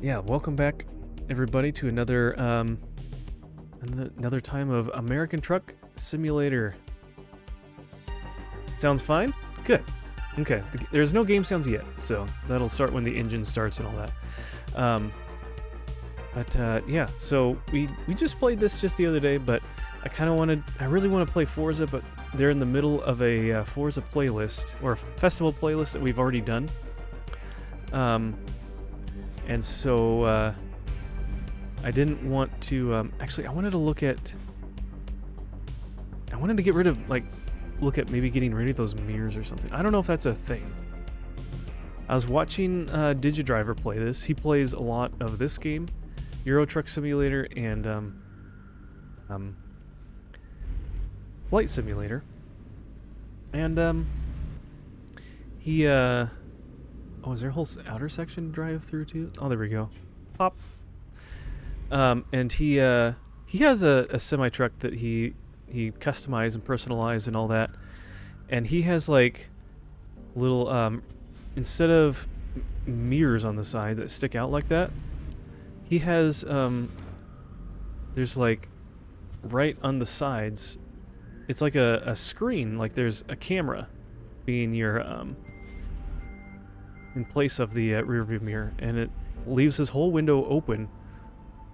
Yeah, welcome back, everybody, to another another time of American Truck Simulator. Sounds fine? Good. Okay, there's no game sounds yet, so that'll start when the engine starts and all that. Yeah, so we just played this just the other day, but I really want to play Forza, but they're in the middle of a Forza playlist, or a festival playlist that we've already done. And so I didn't want to, actually I wanted to get rid of, look at maybe getting rid of those mirrors or something. I don't know if that's a thing. I was watching Digidriver play this. He plays a lot of this game, Euro Truck Simulator, and Flight Simulator. And he oh, is there a whole outer section to drive through too? Oh, there we go. Pop. And he has a semi truck that he customized and personalized and all that. And he has like little instead of mirrors on the side that stick out like that, he has there's like right on the sides, it's like a screen, like there's a camera being your in place of the rear view mirror, and it leaves this whole window open. And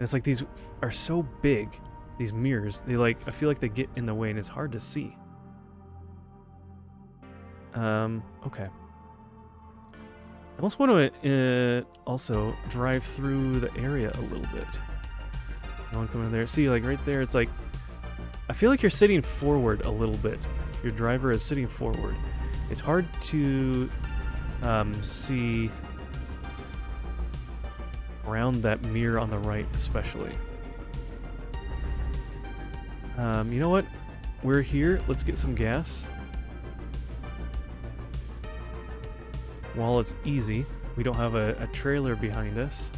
it's like these are so big, these mirrors, I feel like they get in the way and it's hard to see. Okay. I almost want to also drive through the area a little bit. I want to come in there. See, like right there, it's like, I feel like you're sitting forward a little bit. Your driver is sitting forward. It's hard to see around that mirror on the right, especially. You know what? We're here. Let's get some gas. While it's easy, we don't have a trailer behind us.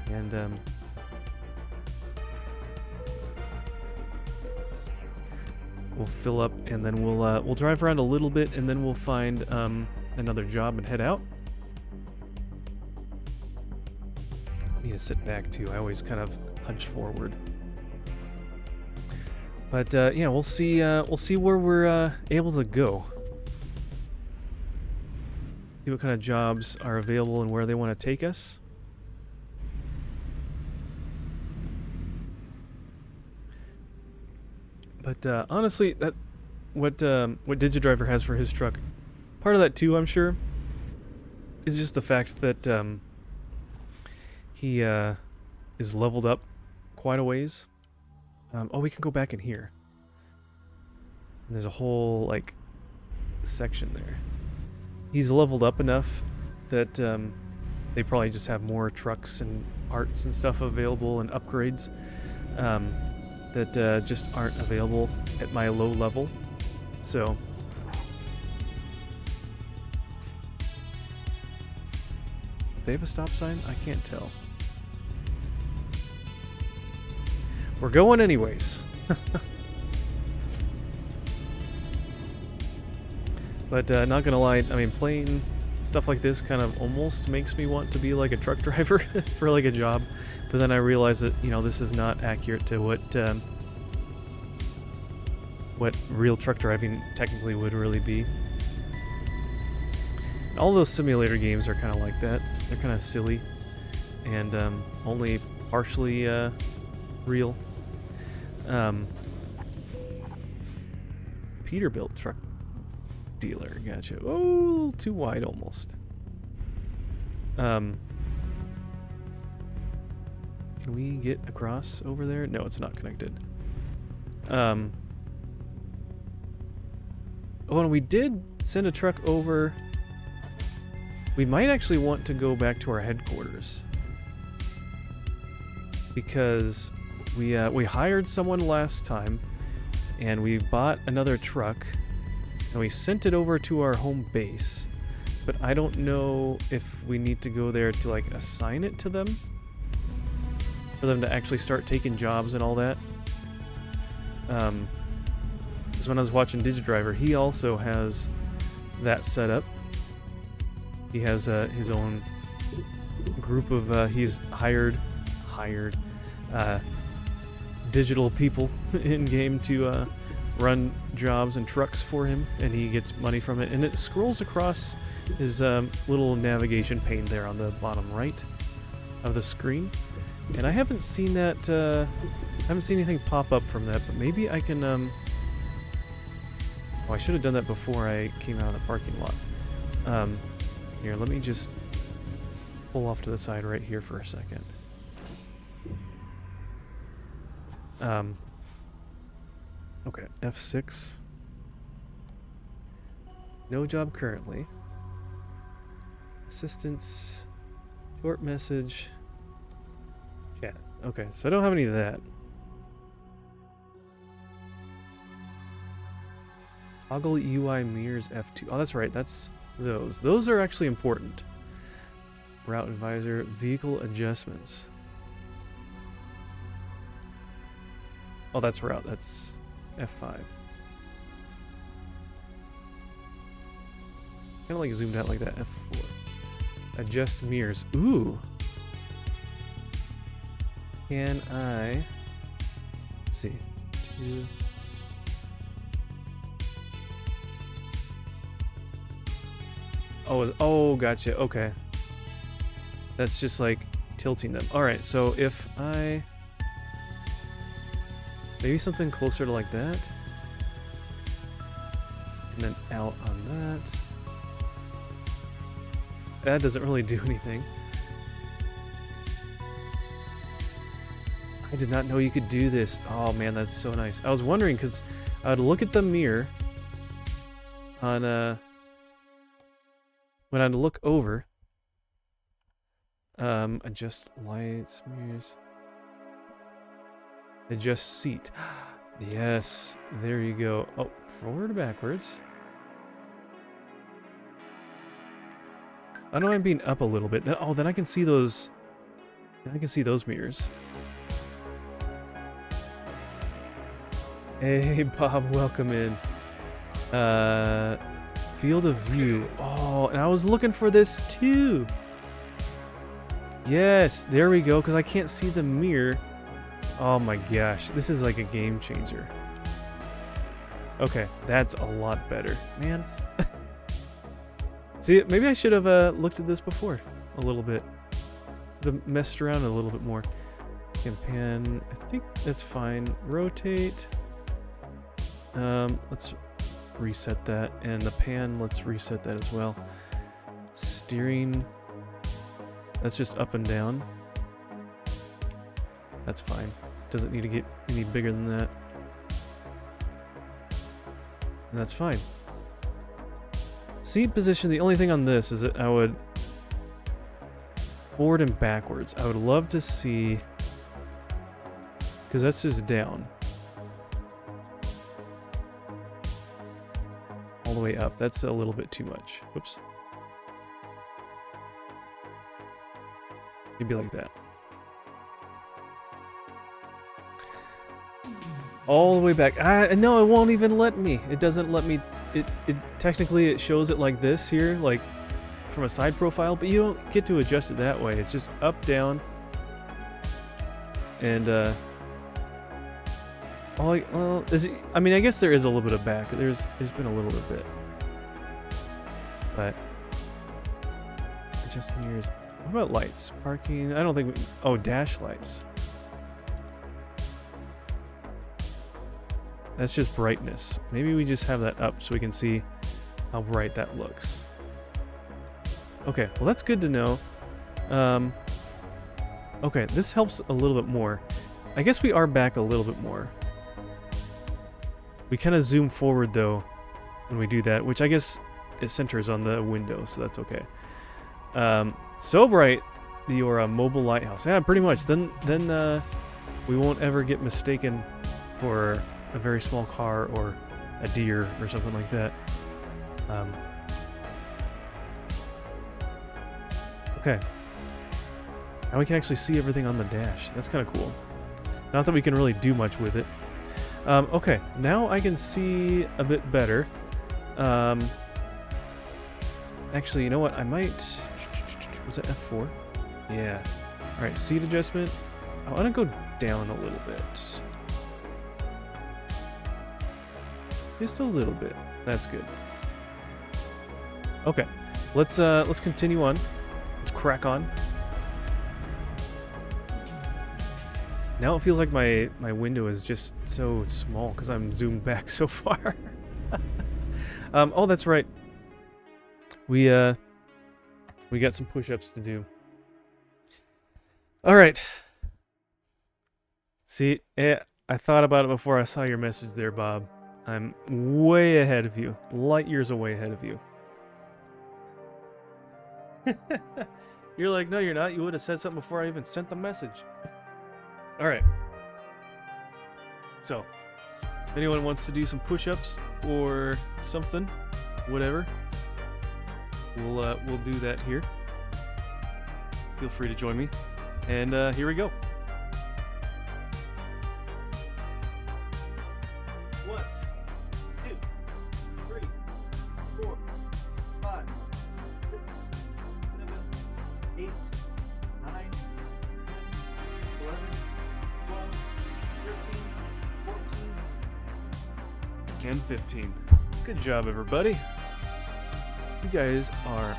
And we'll fill up, and then we'll drive around a little bit, and then we'll find another job and head out. I need to sit back too. I always kind of hunch forward. But yeah, we'll see where we're able to go. See what kind of jobs are available and where they want to take us. But honestly, that what Digidriver has for his truck, part of that too, I'm sure, is just the fact that he is leveled up quite a ways. Oh, we can go back in here. And there's a whole like section there. He's leveled up enough that they probably just have more trucks and parts and stuff available and upgrades. That just aren't available at my low level. So do they have a stop sign? I can't tell. We're going anyways. But not gonna lie, I mean, playing stuff like this kind of almost makes me want to be like a truck driver for like a job. But then I realize that, you know, this is not accurate to what real truck driving technically would really be. And all those simulator games are kind of like that. They're kind of silly and only partially real. Peterbilt truck dealer, gotcha. Oh, a little too wide almost. Can we get across over there? No, it's not connected. Oh, and we did send a truck over. We might actually want to go back to our headquarters, because we hired someone last time, and we bought another truck, and we sent it over to our home base. But I don't know if we need to go there to like assign it to them, for them to actually start taking jobs and all that. Because when I was watching Digidriver, he also has that set up. He has his own group of he's hired digital people in game to run jobs and trucks for him, and he gets money from it. And it scrolls across his little navigation pane there on the bottom right of the screen. And I haven't seen that. I haven't seen anything pop up from that, but maybe I can. Oh, I should have done that before I came out of the parking lot. Here, let me just pull off to the side right here for a second. Okay, F6. No job currently. Assistance. Short message. Chat. Okay, so I don't have any of that. Toggle UI mirrors F2. Oh, that's right. That's those. Those are actually important. Route advisor, vehicle adjustments. Oh, that's route. That's F5. Kind of like zoomed out like that. F4. Adjust mirrors. Ooh. Can I... Let's see. 2... Oh, gotcha. Okay. That's just like tilting them. Alright, so if I... Maybe something closer to like that. And then out on that. That doesn't really do anything. I did not know you could do this. Oh man, that's so nice. I was wondering, because I would look at the mirror on when I'd look over. Adjust lights, mirrors. Adjust seat. Yes, there you go. Oh, forward or backwards? I know I'm being up a little bit. Oh, then I can see those. Then I can see those mirrors. Hey, Bob, welcome in. Field of view. Oh, and I was looking for this too. Yes, there we go, because I can't see the mirror. Oh my gosh, this is like a game changer. Okay, that's a lot better. Man. See, maybe I should have looked at this before a little bit. Should have messed around a little bit more. Can pan, I think that's fine. Rotate. Let's reset that. And the pan, let's reset that as well. Steering. That's just up and down. That's fine. Doesn't need to get any bigger than that. And that's fine. Seat position, the only thing on this is that I would forward and backwards. I would love to see, because that's just down. All the way up. That's a little bit too much. Whoops. Maybe like that. All the way back. No, it won't even let me. It doesn't let me. It technically it shows it like this here, like from a side profile, but you don't get to adjust it that way. It's just up, down, and I mean, I guess there is a little bit of back. There's been a little bit, but adjust mirrors. What about lights? Parking? I don't think. Oh, dash lights. That's just brightness. Maybe we just have that up so we can see how bright that looks. Okay, well that's good to know. Okay, this helps a little bit more. I guess we are back a little bit more. We kind of zoom forward though when we do that, which I guess it centers on the window, so that's okay. So bright, your mobile lighthouse. Yeah, pretty much. Then we won't ever get mistaken for a very small car or a deer or something like that. Okay. Now we can actually see everything on the dash. That's kind of cool. Not that we can really do much with it. Okay, now I can see a bit better. I Actually, you know what? I might... Was it F4? Yeah. Alright, seat adjustment. I want to go down a little bit. Just a little bit. That's good. Okay. Let's continue on. Let's crack on. Now it feels like my window is just so small because I'm zoomed back so far. Oh, that's right. We got some push-ups to do. All right. See, I thought about it before I saw your message there, Bob. I'm way ahead of you. Light years away ahead of you. You're like, no, you're not. You would have said something before I even sent the message. All right. So, if anyone wants to do some push-ups or something, whatever, we'll do that here. Feel free to join me. And here we go. 1, 2, 3, 4, 5, 6, 7, 8, 9, 11, 12, 13, 14, and 15. Good job, everybody. You guys are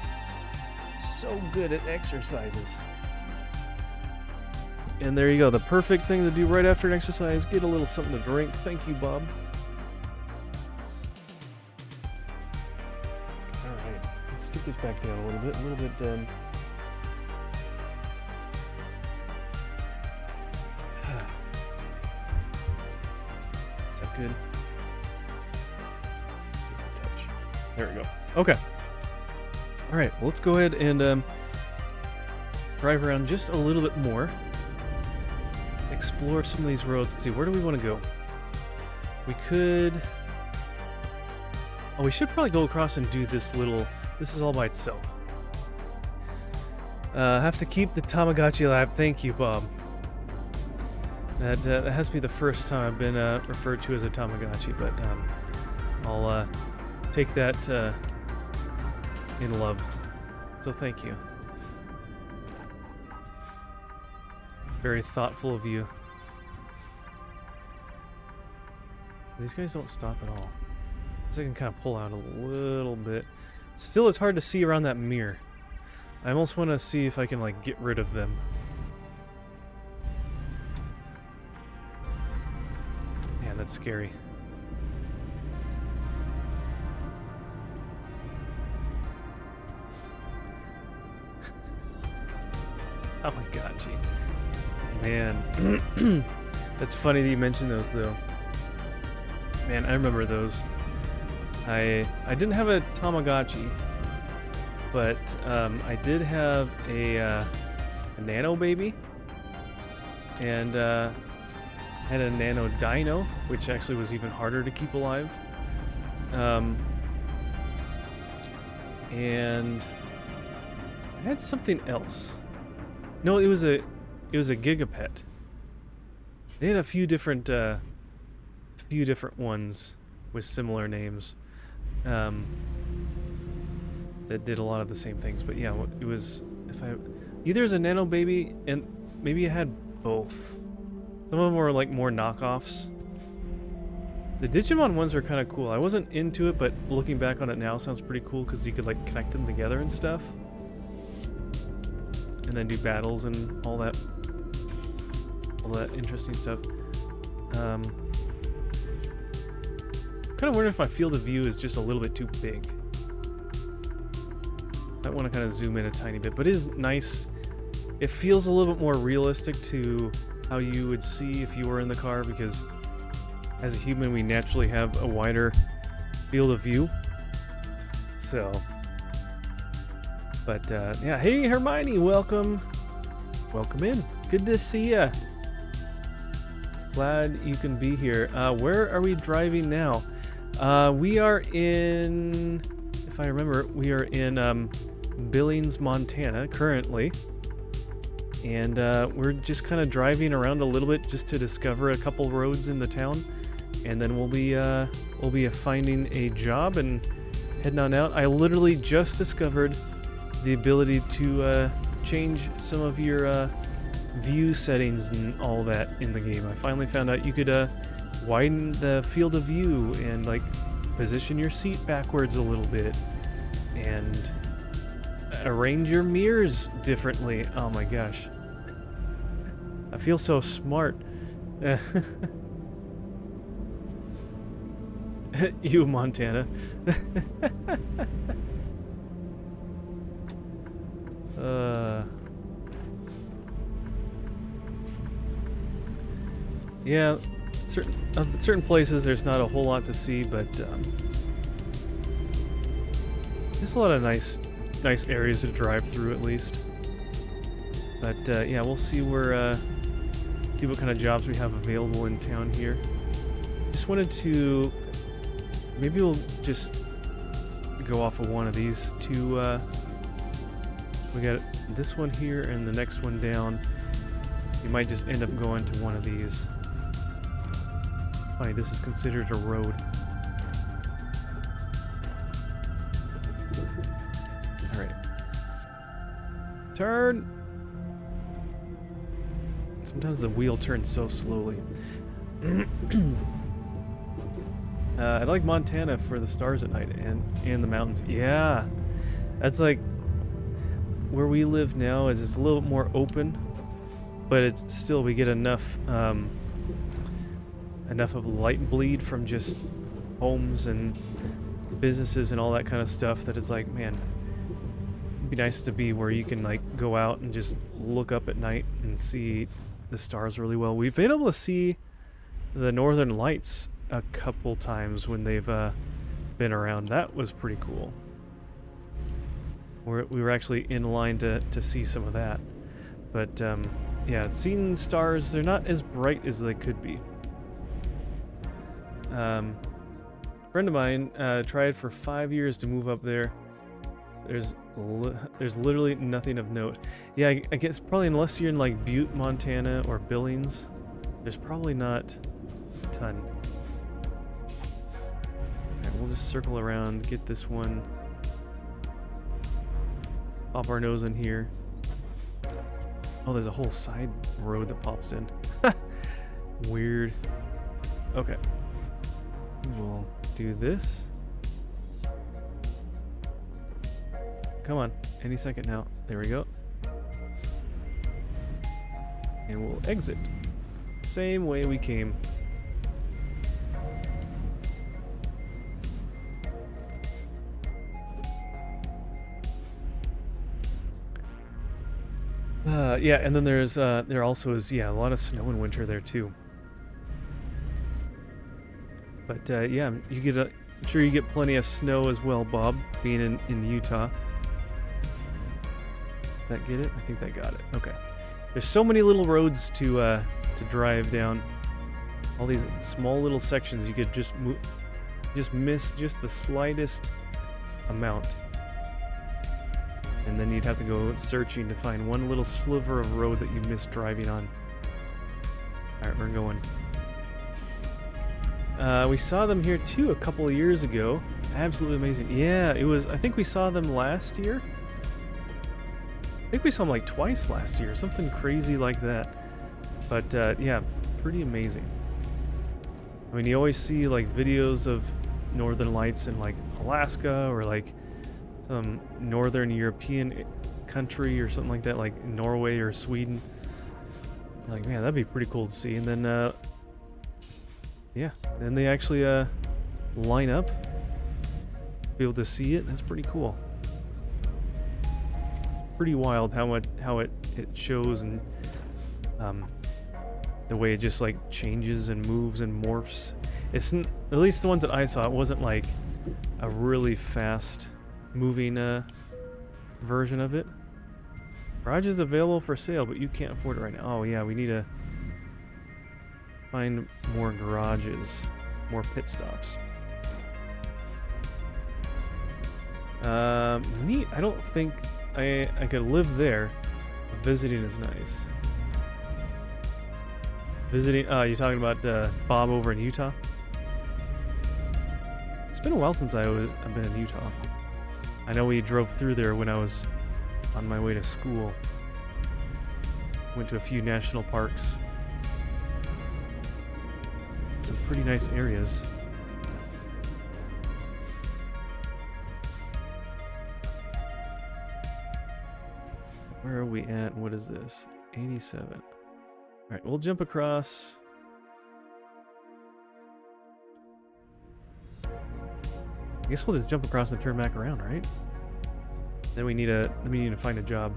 so good at exercises. And there you go, the perfect thing to do right after an exercise, get a little something to drink. Thank you, Bob. Alright, let's take this back down a little bit, Is that good? Just a touch. There we go. Okay. Alright, well, let's go ahead and drive around just a little bit more. Explore some of these roads. Let's see, where do we want to go? We could... Oh, we should probably go across and do this little... This is all by itself. Have to keep the Tamagotchi alive. Thank you, Bob. That has to be the first time I've been referred to as a Tamagotchi, but I'll take that in love. So thank you. Very thoughtful of you. These guys don't stop at all. So I can kind of pull out a little bit. Still, it's hard to see around that mirror. I almost want to see if I can, like, get rid of them. Man, that's scary. Tamagotchi. Man, that's funny that you mentioned those, though. Man, I remember those. I didn't have a Tamagotchi, but I did have a Nano Baby, and I had a Nano Dino, which actually was even harder to keep alive. And I had something else. No, it was a Gigapet. They had a few different ones with similar names that did a lot of the same things. But yeah, it was either as a Nano Baby, and maybe I had both. Some of them were like more knockoffs. The Digimon ones are kind of cool. I wasn't into it, but looking back on it now, sounds pretty cool because you could like connect them together and stuff. And then do battles and all that interesting stuff. Kind of wondering if my field of view is just a little bit too big. I want to kind of zoom in a tiny bit, but it is nice. It feels a little bit more realistic to how you would see if you were in the car, because as a human we naturally have a wider field of view. So, but yeah, hey Hermione, welcome in. Good to see ya. Glad you can be here. Where are we driving now? We are in, if I remember, we are in Billings, Montana currently. And we're just kind of driving around a little bit just to discover a couple roads in the town. And then we'll be finding a job and heading on out. I literally just discovered the ability to change some of your view settings and all that in the game. I finally found out you could widen the field of view and like position your seat backwards a little bit and arrange your mirrors differently. Oh my gosh. I feel so smart. You, Montana. Yeah, certain places there's not a whole lot to see, but there's a lot of nice areas to drive through at least. But yeah, we'll see see what kind of jobs we have available in town here. Just wanted to maybe we'll just go off of one of these two. We got this one here and the next one down. You might just end up going to one of these. Funny, this is considered a road. Alright. Turn! Sometimes the wheel turns so slowly. I like Montana for the stars at night and the mountains. Yeah! That's like... Where we live now is it's a little more open, but it's still, we get enough of light bleed from just homes and businesses and all that kind of stuff that it's like, man, it'd be nice to be where you can like go out and just look up at night and see the stars really well. We've been able to see the Northern Lights a couple times when they've been around. That was pretty cool. We were actually in line to see some of that. But yeah, seeing stars, they're not as bright as they could be. A friend of mine tried for 5 years to move up there. There's literally nothing of note. Yeah, I guess probably unless you're in like Butte, Montana or Billings, there's probably not a ton. Alright, we'll just circle around, get this one. Pop our nose in here. Oh, there's a whole side road that pops in. Weird. Okay. We'll do this. Come on. Any second now. There we go. And we'll exit. Same way we came. Yeah, and then there also is, yeah, a lot of snow in winter there too. But yeah, you get I'm sure you get plenty of snow as well, Bob, being in Utah. Did that get it? I think that got it. Okay. There's so many little roads to drive down. All these small little sections you could just miss just the slightest amount. And then you'd have to go searching to find one little sliver of road that you missed driving on. Alright, we're going. We saw them here too a couple of years ago. Absolutely amazing. Yeah, it was, I think we saw them last year. I think we saw them like twice last year, something crazy like that. But yeah, pretty amazing. I mean, you always see like videos of Northern Lights in like Alaska or like some northern European country or something like that, like Norway or Sweden. You're like, man, that'd be pretty cool to see. And then yeah, then they actually line up, be able to see it. That's pretty cool. It's pretty wild how it shows, and the way it just like changes and moves and morphs. It's at least the ones that I saw, it wasn't like a really fast moving version of it. Garage is available for sale, but you can't afford it right now. Oh yeah, we need to find more garages, more pit stops. Neat. I don't think I could live there. Visiting is nice. Visiting, you talking about Bob over in Utah? been a while since I've been in Utah. I know we drove through there when I was on my way to school. Went to a few national parks. Some pretty nice areas. Where are we at? What is this? 87. Alright, we'll jump across. I guess we'll just jump across and turn back around, right? Then we need to find a job.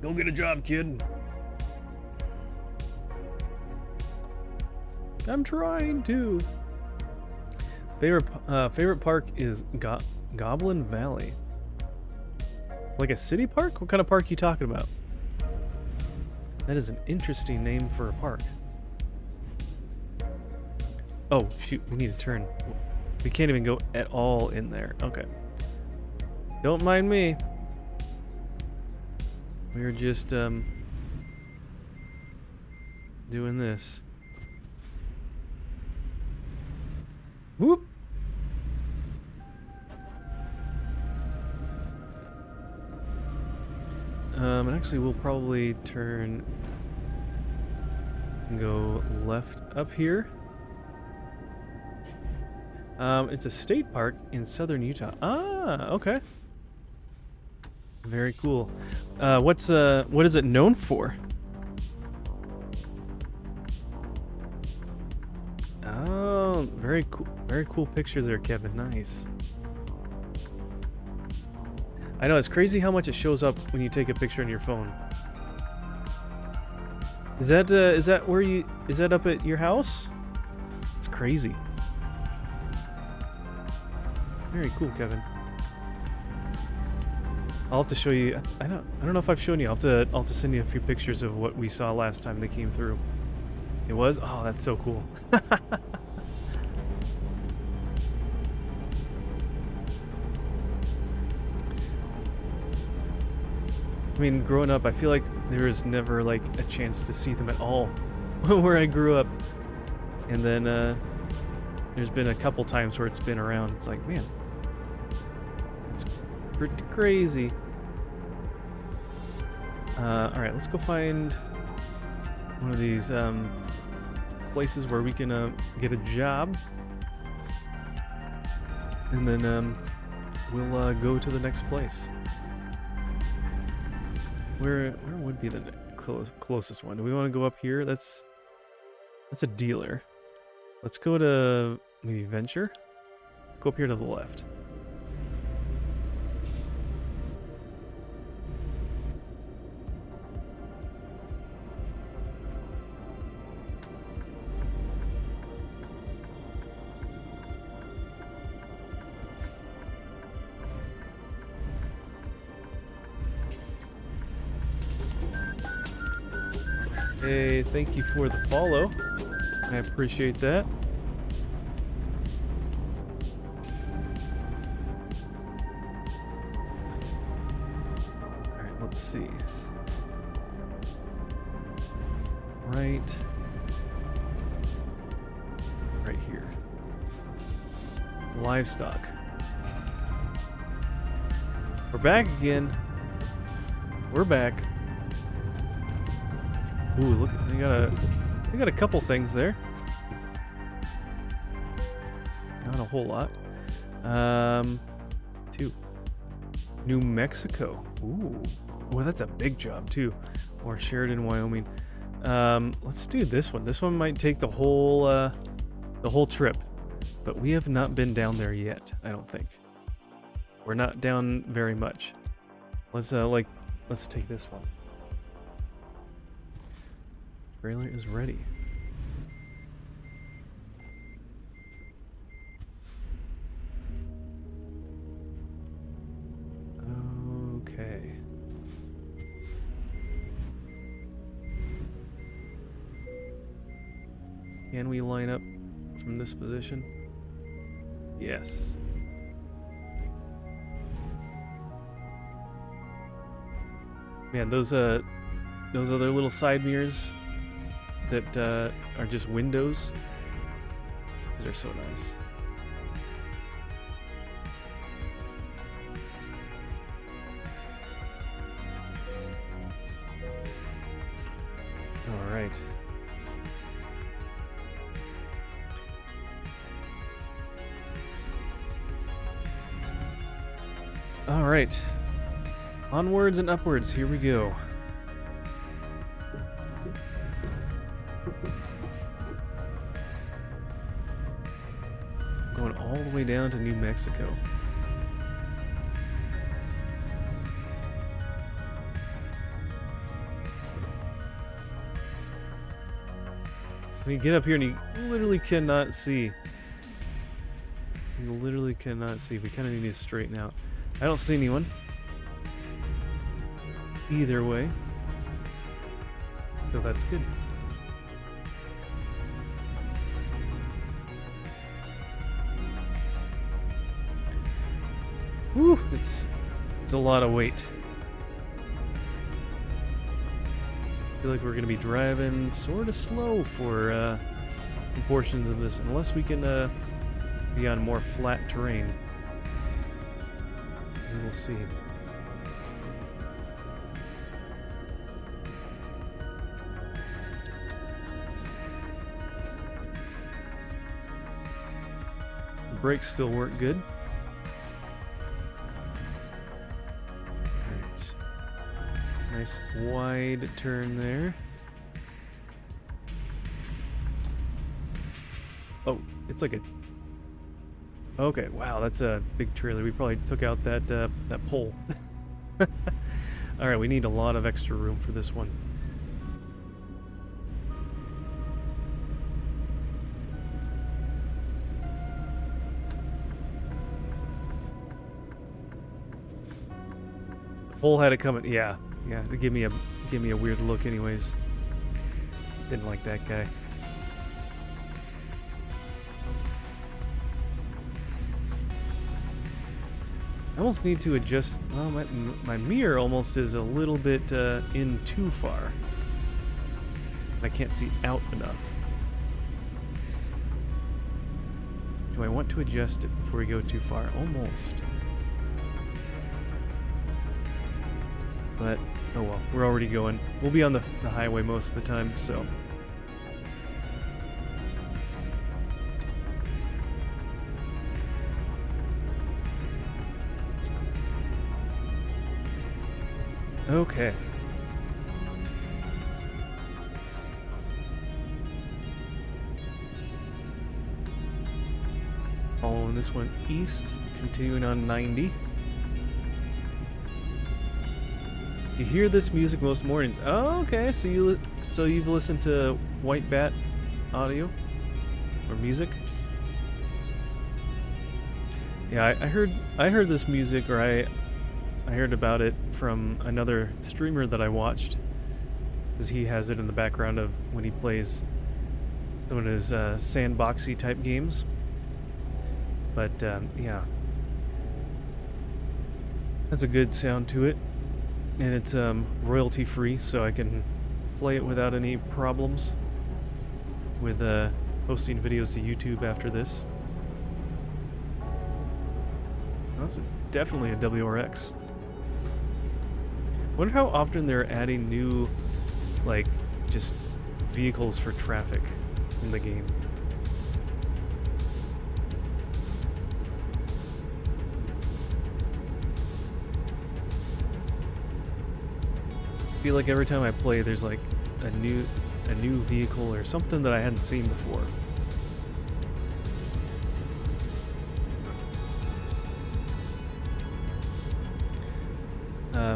Go get a job, kid. I'm trying to. Favorite park is Goblin Valley. Like a city park? What kind of park are you talking about? That is an interesting name for a park. Oh, shoot, we need to turn. We can't even go at all in there. Okay. Don't mind me. We're just, doing this. Whoop! And actually we'll probably turn and go left up here. It's a state park in southern Utah. Ah, okay. Very cool. What is it known for? Oh, very cool pictures there, Kevin. Nice. I know, it's crazy how much it shows up when you take a picture on your phone. Is that up at your house? It's crazy. Very cool, Kevin. I'll have to show you. I don't know if I've shown you. I'll have to send you a few pictures of what we saw last time they came through. It was? Oh, that's so cool. I mean, growing up, I feel like there was never like a chance to see them at all where I grew up. And then there's been a couple times where it's been around. It's like, man, it's pretty crazy. All right, let's go find one of these places where we can get a job. And then we'll go to the next place. Where would be the closest one? Do we want to go up here? That's a dealer. Let's go to maybe Venture. Go up here to the left. Hey, thank you for the follow. I appreciate that. Alright, let's see. Right here. Livestock. We're back again. We're back. Ooh, look! They got a couple things there. Not a whole lot. 2. New Mexico. Ooh, well, that's a big job too. Or Sheridan, Wyoming. Let's do this one. This one might take the whole trip, but we have not been down there yet. I don't think. We're not down very much. Let's take this one. Trailer is ready. Okay. Can we line up from this position? Yes. Man, those other little side mirrors that are just windows. These are so nice. All right. All right. Onwards and upwards. Here we go. Going all the way down to New Mexico. You get up here and you literally cannot see. You literally cannot see. We kind of need to straighten out. I don't see anyone. Either way. So that's good. Whew, it's a lot of weight. I feel like we're going to be driving sort of slow for portions of this, unless we can be on more flat terrain. We will see. The brakes still work good. Alright. Nice wide turn there. Oh, it's like a... Okay, wow, that's a big trailer. We probably took out that that pole. Alright, we need a lot of extra room for this one. The pole had it coming. Yeah, it gave me a weird look anyways. Didn't like that guy. I almost need to adjust. Well, my mirror almost is a little bit in too far. I can't see out enough. Do I want to adjust it before we go too far? Almost. But, oh well, we're already going. We'll be on the highway most of the time, so... Okay. Following this one east, continuing on 90. You hear this music most mornings. Oh, okay. So you've listened to White Bat audio or music? Yeah, I heard this music, or I heard about it from another streamer that I watched, because he has it in the background of when he plays some of his sandboxy type games. But yeah, has a good sound to it, and it's royalty free, so I can play it without any problems with posting videos to YouTube after this. That's definitely a WRX. Wonder how often they're adding new, like, just vehicles for traffic in the game. I feel like every time I play, there's like a new vehicle or something that I hadn't seen before.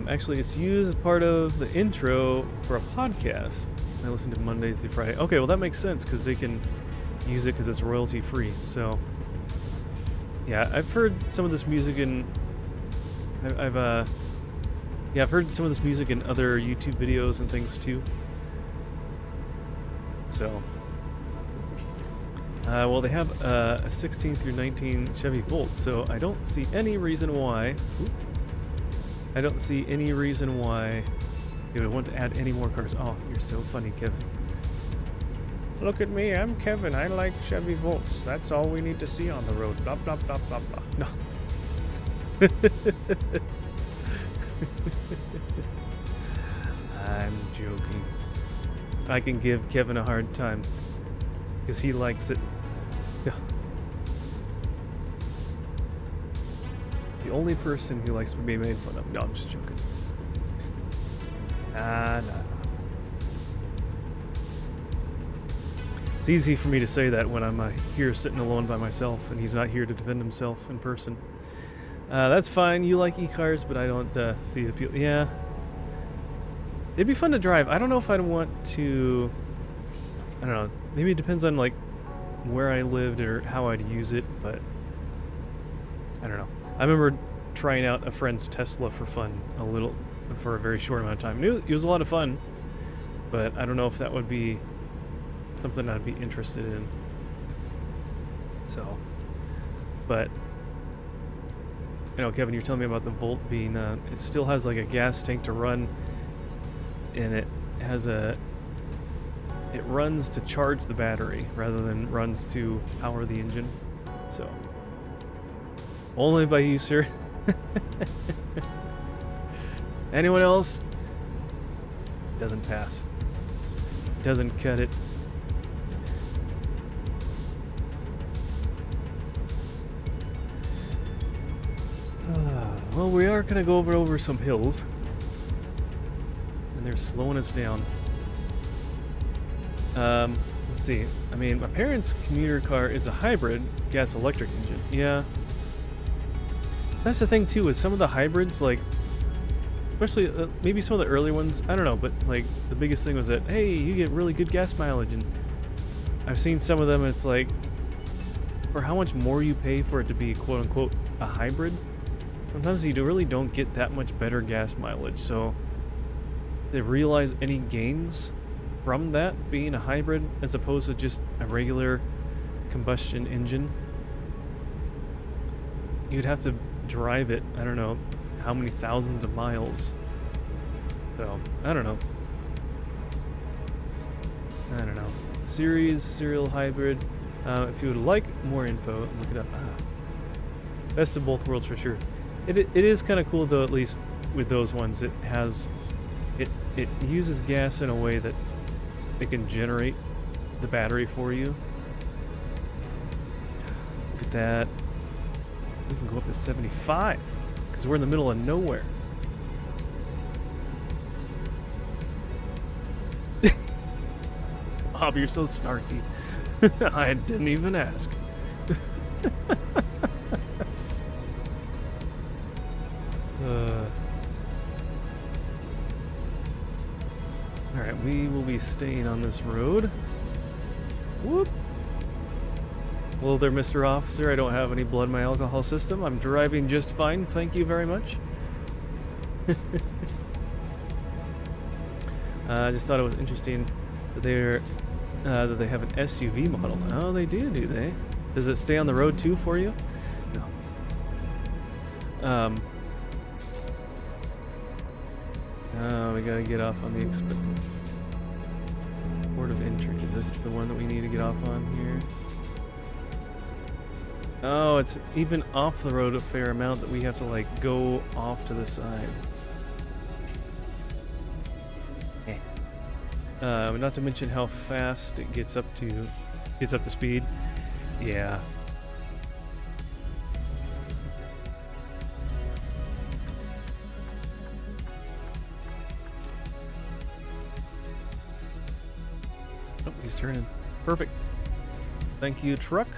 Actually, it's used as part of the intro for a podcast. I listen to Monday through Friday. Okay, well that makes sense because they can use it because it's royalty free. So, yeah, I've heard some of this music in. I've heard some of this music in other YouTube videos and things too. So, well, they have a 16 through 19 Chevy Volt, so I don't see any reason why. I don't see any reason why they would want to add any more cars. Oh, you're so funny, Kevin. Look at me, I'm Kevin. I like Chevy Volts. That's all we need to see on the road. Blah, blah, blah, blah, blah. No. I'm joking. I can give Kevin a hard time because he likes it. Yeah. The only person who likes to be made fun of. No, I'm just joking. Nah. It's easy for me to say that when I'm here sitting alone by myself and he's not here to defend himself in person. That's fine. You like e-cars, but I don't see the appeal. Yeah. It'd be fun to drive. I don't know if I'd want to... I don't know. Maybe it depends on, like, where I lived or how I'd use it, but... I don't know. I remember trying out a friend's Tesla for fun for a very short amount of time. It was a lot of fun, but I don't know if that would be something I'd be interested in. So, but... You know, Kevin, you're telling me about the Volt being... it still has, like, a gas tank to run... And it has it runs to charge the battery rather than runs to power the engine. So, only by you, sir. Anyone else? Doesn't pass. Doesn't cut it. Well, we are going to go over some hills. They're slowing us down. Let's see. I mean, my parents' commuter car is a hybrid gas-electric engine. Yeah. That's the thing, too, with some of the hybrids, like, especially maybe some of the early ones, I don't know, but, like, the biggest thing was that, hey, you get really good gas mileage, and I've seen some of them, it's like, for how much more you pay for it to be, quote-unquote, a hybrid, sometimes you really don't get that much better gas mileage, so... They realize any gains from that being a hybrid as opposed to just a regular combustion engine. You'd have to drive it, I don't know how many thousands of miles. So, I don't know. Serial hybrid. If you would like more info, look it up. Best of both worlds for sure. It is kind of cool though, at least with those ones. It has... It uses gas in a way that it can generate the battery for you. Look at that. We can go up to 75 because we're in the middle of nowhere. Bob, you're so snarky. I didn't even ask. Alright, we will be staying on this road. Whoop! Hello there, Mr. Officer. I don't have any blood in my alcohol system. I'm driving just fine. Thank you very much. I just thought it was interesting that that they have an SUV model. Oh, they do they? Does it stay on the road too for you? No. We gotta get off on the port of entry. Is this the one that we need to get off on here? Oh, it's even off the road a fair amount that we have to like go off to the side. Not to mention how fast it gets up to speed. Yeah. Oh, he's turning. Perfect. Thank you, truck.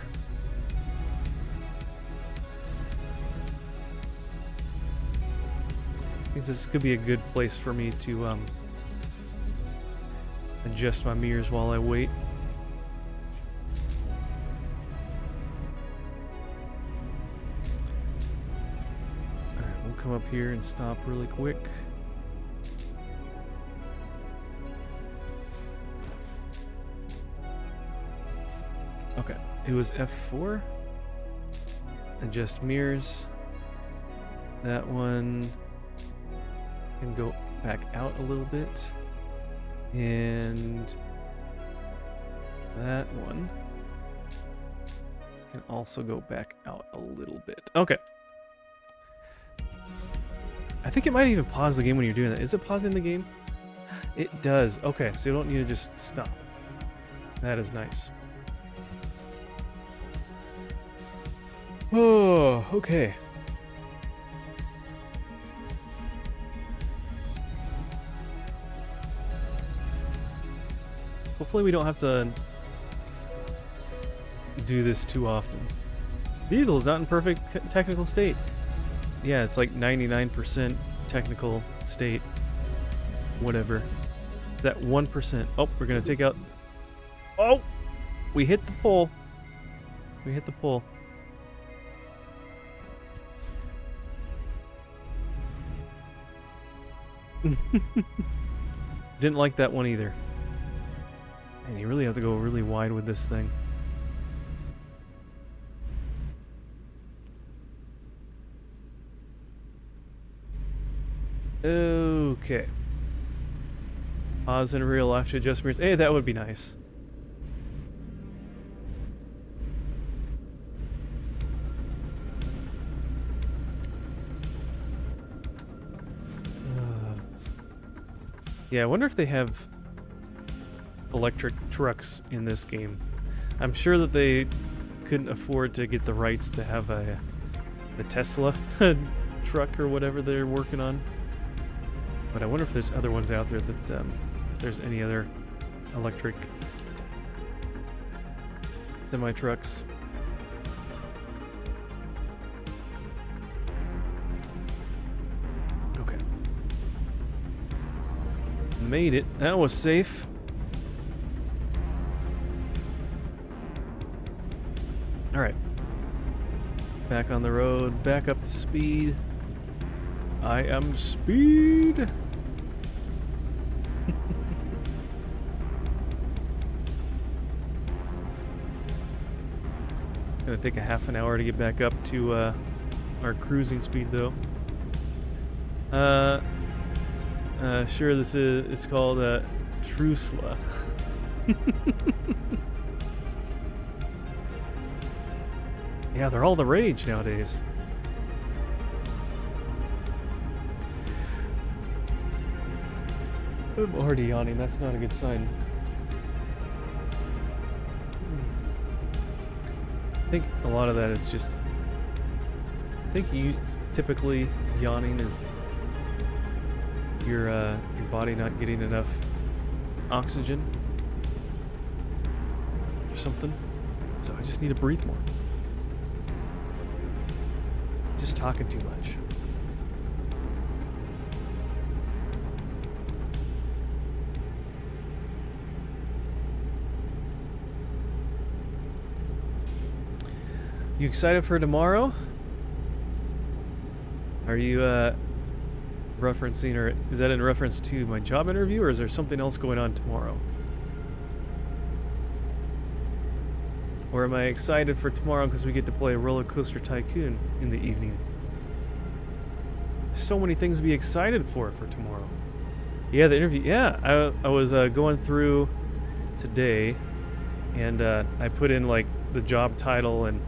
I think this could be a good place for me to adjust my mirrors while I wait. Alright, we'll come up here and stop really quick. Okay, it was F4. Adjust mirrors. That one can go back out a little bit. And That one can also go back out a little bit. Okay. I think it might even pause the game when you're doing that. Is it pausing the game? It does. Okay, so you don't need to just stop. That is nice. Oh, okay. Hopefully we don't have to do this too often. Vehicle is not in perfect technical state. Yeah, it's like 99% technical state. Whatever. That 1%. Oh, we're gonna take out... Oh! We hit the pole. We hit the pole. Didn't like that one either. And you really have to go really wide with this thing. Okay. Pause in real life to adjust mirrors. Hey, that would be nice. Yeah, I wonder if they have electric trucks in this game. I'm sure that they couldn't afford to get the rights to have a Tesla truck or whatever they're working on. But I wonder if there's other ones out there that, if there's any other electric semi-trucks. Okay. Made it. That was safe. Alright. Back on the road, back up to speed. I am speed! It's gonna take a half an hour to get back up to our cruising speed though. Sure, it's called Trusla. Yeah, they're all the rage nowadays. I'm already yawning, that's not a good sign. I think a lot of that is just... I think typically yawning is your body not getting enough oxygen or something. So I just need to breathe more. Just talking too much. You excited for tomorrow? Are you referencing, or is that in reference to my job interview, or is there something else going on tomorrow? Or am I excited for tomorrow because we get to play Roller Coaster Tycoon in the evening? So many things to be excited for tomorrow. Yeah, the interview. Yeah, I was going through today, and I put in like the job title and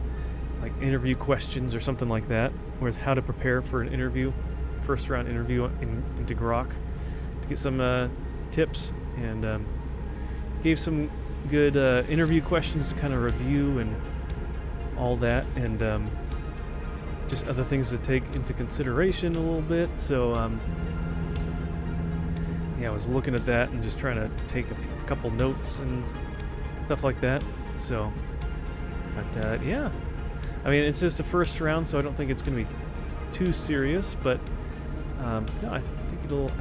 like interview questions or something like that, with how to prepare for an interview, first round interview into Grok, to get some tips, and gave some good interview questions to kind of review and all that, and just other things to take into consideration a little bit. So yeah, I was looking at that and just trying to take a couple notes and stuff like that. So, but yeah, I mean, it's just a first round, so I don't think it's going to be too serious. But no, I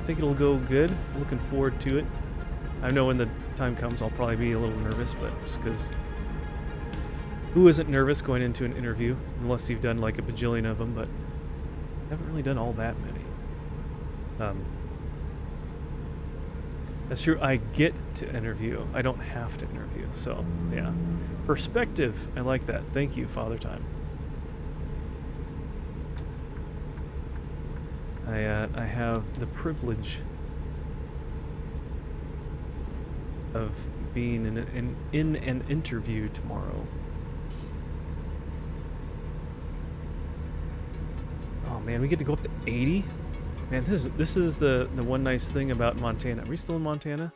think it'll go good. Looking forward to it. I know when the time comes, I'll probably be a little nervous, but just because who isn't nervous going into an interview, unless you've done like a bajillion of them, but I haven't really done all that many. That's true. I get to interview. I don't have to interview. So yeah, perspective. I like that. Thank you, Father Time. I have the privilege of being in an interview tomorrow. Oh man, we get to go up to 80? Man, this is the one nice thing about Montana. Are we still in Montana?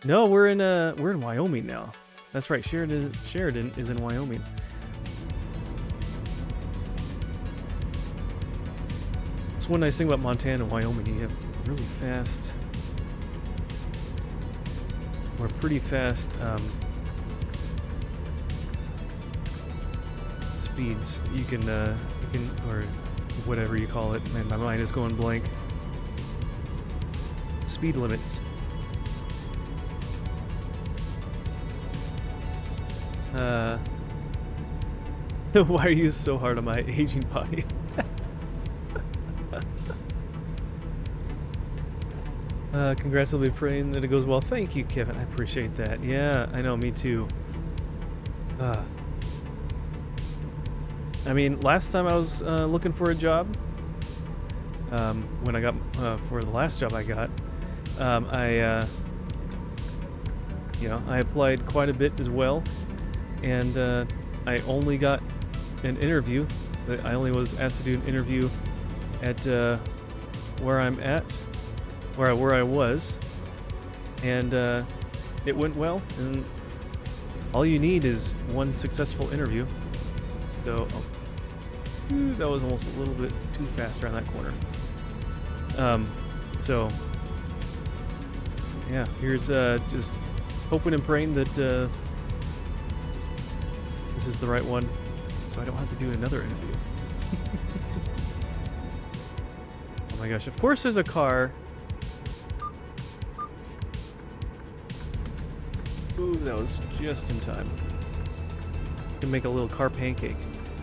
No, we're in Wyoming now. That's right, Sheridan is in Wyoming. That's one nice thing about Montana and Wyoming. You have really fast, or pretty fast speeds. You can, or whatever you call it. Man, my mind is going blank. Speed limits. Why are you so hard on my aging body? Congrats, I'll be praying that it goes well. Thank you, Kevin. I appreciate that. Yeah, I know, me too. I mean, last time I was looking for a job, when I got, for the last job I got, you know, I applied quite a bit as well, and I only got an interview. I only was asked to do an interview at where I'm at, where I was, and it went well. And all you need is one successful interview. So that was almost a little bit too fast around that corner. So yeah, here's just hoping and praying that this is the right one, so I don't have to do another interview. Oh my gosh, of course there's a car. Ooh, that was just in time. Can make a little car pancake.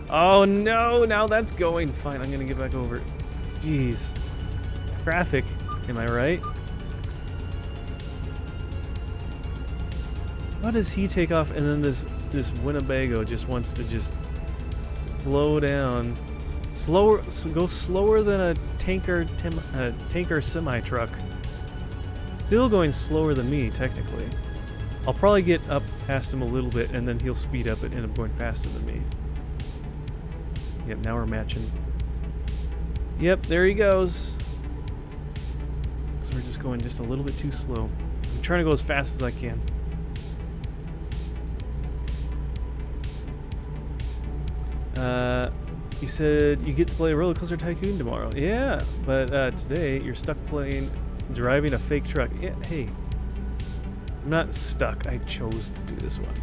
Oh no, now that's going. Fine, I'm gonna get back over it. Jeez. Traffic, am I right? How does he take off and then this Winnebago just wants to just slow down? Go slower than a tanker semi-truck. Still going slower than me, technically. I'll probably get up past him a little bit and then he'll speed up and end up going faster than me. Yep, now we're matching. Yep, there he goes. So we're just going just a little bit too slow. I'm trying to go as fast as I can. He said you get to play Roller Coaster Tycoon tomorrow. Yeah, but today you're stuck driving a fake truck. Yeah, hey. I'm not stuck. I chose to do this one.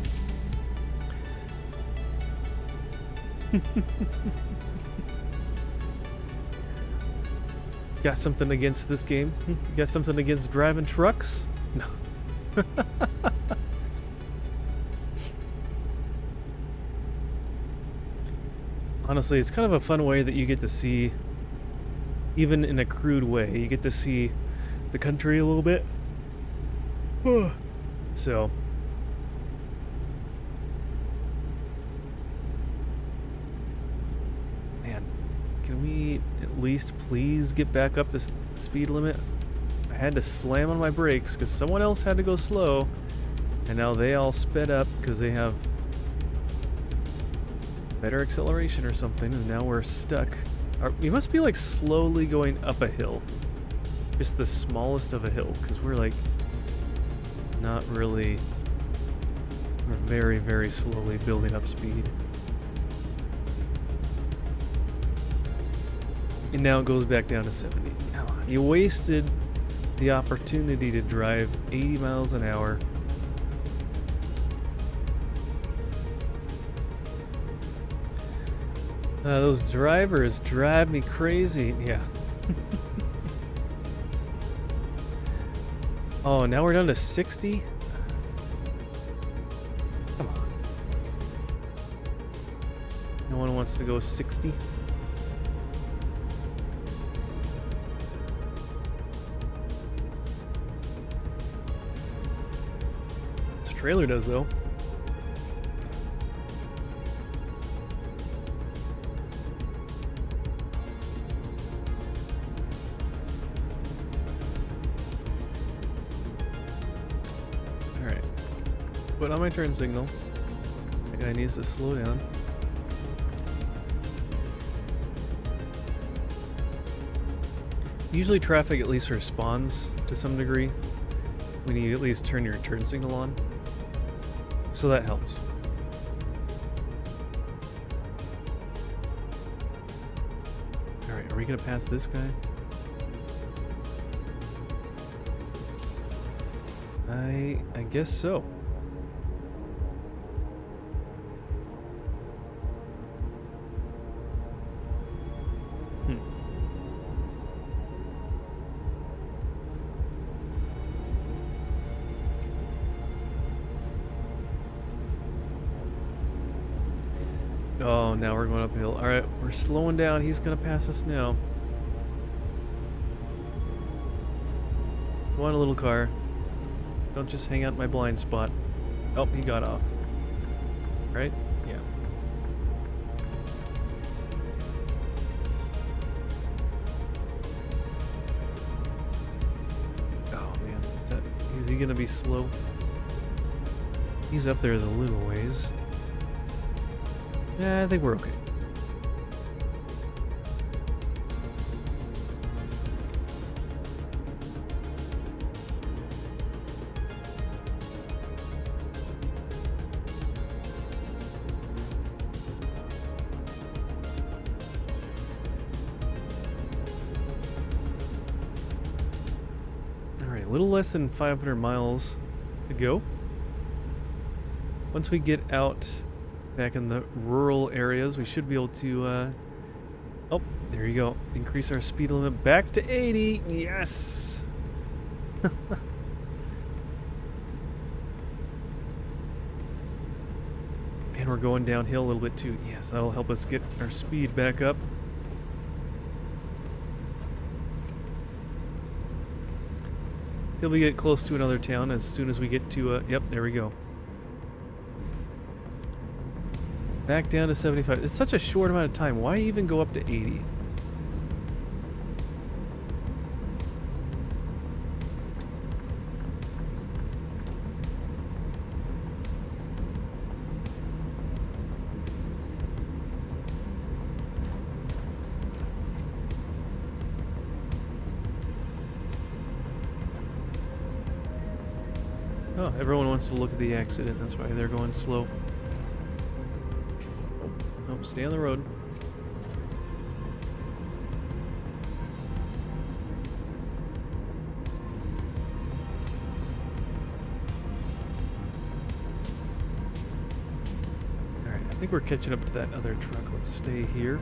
Got something against this game? Got something against driving trucks? No. Honestly, it's kind of a fun way that you get to see, even in a crude way, you get to see the country a little bit. So, man, can we at least please get back up to speed limit? I had to slam on my brakes because someone else had to go slow, and now they all sped up because they have better acceleration or something, and now we're stuck. We must be like slowly going up a hill, just the smallest of a hill, because we're like not really, we're very, very slowly building up speed. And now it goes back down to 70. You wasted the opportunity to drive 80 miles an hour. Those drivers drive me crazy. Yeah. Oh, now we're down to 60? Come on. No one wants to go 60? This trailer does, though. Put on my turn signal. That guy needs to slow down. Usually traffic at least responds to some degree when you at least turn your turn signal on. So that helps. Alright, are we gonna pass this guy? I guess so. Oh, now we're going uphill. Alright, we're slowing down. He's gonna pass us now. Come on, little car. Don't just hang out in my blind spot. Oh, he got off. Right? Yeah. Oh man, is he gonna be slow? He's up there a little ways. I think we're okay. Alright, a little less than 500 miles to go. Once we get out back in the rural areas, we should be able to, oh, there you go. Increase our speed limit back to 80. Yes! And we're going downhill a little bit too. Yes, that'll help us get our speed back up. Till we get close to another town. As soon as we get to, yep, there we go. Back down to 75. It's such a short amount of time. Why even go up to 80? Oh, everyone wants to look at the accident. That's why they're going slow. Nope, stay on the road. Alright, I think we're catching up to that other truck. Let's stay here.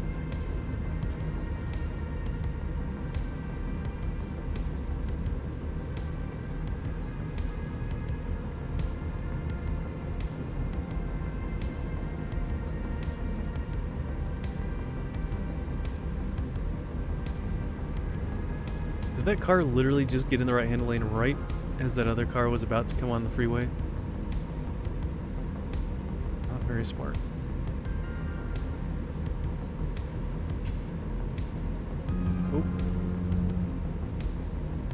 Did that car literally just get in the right-hand lane right as that other car was about to come on the freeway? Not very smart. Oh.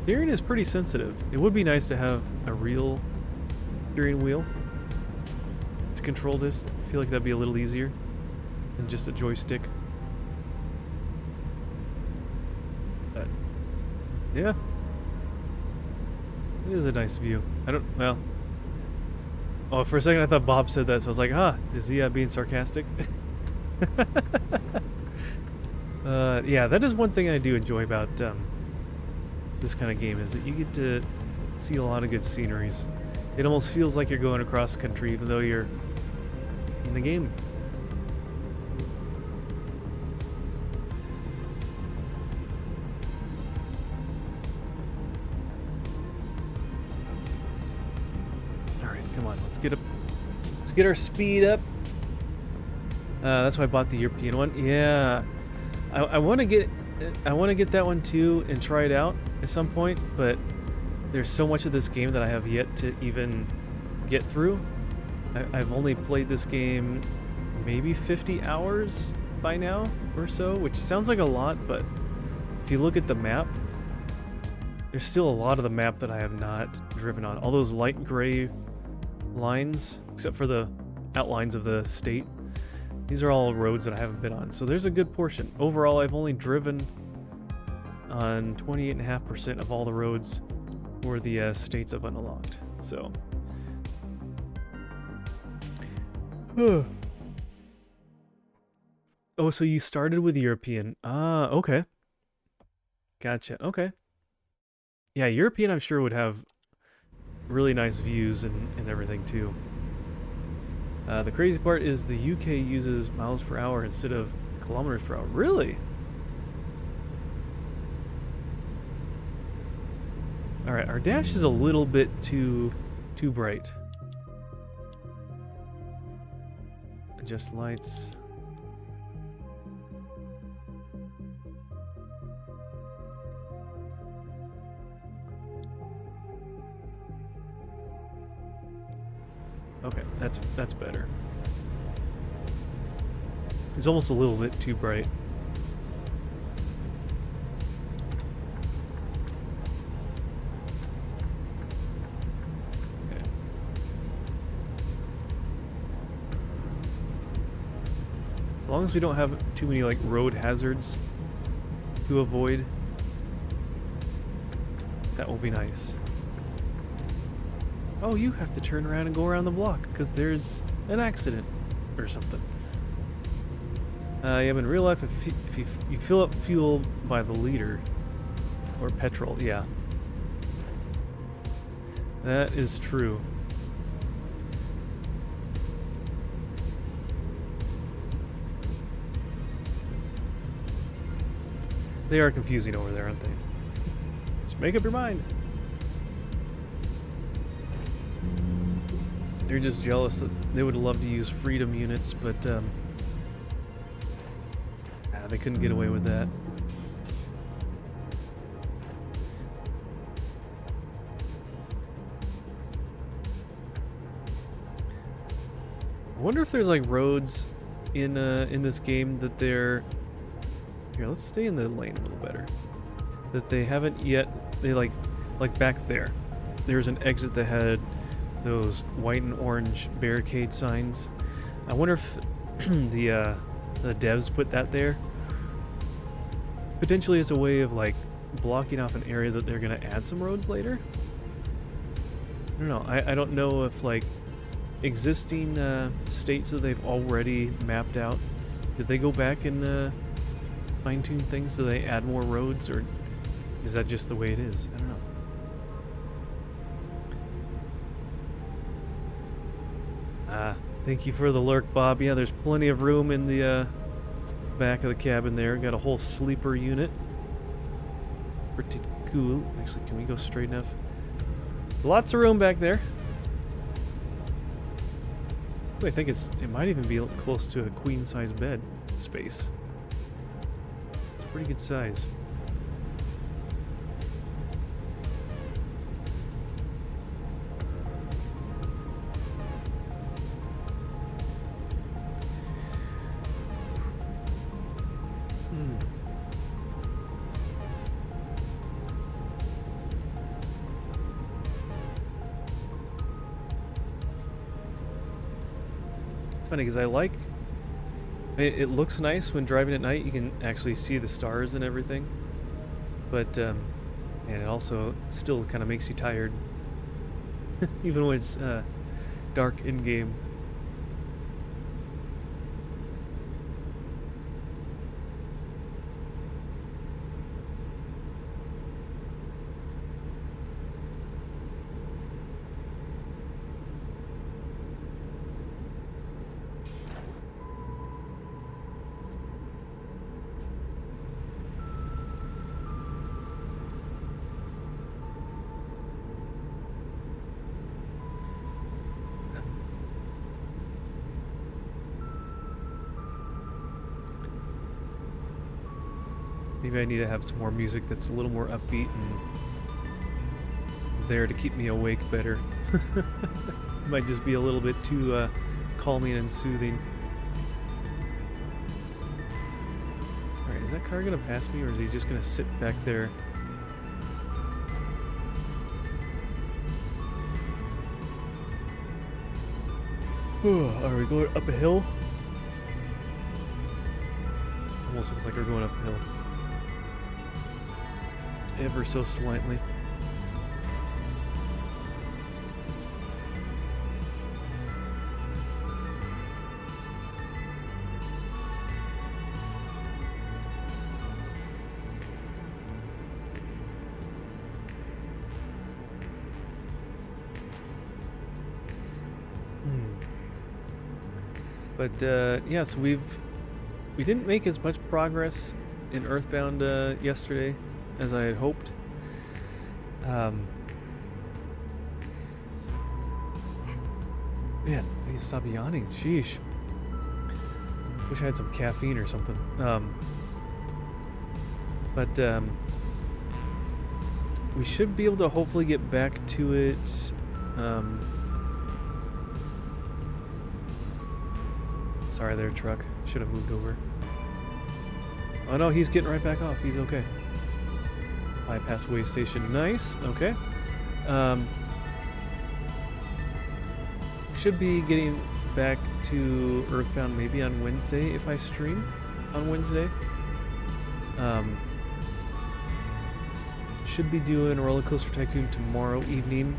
Steering is pretty sensitive. It would be nice to have a real steering wheel to control this. I feel like that'd be a little easier than just a joystick. Yeah. It is a nice view. Well. Oh, for a second I thought Bob said that, so I was like, is he being sarcastic? Yeah, that is one thing I do enjoy about this kind of game, is that you get to see a lot of good sceneries. It almost feels like you're going across country, even though you're in the game. Come on, let's get our speed up. That's why I bought the European one. Yeah, I want to get that one too and try it out at some point. But there's so much of this game that I have yet to even get through. I've only played this game maybe 50 hours by now or so, which sounds like a lot, but if you look at the map, there's still a lot of the map that I have not driven on. All those light gray lines, except for the outlines of the state. These are all roads that I haven't been on, so there's a good portion. Overall, I've only driven on 28.5% of all the roads where the states I've unlocked. So, oh, so you started with European? Ah, okay, gotcha. Okay, yeah, European I'm sure would have really nice views and everything too. The crazy part is the UK uses miles per hour instead of kilometers per hour. Really? Alright, our dash is a little bit too bright. Adjust lights. Okay, that's better. It's almost a little bit too bright. Okay. As long as we don't have too many like road hazards to avoid, that will be nice. Oh, you have to turn around and go around the block because there's an accident or something. Yeah, but in real life, if you fill up fuel by the liter, or petrol, yeah. That is true. They are confusing over there, aren't they? Just make up your mind. They're just jealous that they would love to use freedom units, but they couldn't get away with that. I wonder if there's like roads in this game that they're here. Let's stay in the lane a little better. That they haven't yet. They like back there. There's an exit that had those white and orange barricade signs. I wonder if the devs put that there potentially as a way of like blocking off an area that they're going to add some roads later. I don't know. I don't know if like existing states that they've already mapped out, did they go back and fine-tune things? Do they add more roads, or is that just the way it is? I don't know. Thank you for the lurk, Bob. Yeah, there's plenty of room in the back of the cabin there. Got a whole sleeper unit. Pretty cool. Actually, can we go straight enough? Lots of room back there. I think it might even be close to a queen-size bed space. It's a pretty good size. Funny because I like it looks nice when driving at night. You can actually see the stars and everything, but and it also still kind of makes you tired even when it's dark in game. Maybe I need to have some more music that's a little more upbeat and there to keep me awake better. Might just be a little bit too calming and soothing. Alright, is that car gonna pass me, or is he just gonna sit back there? Are we going up a hill? Almost looks like we're going up a hill. Ever so slightly. But yeah, so we didn't make as much progress in Earthbound yesterday as I had hoped. Man, I need to stop yawning. Sheesh. Wish I had some caffeine or something. But we should be able to hopefully get back to it. Sorry there, truck. Should have moved over. Oh no, he's getting right back off. He's okay. Bypass way station. Nice. Okay. Should be getting back to Earthbound maybe on Wednesday if I stream on Wednesday. Should be doing Roller Coaster Tycoon tomorrow evening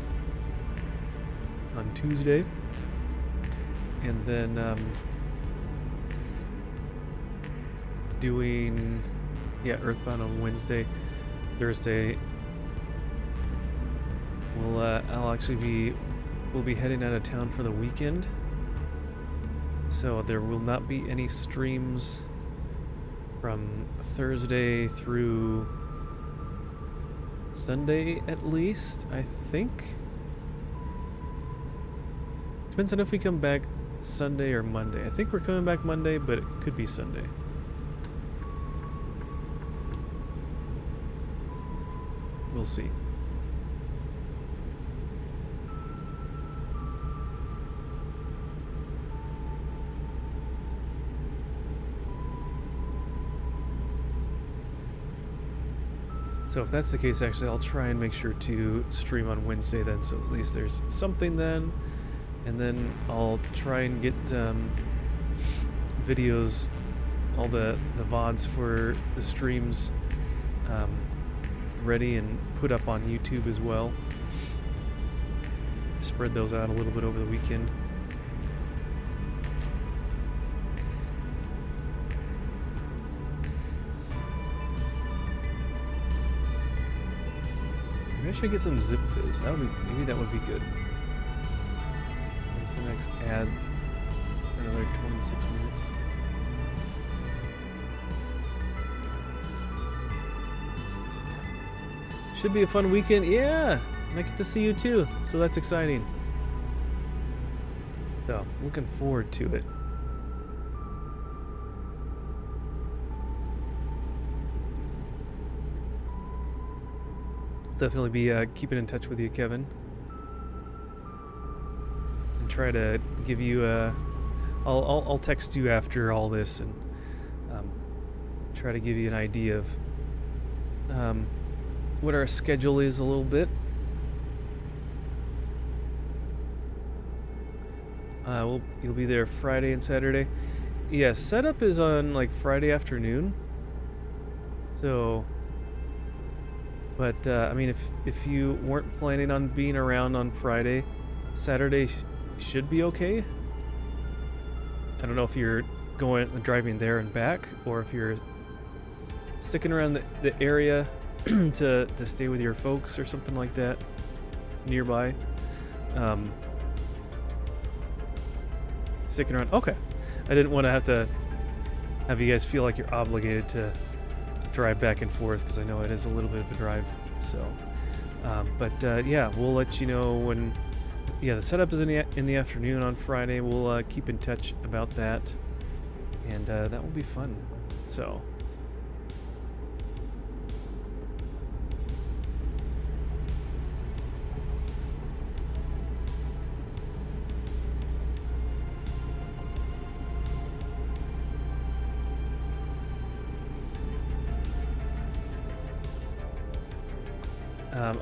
on Tuesday. And then doing Earthbound on Wednesday. Thursday we'll be heading out of town for the weekend, so there will not be any streams from Thursday through Sunday at least, I think. Depends on if we come back Sunday or Monday. I think we're coming back Monday, but it could be Sunday. We'll see. So if that's the case, actually, I'll try and make sure to stream on Wednesday then, so at least there's something then. And then I'll try and get videos, all the VODs for the streams ready and put up on YouTube as well. Spread those out a little bit over the weekend. Maybe I should get some Zip Fizz. Maybe that would be good. What's the next ad? For another 26 minutes. Should be a fun weekend. Yeah, and I get to see you too, so that's exciting. So, looking forward to it. Definitely be keeping in touch with you, Kevin, and try to give you I'll text you after all this and try to give you an idea of what our schedule is a little bit. You'll be there Friday and Saturday. Yeah, setup is on like Friday afternoon. So, but I mean, if you weren't planning on being around on Friday, Saturday should be okay. I don't know if you're driving there and back, or if you're sticking around the area to stay with your folks or something like that nearby. Sticking around. Okay. I didn't want to have you guys feel like you're obligated to drive back and forth, because I know it is a little bit of a drive. So, yeah, we'll let you know when. Yeah, the setup is in the afternoon on Friday. We'll keep in touch about that, and that will be fun. So.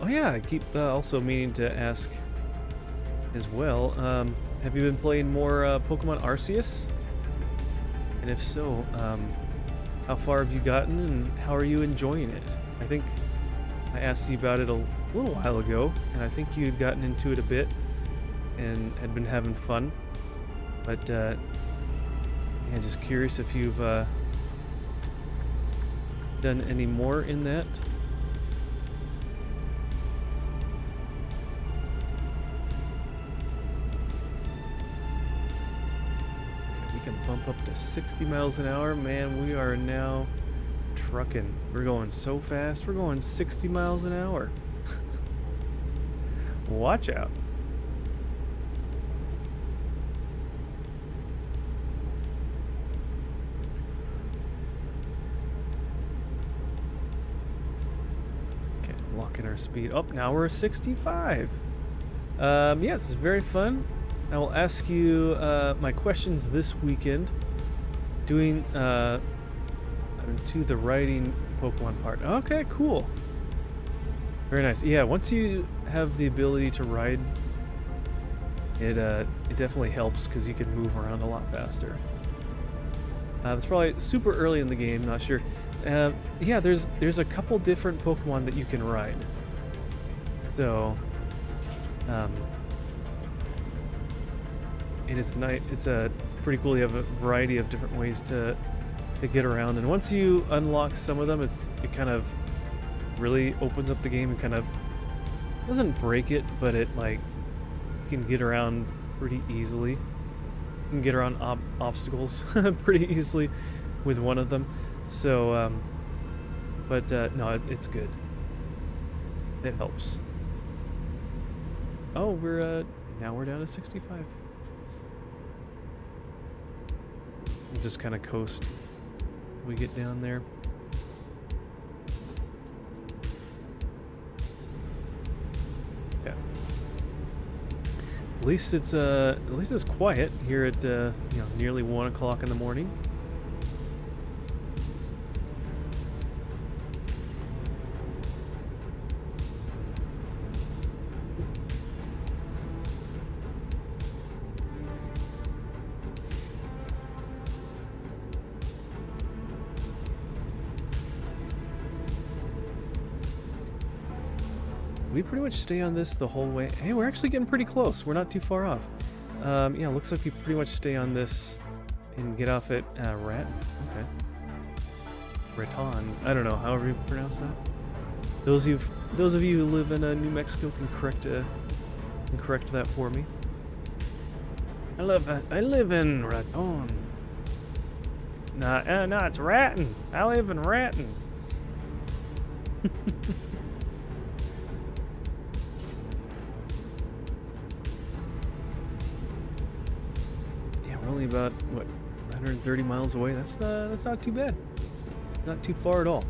Oh yeah, I keep also meaning to ask as well. have you been playing more Pokemon Arceus? And if so, how far have you gotten and how are you enjoying it? I think I asked you about it a little while ago, and I think you had gotten into it a bit and had been having fun. But, yeah, just curious if you've done any more in that. Okay, we can bump up to 60 miles an hour. Man, we are now trucking. We're going so fast. We're going 60 miles an hour. Watch out. Locking our speed up. Now we're 65. Yeah, this is very fun. I will ask you my questions this weekend. Doing to the riding Pokemon part. Okay, cool. Very nice. Yeah, once you have the ability to ride, it definitely helps because you can move around a lot faster. That's probably super early in the game. Not sure. Yeah, there's a couple different Pokemon that you can ride. So, and it's nice. It's pretty cool. You have a variety of different ways to get around. And once you unlock some of them, it kind of really opens up the game and kind of doesn't break it, but it like you can get around pretty easily. You can get around obstacles pretty easily with one of them. So, but no, it's good. It helps. Oh, now we're down to 65. We'll just kind of coast till we get down there. Yeah. At least it's quiet here at nearly 1 o'clock in the morning. We pretty much stay on this the whole way. Hey, we're actually getting pretty close. We're not too far off. Yeah, looks like we pretty much stay on this and get off at Rat. Okay. Raton. I don't know. However you pronounce that. Those of you who live in New Mexico can correct that for me. I live in Raton. Nah, it's Raton. I live in Raton. Only about what 130 miles away. That's not too bad. Not too far at all.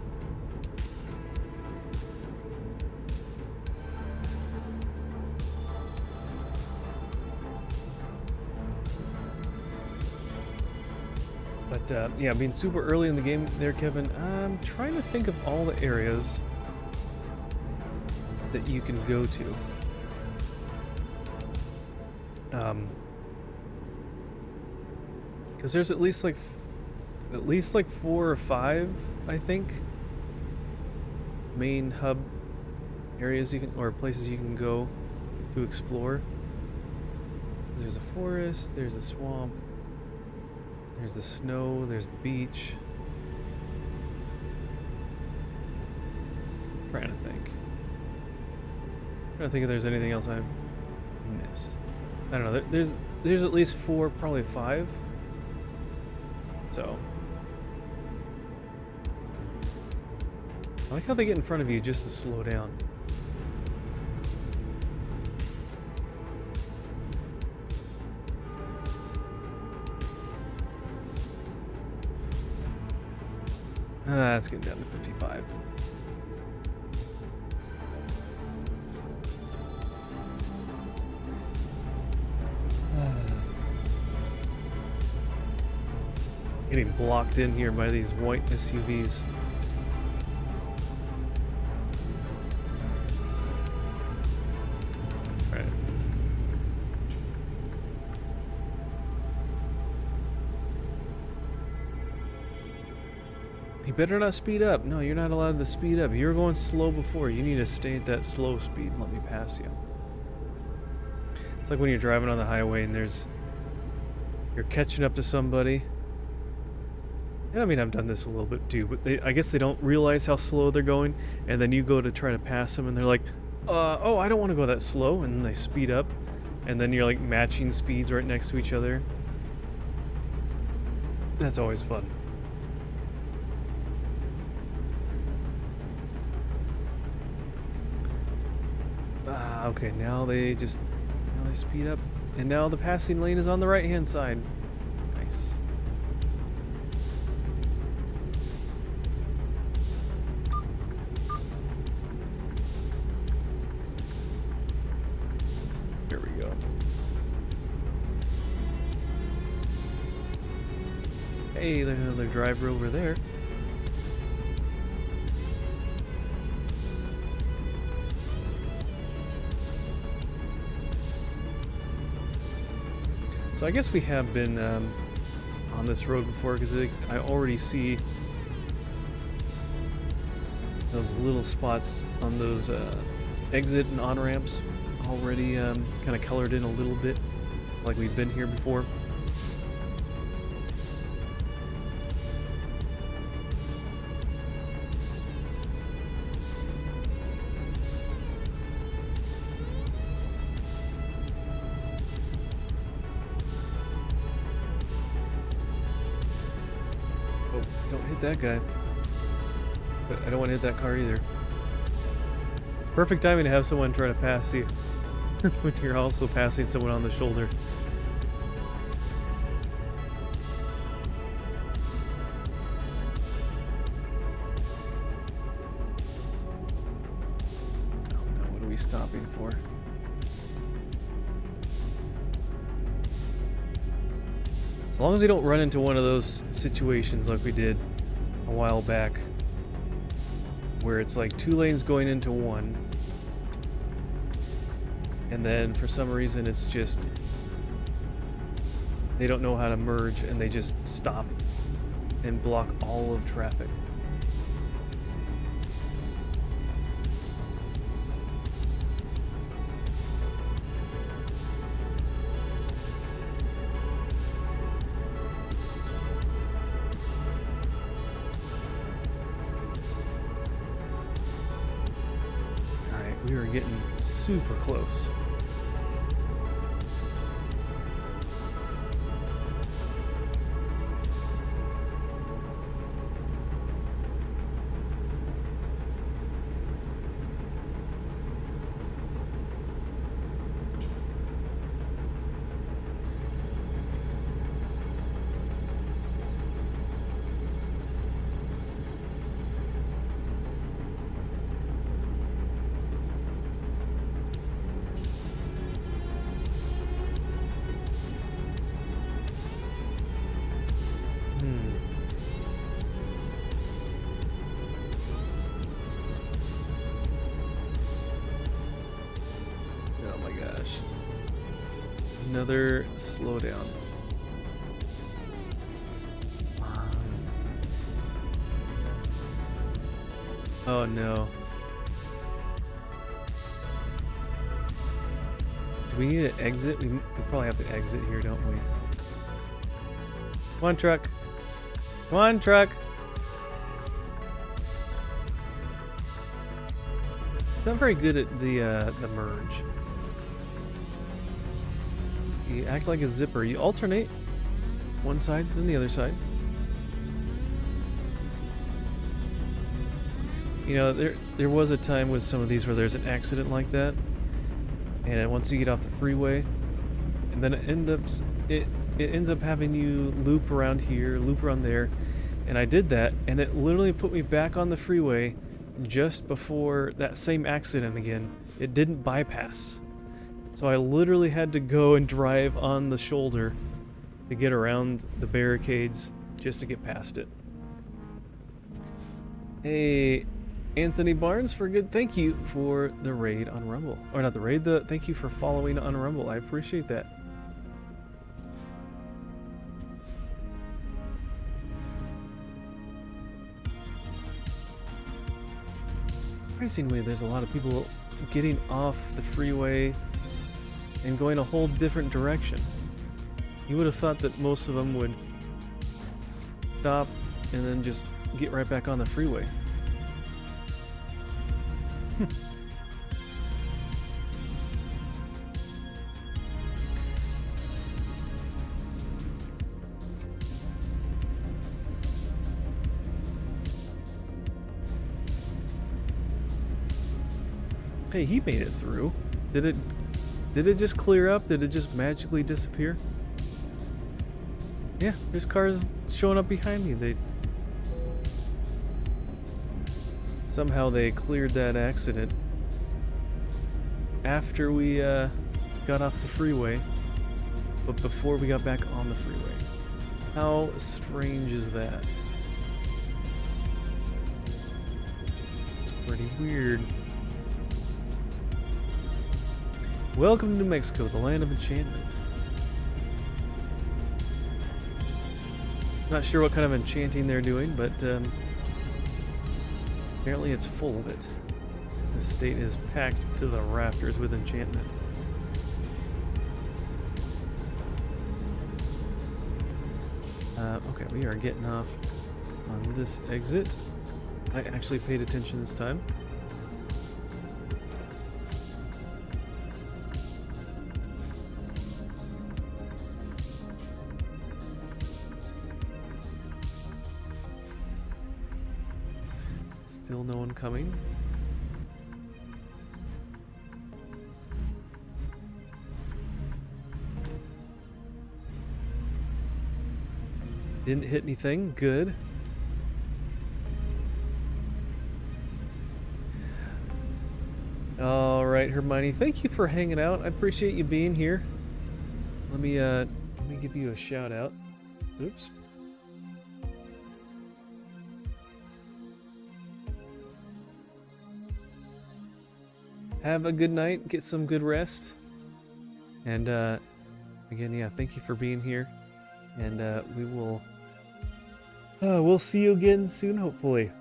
But yeah, being super early in the game there, Kevin. I'm trying to think of all the areas that you can go to. Because there's at least like 4 or 5, I think, main hub areas or places you can go to explore. There's a forest, there's the swamp, there's the snow, there's the beach. I'm trying to think if there's anything else I missed. I don't know. There's at least 4, probably 5. So, I like how they get in front of you just to slow down. That's getting down to 55. Getting blocked in here by these white SUVs. Right. You better not speed up. No, you're not allowed to speed up. You were going slow before. You need to stay at that slow speed and let me pass you. It's like when you're driving on the highway and you're catching up to somebody. And I mean, I've done this a little bit too, but I guess they don't realize how slow they're going, and then you go to try to pass them and they're like, oh, I don't want to go that slow, and then they speed up, and then you're like matching speeds right next to each other. That's always fun. Okay, now they speed up, and now the passing lane is on the right-hand side. Nice. There we go. Hey, there's another driver over there. So I guess we have been on this road before, because I already see those little spots on those exit and on-ramps already kind of colored in a little bit, like we've been here before. Don't hit that guy. But I don't want to hit that car either. Perfect timing to have someone try to pass you when you're also passing someone on the shoulder. Oh no, what are we stopping for? As long as we don't run into one of those situations like we did a while back, where it's like 2 lanes going into one, and then for some reason it's just they don't know how to merge and they just stop and block all of traffic. We were getting super close. Oh my gosh. Another slowdown. Oh no. Do we need to exit? We probably have to exit here, don't we? Come on, truck. Come on, truck. Not very good at the merge. You act like a zipper. You alternate one side, then the other side. You know, there was a time with some of these where there's an accident like that, and once you get off the freeway, and then it ends up having you loop around here, loop around there, and I did that, and it literally put me back on the freeway just before that same accident again. It didn't bypass. So I literally had to go and drive on the shoulder to get around the barricades just to get past it. Hey, Anthony Barnes, thank you for the raid on Rumble. Or not the raid, thank you for following on Rumble. I appreciate that. surprisingly, there's a lot of people getting off the freeway and going a whole different direction. You would have thought that most of them would stop and then just get right back on the freeway. Hey, he made it through. Did it just clear up? Did it just magically disappear? Yeah, there's cars showing up behind me. Somehow they cleared that accident after we got off the freeway, but before we got back on the freeway. How strange is that? It's pretty weird. Welcome to New Mexico, the land of enchantment. Not sure what kind of enchanting they're doing, but apparently it's full of it. The state is packed to the rafters with enchantment. Okay, we are getting off on this exit. I actually paid attention this time. Still no one coming. Didn't hit anything. Good. All right, Hermione. Thank you for hanging out. I appreciate you being here. Let me give you a shout out. Oops. Have a good night. Get some good rest. And again, yeah, thank you for being here. And we will. We'll see you again soon, hopefully.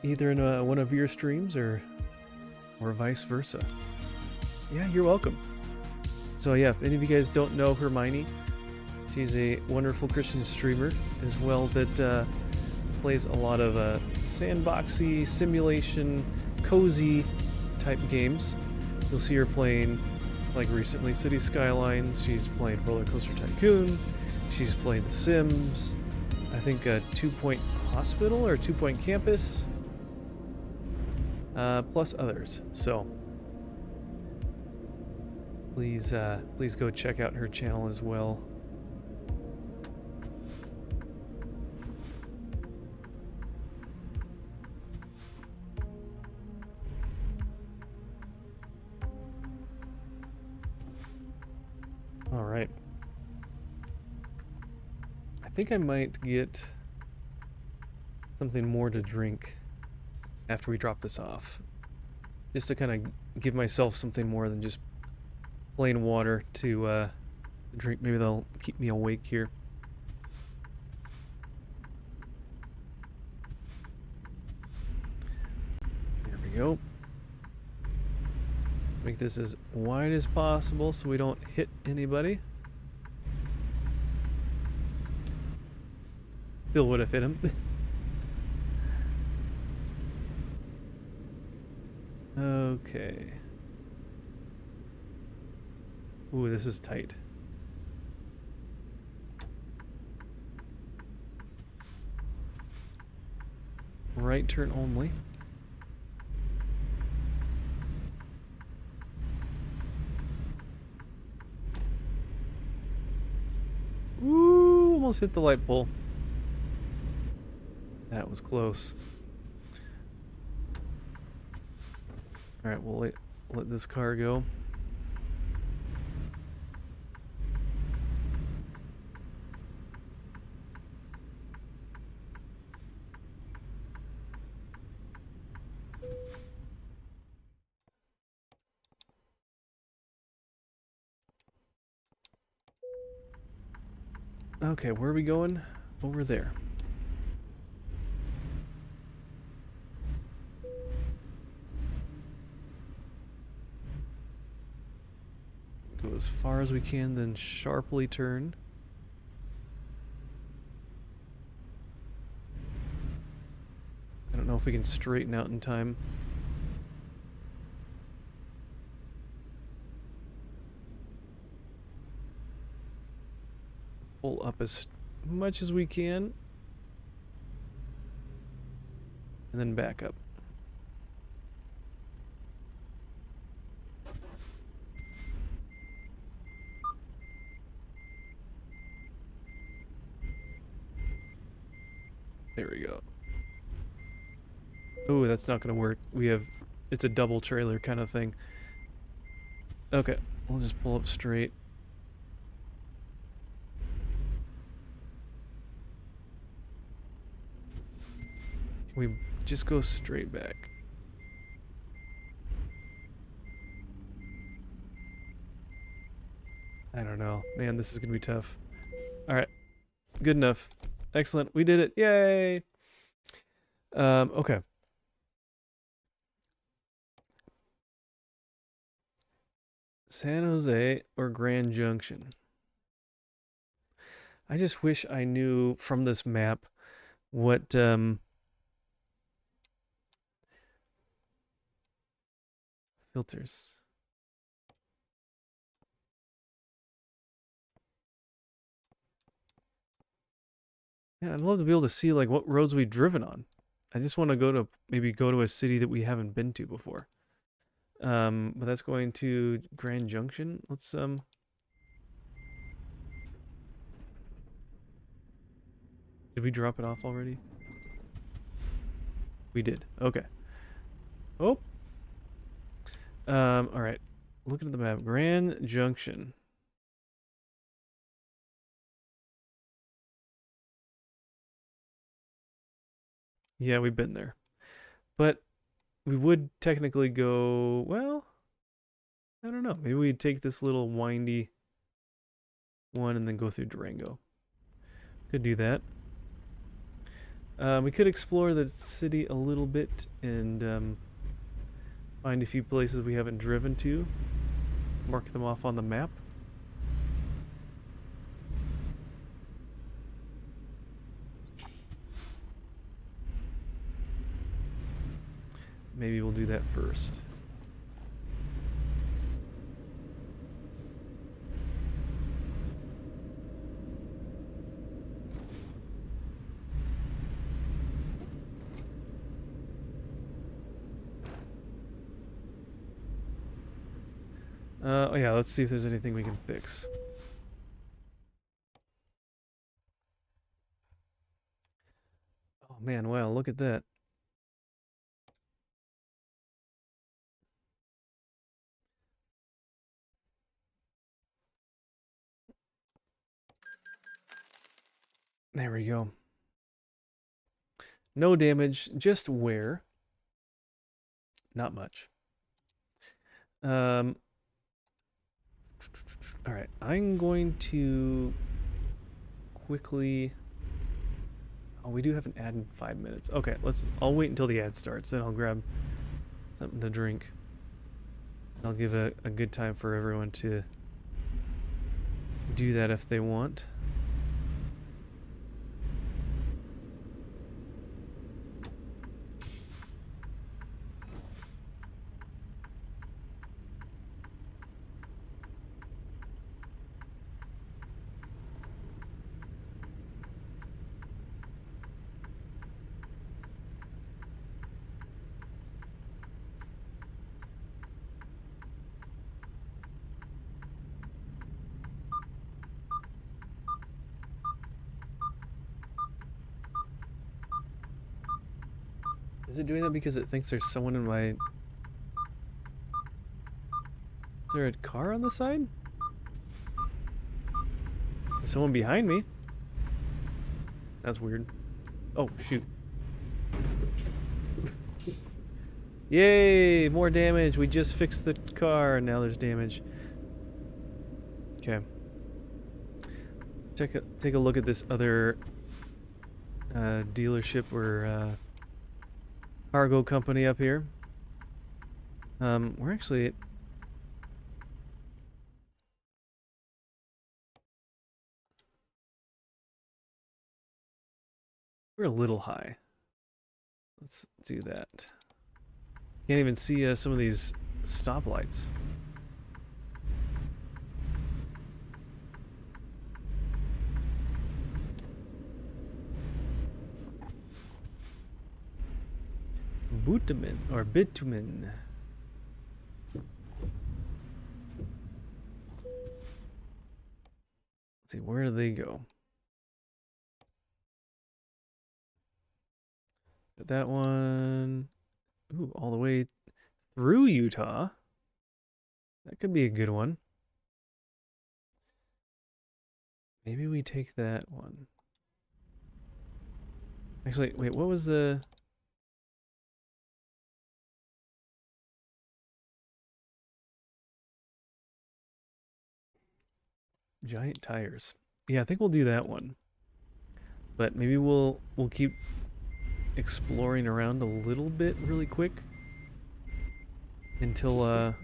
Either in one of your streams or vice versa. Yeah, you're welcome. So yeah, if any of you guys don't know Hermione, she's a wonderful Christian streamer as well that plays a lot of sandboxy, simulation, cozy type games. You'll see her playing, like recently, City Skylines. She's playing Roller Coaster Tycoon. She's played The Sims. I think 2 Point Hospital or 2 Point Campus. Plus others. So please go check out her channel as well. All right. I think I might get something more to drink after we drop this off. Just to kind of give myself something more than just plain water to drink. Maybe they'll keep me awake here. There we go. Make this as wide as possible so we don't hit anybody. Still would have hit him. Okay. Ooh, this is tight. Right turn only. Ooh, almost hit the light pole. That was close. Alright, we'll let this car go. Okay, where are we going? Over there. Go as far as we can, then sharply turn. I don't know if we can straighten out in time. Pull up as much as we can. And then back up. There we go. Oh, that's not gonna work. It's a double trailer kind of thing. Okay, we'll just pull up straight. Can we just go straight back? I don't know. Man, this is gonna be tough. Alright. Good enough. Excellent. We did it. Yay! Okay. San Jose or Grand Junction? I just wish I knew from this map what, filters. Man, I'd love to be able to see, like, what roads we've driven on. I just want to maybe go to a city that we haven't been to before. But that's going to Grand Junction. Let's, Did we drop it off already? We did. Okay. Oh. Alright. Looking at the map. Grand Junction. Yeah, we've been there. But we would technically go, well, I don't know. Maybe we'd take this little windy one and then go through Durango. Could do that. We could explore the city a little bit and find a few places we haven't driven to. Mark them off on the map. Maybe we'll do that first. Oh yeah, let's see if there's anything we can fix. Oh man, wow, look at that. There we go. No damage, just wear. Not much. Alright, I'm going to quickly... Oh, we do have an ad in 5 minutes. Okay, I'll wait until the ad starts, then I'll grab something to drink. I'll give a good time for everyone to do that if they want. Is it doing that because it thinks there's someone in my... Is there a car on the side? There's someone behind me. That's weird. Oh, shoot. Yay! More damage! We just fixed the car and now there's damage. Okay. Take a look at this other dealership or cargo company up here. We're actually... We're a little high. Let's do that. Can't even see some of these stoplights. Bitumen or bitumen. Let's see, where do they go? Got that one. Ooh, all the way through Utah. That could be a good one. Maybe we take that one. Actually, wait, what was the... Giant tires. Yeah, I think we'll do that one. But maybe we'll keep exploring around a little bit really quick until oh,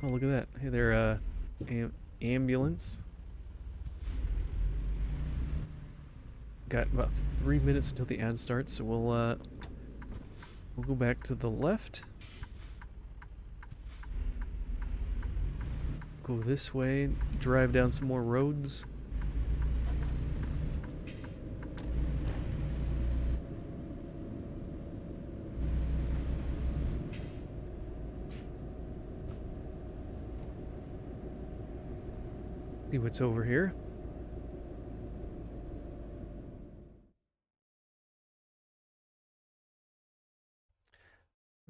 look at that. Hey there, ambulance. Got about 3 minutes until the ad starts, so we'll go back to the left. Go this way, drive down some more roads. See what's over here.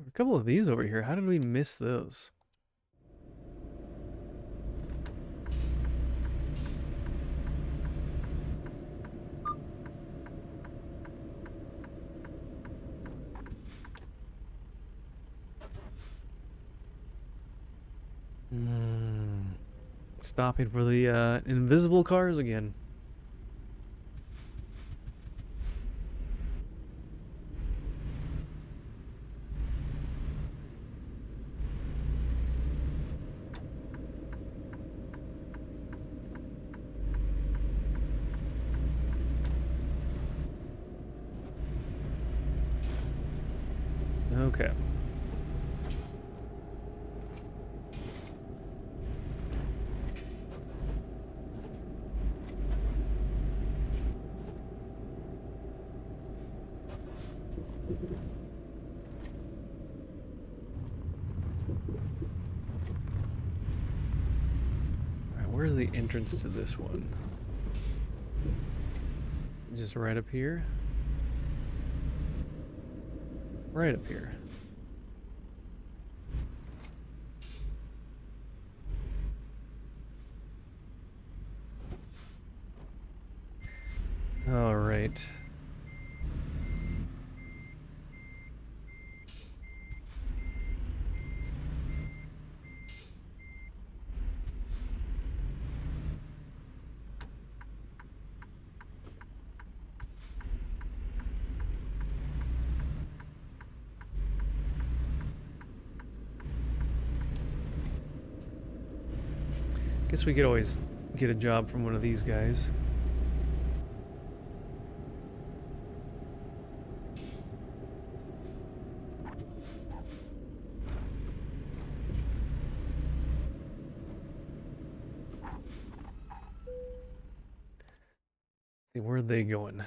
A couple of these over here. How did we miss those? Stopping for the invisible cars again. Okay. Alright, where's the entrance to this one? Just right up here? Right up here. All right. Guess we could always get a job from one of these guys. Let's see, where are they going?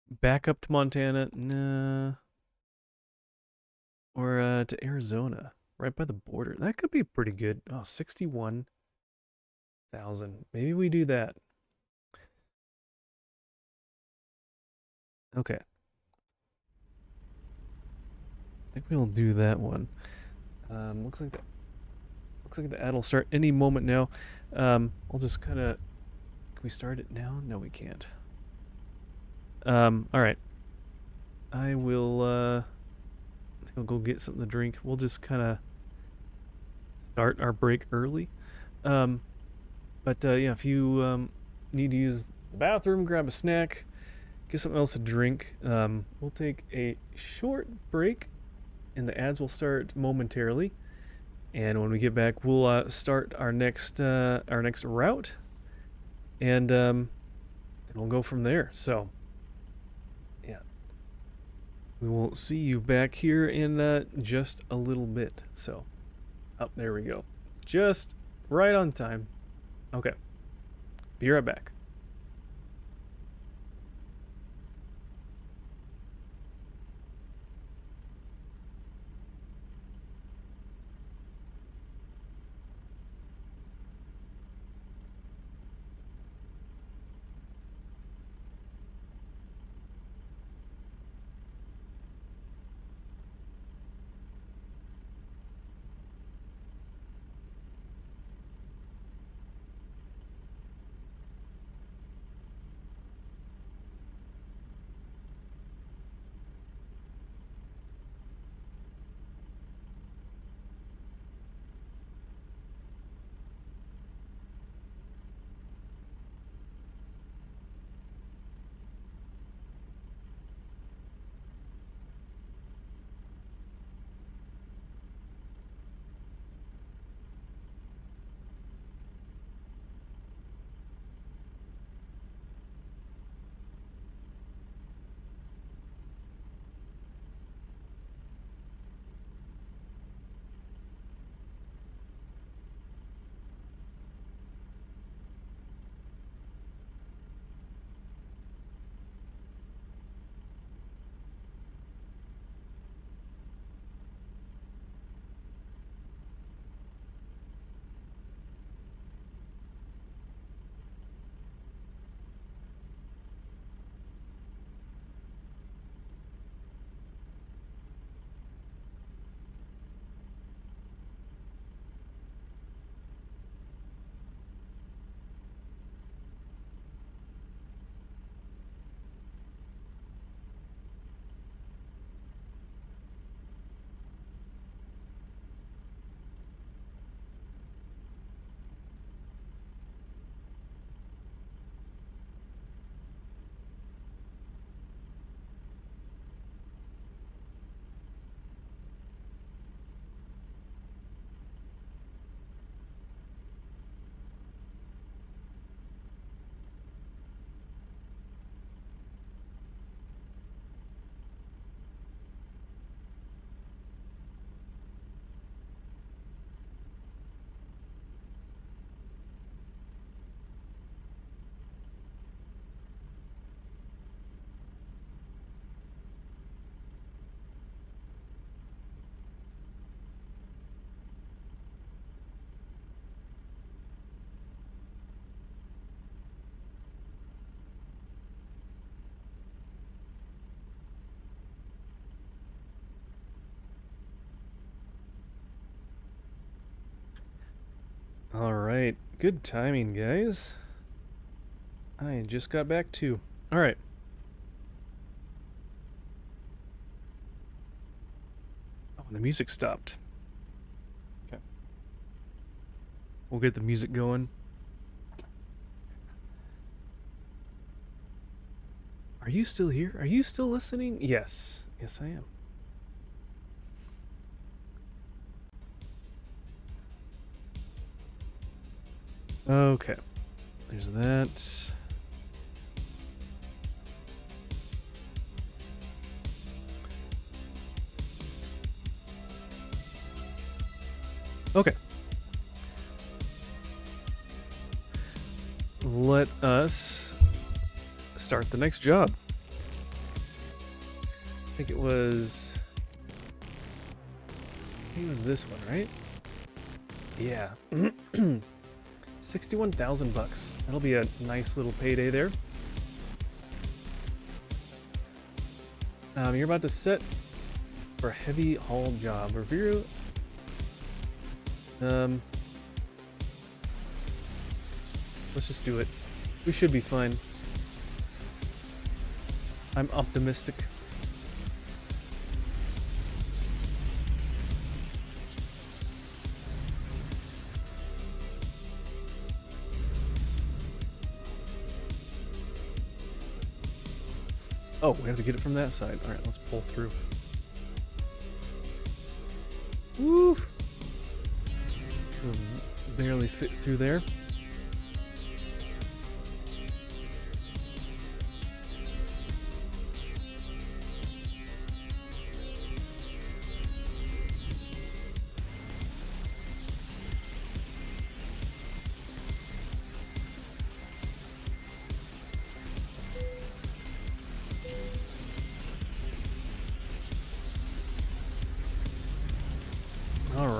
Back up to Montana? Nah. Or to Arizona. Right by the border. That could be pretty good. Oh, 61,000. Maybe we do that. Okay. I think we'll do that one. Looks like the ad will start any moment now. I'll just kind of... Can we start it now? No, we can't. All right. I will, I think I'll go get something to drink. We'll just kind of start our break early. Yeah, if you need to use the bathroom, grab a snack, get something else to drink, we'll take a short break, and the ads will start momentarily. And when we get back, we'll start our next route. and then we'll go from there. So, yeah, we will see you back here in just a little bit. So, oh, there we go. Just right on time. Okay, be right back. All right, good timing, guys. I just got back too. All right. Oh, the music stopped. Okay. We'll get the music going. Are you still here? Are you still listening? Yes. Yes, I am. Okay. There's that. Okay. Let us start the next job. I think it was this one, right? Yeah. 61,000 bucks. That'll be a nice little payday there. You're about to set for a heavy haul job. Review. Let's just do it. We should be fine. I'm optimistic. Oh, we have to get it from that side. Alright, let's pull through. Woo! Barely fit through there.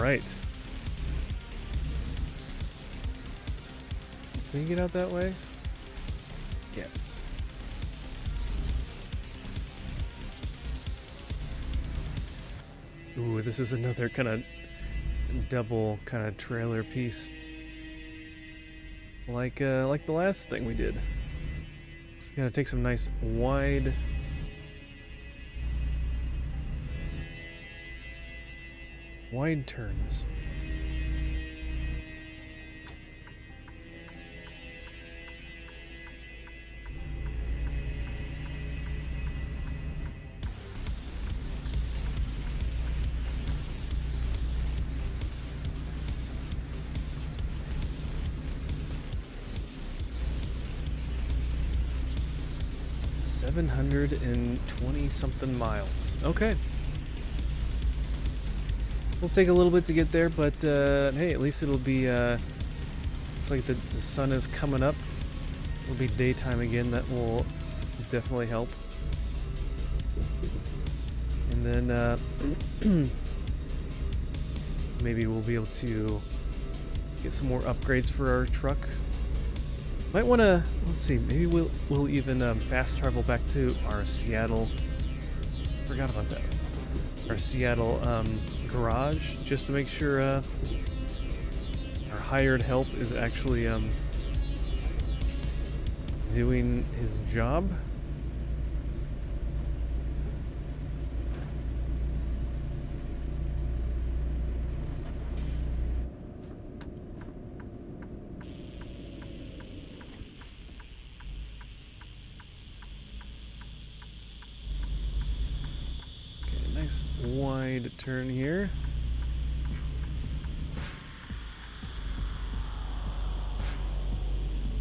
right. Can you get out that way? Yes. Ooh, this is another kind of double kind of trailer piece. Like the last thing we did. You gotta take some nice wide turns. $720-something miles. Okay. It'll take a little bit to get there, but hey, at least it'll be, it's like the sun is coming up. It'll be daytime again. That will definitely help. And then maybe we'll be able to get some more upgrades for our truck. Might want to, let's see, maybe we'll even fast travel back to our Seattle, forgot about that, our Seattle garage, just to make sure our hired help is actually doing his job. Nice wide turn here.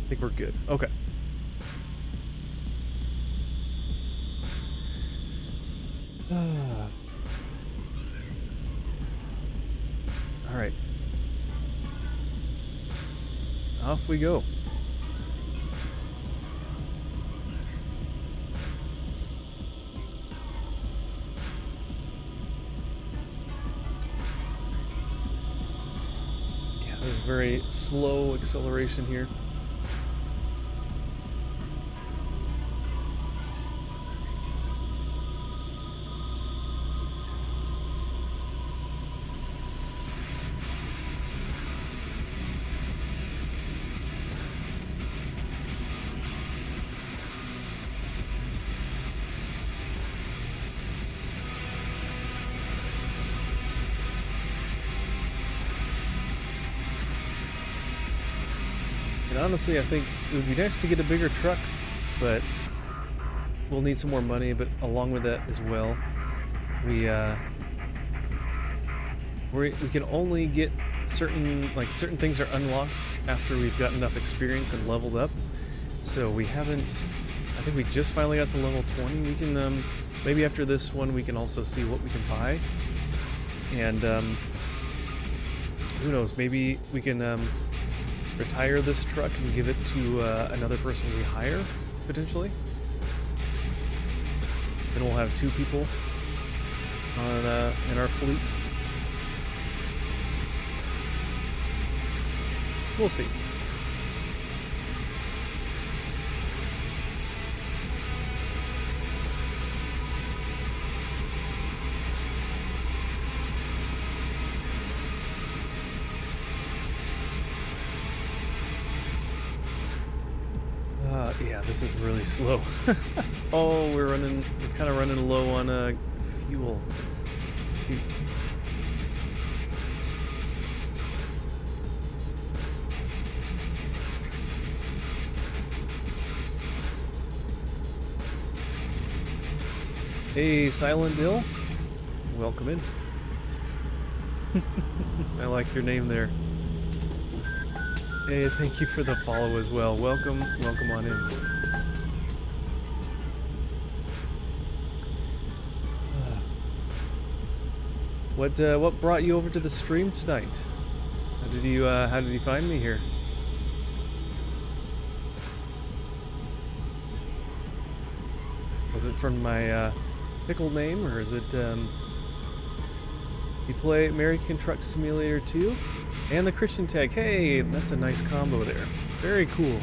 I think we're good. Okay. All right. Off we go. There's very slow acceleration here. And honestly, I think it would be nice to get a bigger truck, but we'll need some more money. But along with that as well, we can only get certain things are unlocked after we've got enough experience and leveled up. So we haven't. I think we just finally got to level 20. We can maybe after this one we can also see what we can buy, and who knows? Maybe we can retire this truck and give it to another person we hire, potentially. Then we'll have 2 people on in our fleet. We'll see. Yeah, this is really slow. Oh, we're kind of running low on fuel. Shoot. Hey, Silent Dill. Welcome in. I like your name there. Hey, thank you for the follow as well. Welcome on in. What brought you over to the stream tonight? How did you find me here? Was it from my pickle name, or is it You play American Truck Simulator 2 and the Christian Tag. Hey, that's a nice combo there. Very cool.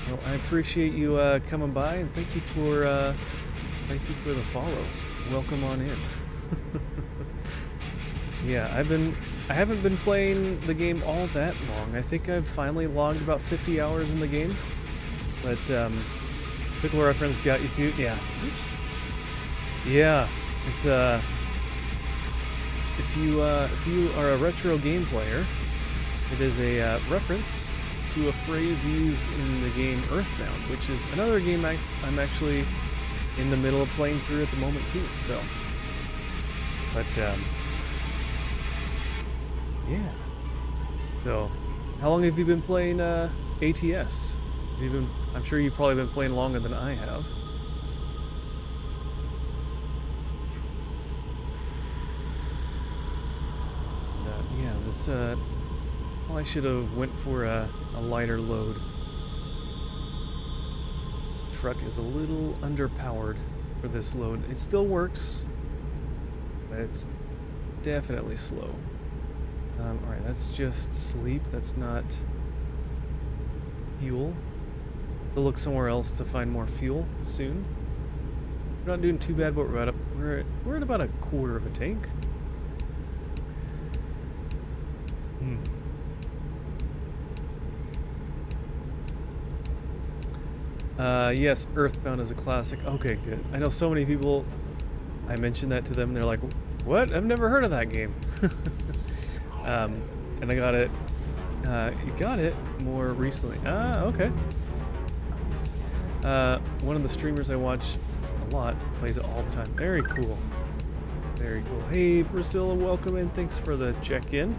Well, I appreciate you coming by, and thank you for the follow. Welcome on in. Yeah, I haven't been playing the game all that long. I think I've finally logged about 50 hours in the game. But Pickle Reference got you too. Yeah. Oops. Yeah, it's if you are a retro game player, it is a reference to a phrase used in the game Earthbound, which is another game I'm actually in the middle of playing through at the moment too. So, but yeah. So, how long have you been playing ATS? I'm sure you've probably been playing longer than I have. Yeah, that's well, I should have went for a lighter load. Truck is a little underpowered for this load. It still works, but it's definitely slow. Alright, that's just sleep. That's not fuel. We'll look somewhere else to find more fuel soon. We're not doing too bad, but we're at about a quarter of a tank. Yes, Earthbound is a classic. Okay, good. I know so many people, I mentioned that to them, they're like, what? I've never heard of that game. And I got it, you got it more recently. Ah, okay. Nice. One of the streamers I watch a lot plays it all the time. Very cool. Very cool. Hey, Priscilla, welcome in. Thanks for the check-in.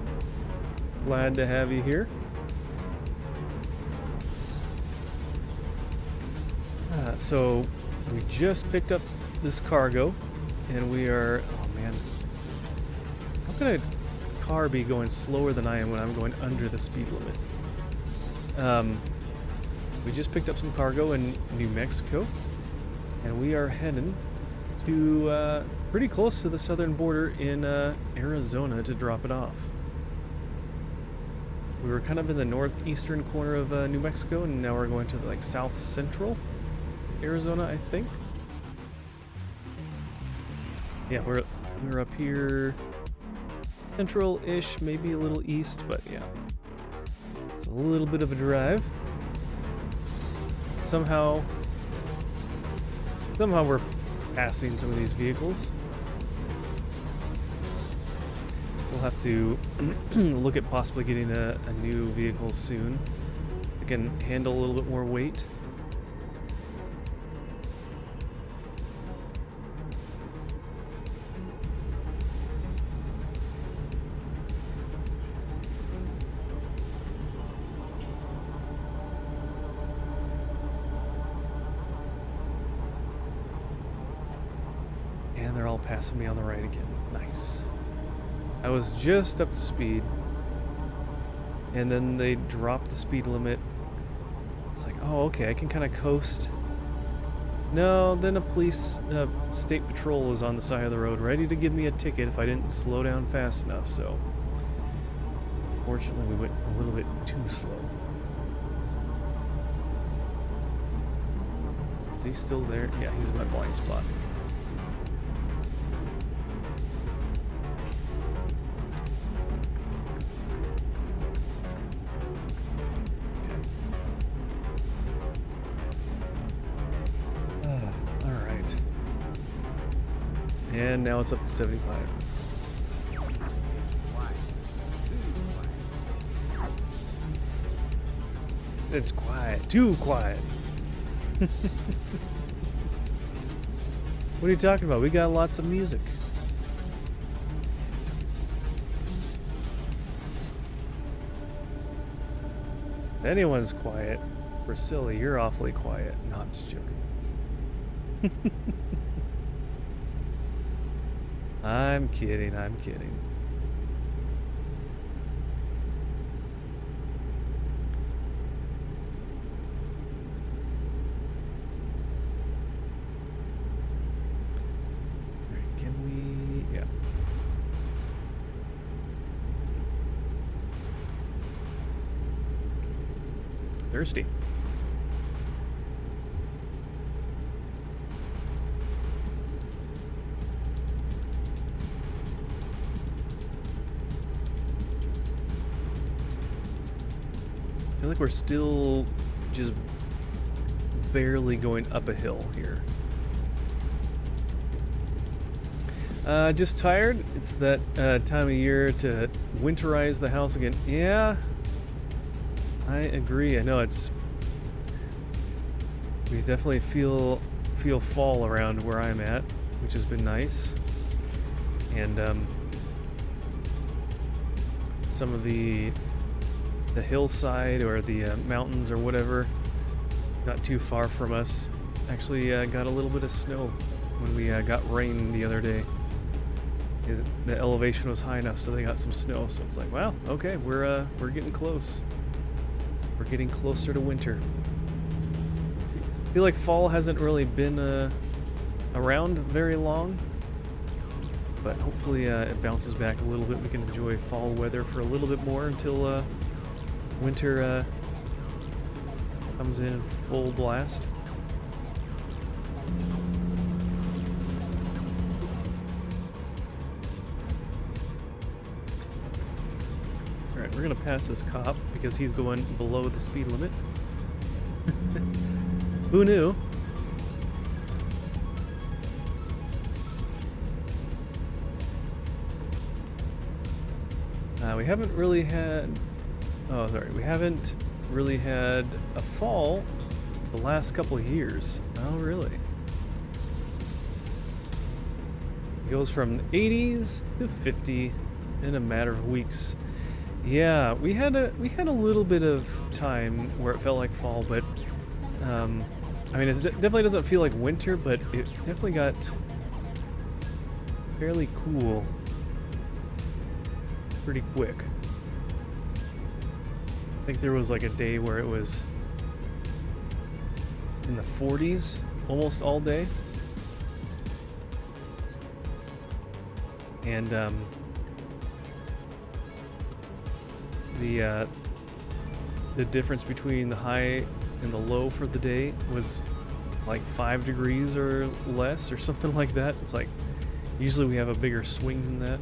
Glad to have you here. So we just picked up this cargo, and we are, oh man, how can a car be going slower than I am when I'm going under the speed limit? We just picked up some cargo in New Mexico, and we are heading to pretty close to the southern border in Arizona to drop it off. We were kind of in the northeastern corner of New Mexico, and now we're going to like south central Arizona, I think. Yeah, we're up here, central-ish, maybe a little east, but yeah, it's a little bit of a drive. Somehow we're passing some of these vehicles. We'll have to look at possibly getting a new vehicle soon. It can handle a little bit more weight. And they're all passing me on the right again. Nice. I was just up to speed, and then they dropped the speed limit. It's like, oh, okay, I can kind of coast. No, then a police state patrol is on the side of the road ready to give me a ticket if I didn't slow down fast enough, so fortunately we went a little bit too slow. Is he still there? Yeah, he's in my blind spot. And now it's up to 75. It's quiet. Too quiet. What are you talking about? We got lots of music. If anyone's quiet, Priscilla, you're awfully quiet. No, I'm just joking. I'm kidding, I'm kidding. Can we... yeah. Thirsty. I feel like we're still just barely going up a hill here. Just tired. It's that time of year to winterize the house again. Yeah, I agree. I know we definitely feel fall around where I'm at, which has been nice. And some of the hillside or the mountains or whatever, not too far from us, actually got a little bit of snow when we got rain the other day. The elevation was high enough, so they got some snow. So it's like, wow, okay, we're getting close. We're getting closer to winter. I feel like fall hasn't really been around very long, but hopefully it bounces back a little bit. We can enjoy fall weather for a little bit more until winter comes in full blast. Alright, we're gonna pass this cop because he's going below the speed limit. Who knew? We haven't really had... Oh, sorry. We haven't really had a fall the last couple of years. Oh, really? It goes from 80s to 50 in a matter of weeks. Yeah, we had a little bit of time where it felt like fall, but I mean, it definitely doesn't feel like winter, but it definitely got fairly cool pretty quick. I think there was like a day where it was in the 40s almost all day. And the difference between the high and the low for the day was like 5 degrees or less or something like that. It's like usually we have a bigger swing than that.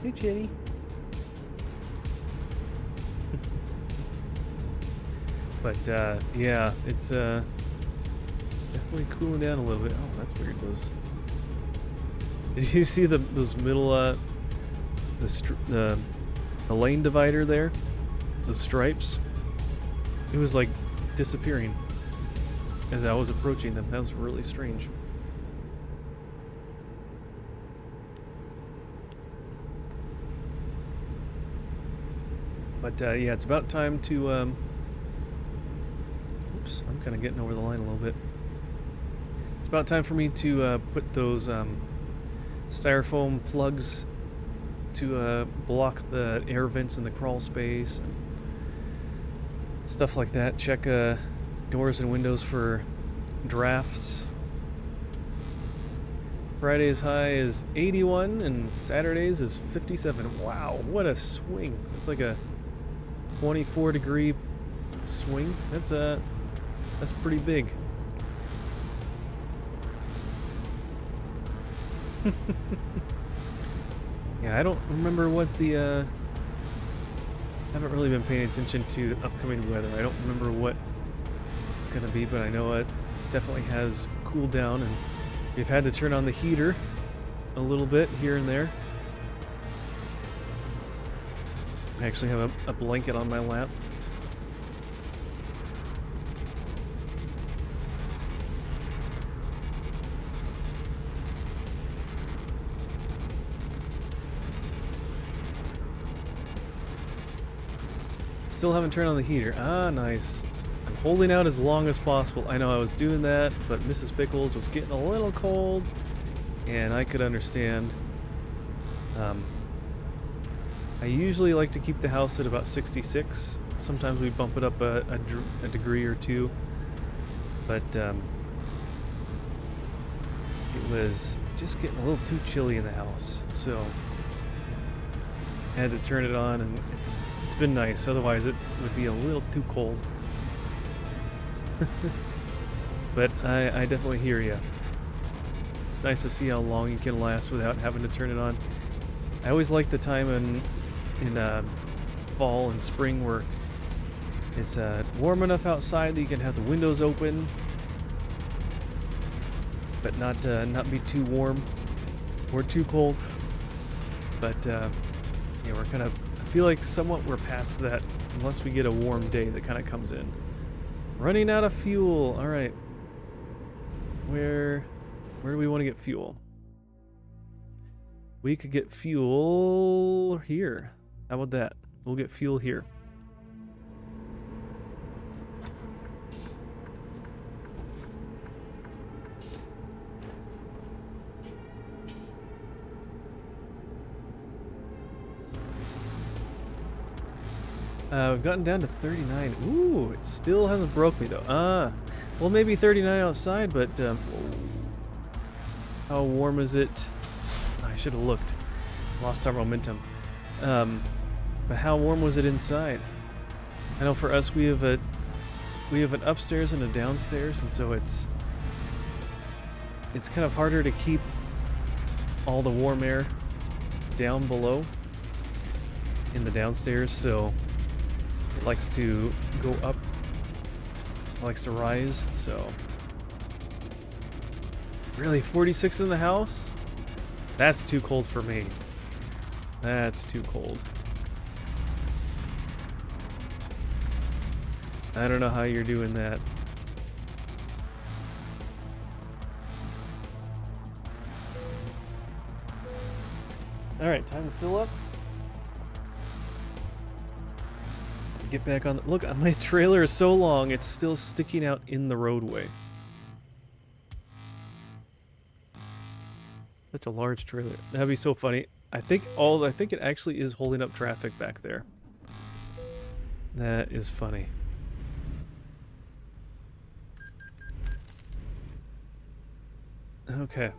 Hey, Jenny. But yeah, it's definitely cooling down a little bit. Oh, that's weird. Did you see those middle the lane divider there? The stripes. It was like disappearing as I was approaching them. That was really strange. But yeah, it's about time to oops, I'm kind of getting over the line a little bit. It's about time for me to put those styrofoam plugs to block the air vents in the crawl space and stuff like that. Check doors and windows for drafts. Friday's high is 81 and Saturday's is 57. Wow, what a swing. It's like a 24-degree swing. That's pretty big. Yeah, I don't remember what the I haven't really been paying attention to upcoming weather. I don't remember what it's gonna be, but I know it definitely has cooled down, and we've had to turn on the heater a little bit here and there. I actually have a blanket on my lap. Still haven't turned on the heater. Ah, nice. I'm holding out as long as possible. I know I was doing that, but Mrs. Pickles was getting a little cold, and I could understand. I usually like to keep the house at about 66. Sometimes we bump it up a degree or two, but it was just getting a little too chilly in the house, so I had to turn it on, and it's It's been nice, otherwise it would be a little too cold. But I definitely hear you. It's nice to see how long you can last without having to turn it on. I always like the time in fall and spring where it's warm enough outside that you can have the windows open, but not be too warm or too cold. But yeah, we're kind of, I feel like somewhat we're past that unless we get a warm day that kind of comes in. Running out of fuel. All right. Where do we want to get fuel? We could get fuel here. How about that? We'll get fuel here. We've gotten down to 39. Ooh, it still hasn't broke me though. Well, maybe 39 outside, but how warm is it? I should have looked. Lost our momentum. But how warm was it inside? I know for us we have an upstairs and a downstairs, and so it's kind of harder to keep all the warm air down below in the downstairs, so it likes to go up. It likes to rise, so really 46 in the house? That's too cold for me. That's too cold. I don't know how you're doing that. Alright, time to fill up. Get back on. Look, my trailer is so long, it's still sticking out in the roadway. Such a large trailer. That'd be so funny. I think it actually is holding up traffic back there. That is funny. Okay.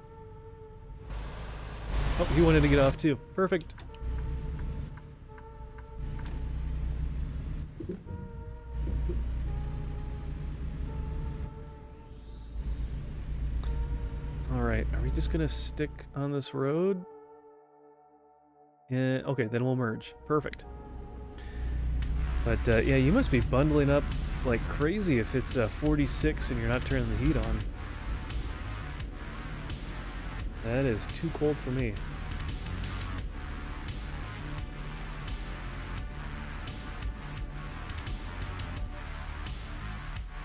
Oh, he wanted to get off too. Perfect. Alright, are we just gonna stick on this road? Yeah, okay, then we'll merge. Perfect. But yeah, you must be bundling up like crazy if it's 46 and you're not turning the heat on. That is too cold for me.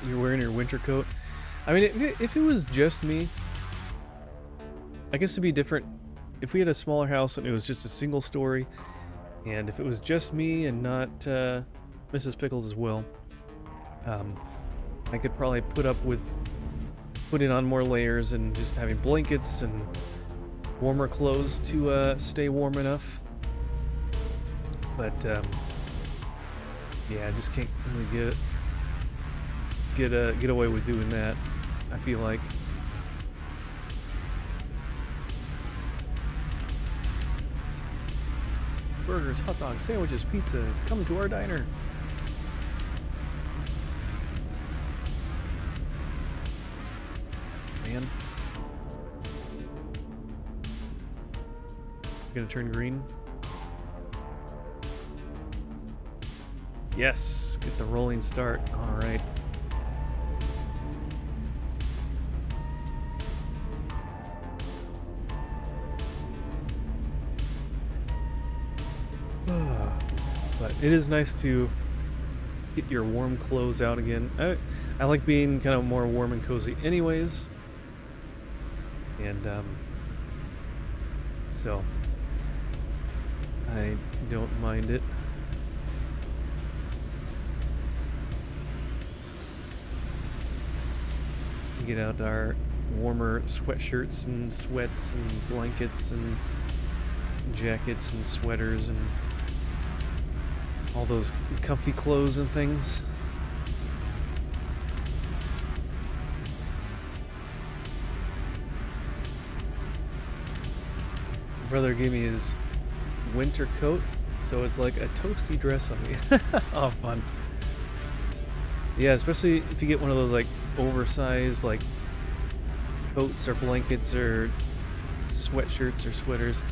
You're wearing your winter coat. I mean, if it was just me, I guess it'd be different. If we had a smaller house and it was just a single story, and if it was just me and not Mrs. Pickles as well, I could probably put up with putting on more layers and just having blankets and warmer clothes to stay warm enough. But yeah, I just can't really get away with doing that, I feel like. Burgers, hot dogs, sandwiches, pizza, come to our diner. Man. Is it gonna turn green? Yes, get the rolling start. Alright. But it is nice to get your warm clothes out again. I like being kind of more warm and cozy anyways. And so I don't mind it. Get out our warmer sweatshirts and sweats and blankets and jackets and sweaters and all those comfy clothes and things. My brother gave me his winter coat So it's like a toasty dress on me. Oh, fun. Yeah, especially if you get one of those like oversized like coats or blankets or sweatshirts or sweaters.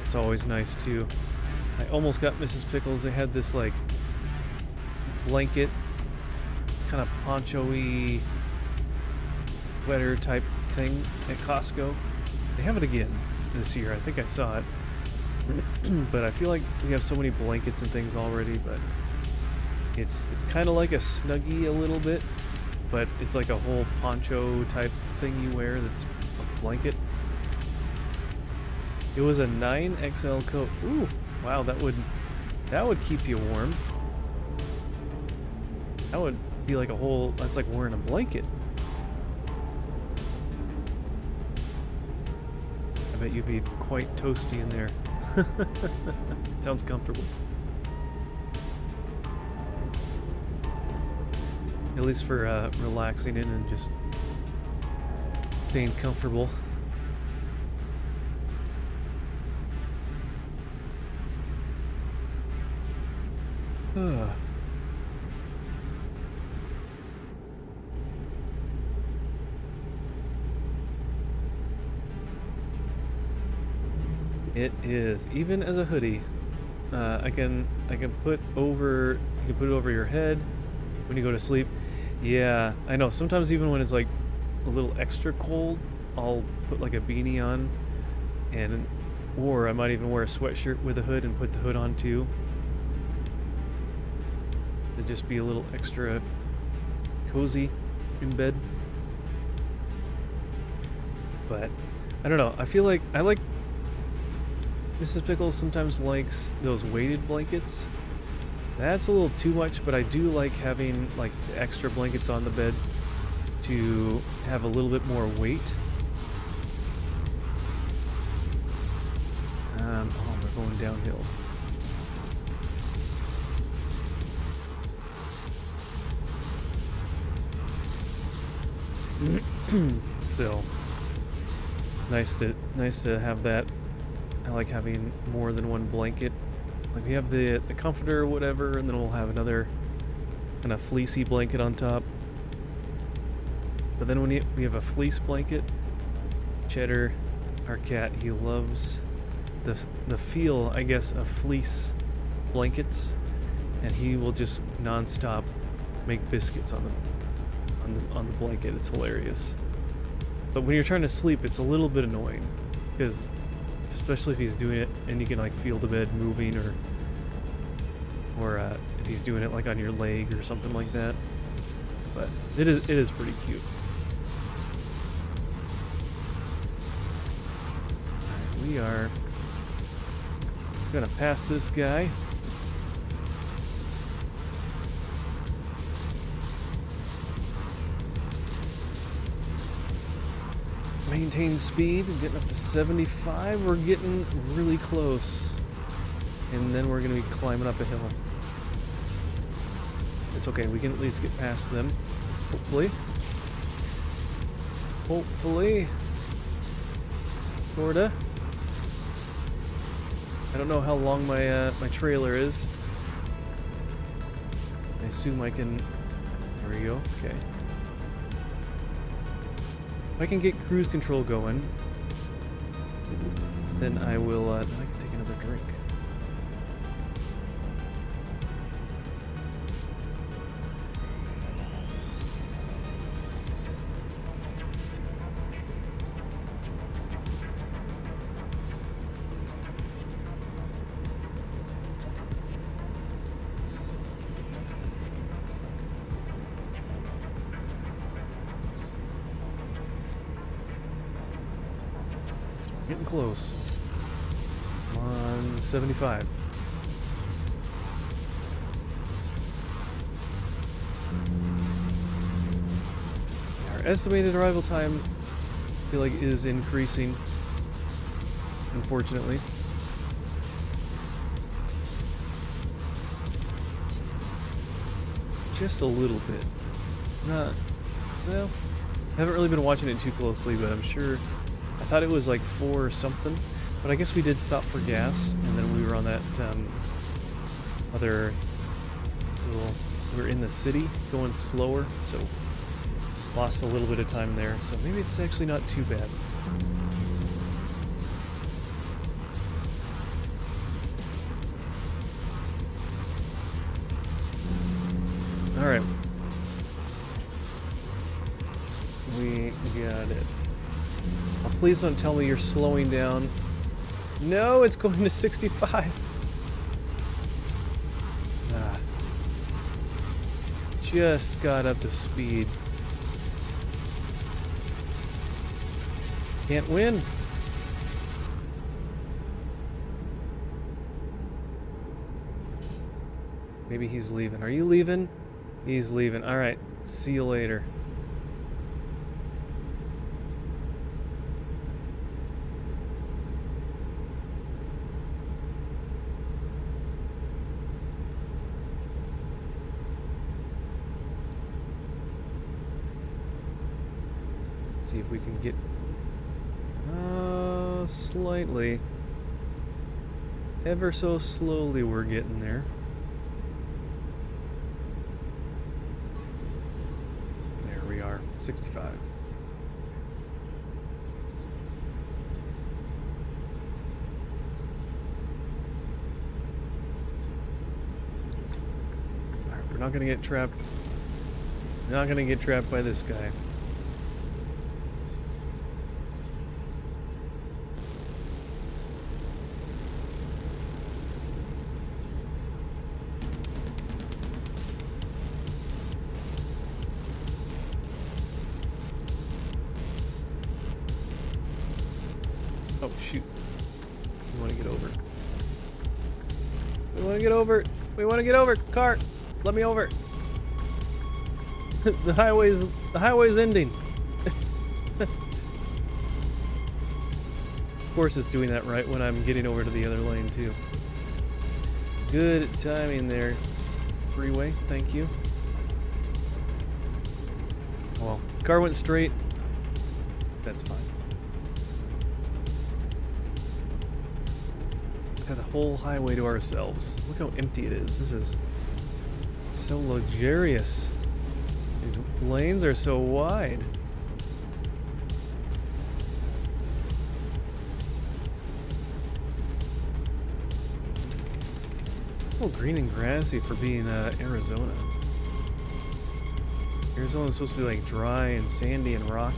It's always nice too. I almost got Mrs. Pickles. They had this like blanket, kind of poncho-y sweater type thing at Costco. They have it again this year. I think I saw it. But I feel like we have so many blankets and things already, but it's kind of like a Snuggie a little bit, but it's like a whole poncho type thing you wear that's a blanket. It was a 9XL coat. Ooh, wow, that would keep you warm. That would be like a whole, that's like wearing a blanket. I bet you'd be quite toasty in there. Sounds comfortable. At least for relaxing in and just staying comfortable. It is, even as a hoodie. I can put over, you can put it over your head when you go to sleep. Yeah, I know. Sometimes even when it's like a little extra cold, I'll put like a beanie on, or I might even wear a sweatshirt with a hood and put the hood on too. To just be a little extra cozy in bed. But I don't know. I feel like I like Mrs. Pickles sometimes likes those weighted blankets. That's a little too much, but I do like having like the extra blankets on the bed to have a little bit more weight. Oh, we're going downhill. So nice to have that. I like having more than one blanket. Like we have the comforter or whatever, and then we'll have another kind of fleecy blanket on top. But then when we have a fleece blanket, Cheddar, our cat, he loves the feel, I guess, of fleece blankets, and he will just nonstop make biscuits on the blanket. It's hilarious. But when you're trying to sleep, it's a little bit annoying, because especially if he's doing it and you can like feel the bed moving, or if he's doing it like on your leg or something like that. But it is pretty cute. Alright, we are gonna pass this guy. Maintain speed, getting up to 75. We're getting really close. And then we're going to be climbing up a hill. It's okay, we can at least get past them. Hopefully. Hopefully. Sorta. I don't know how long my trailer is. I assume I can... There we go, okay. If I can get cruise control going, then I will, then I can take another drink. Getting close. Come on, 75. Our estimated arrival time, I feel like, is increasing, unfortunately. Just a little bit. Not, well, I haven't really been watching it too closely, but I'm sure. I thought it was like 4 or something. But I guess we did stop for gas, and then we were on that other little... We were in the city, going slower, so lost a little bit of time there. So maybe it's actually not too bad. Alright. We got it. Oh, please don't tell me you're slowing down. No, it's going to 65. Ah. Just got up to speed. Can't win. Maybe he's leaving. Are you leaving? He's leaving. Alright. See you later. See if we can get slightly, ever so slowly we're getting there. There we are, 65. Alright, we're not gonna get trapped. We're not gonna get trapped by this guy. Oh, shoot. We want to get over. We want to get over. We want to get over. Car, let me over. the highway's ending. Of course it's doing that right when I'm getting over to the other lane too. Good timing there. Freeway, thank you. Well, car went straight. That's fine. Got the whole highway to ourselves. Look how empty it is. This is so luxurious. These lanes are so wide. It's a little green and grassy for being Arizona. Arizona's supposed to be like dry and sandy and rocky.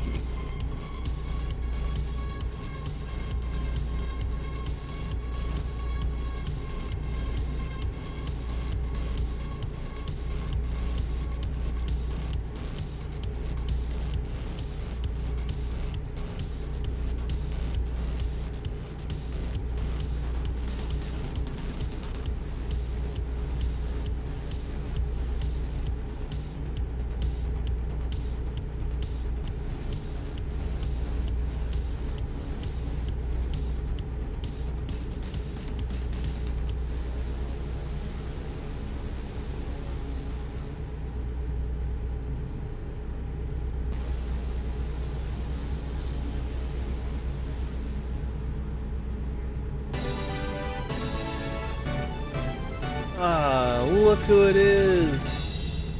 Ah, look who it is!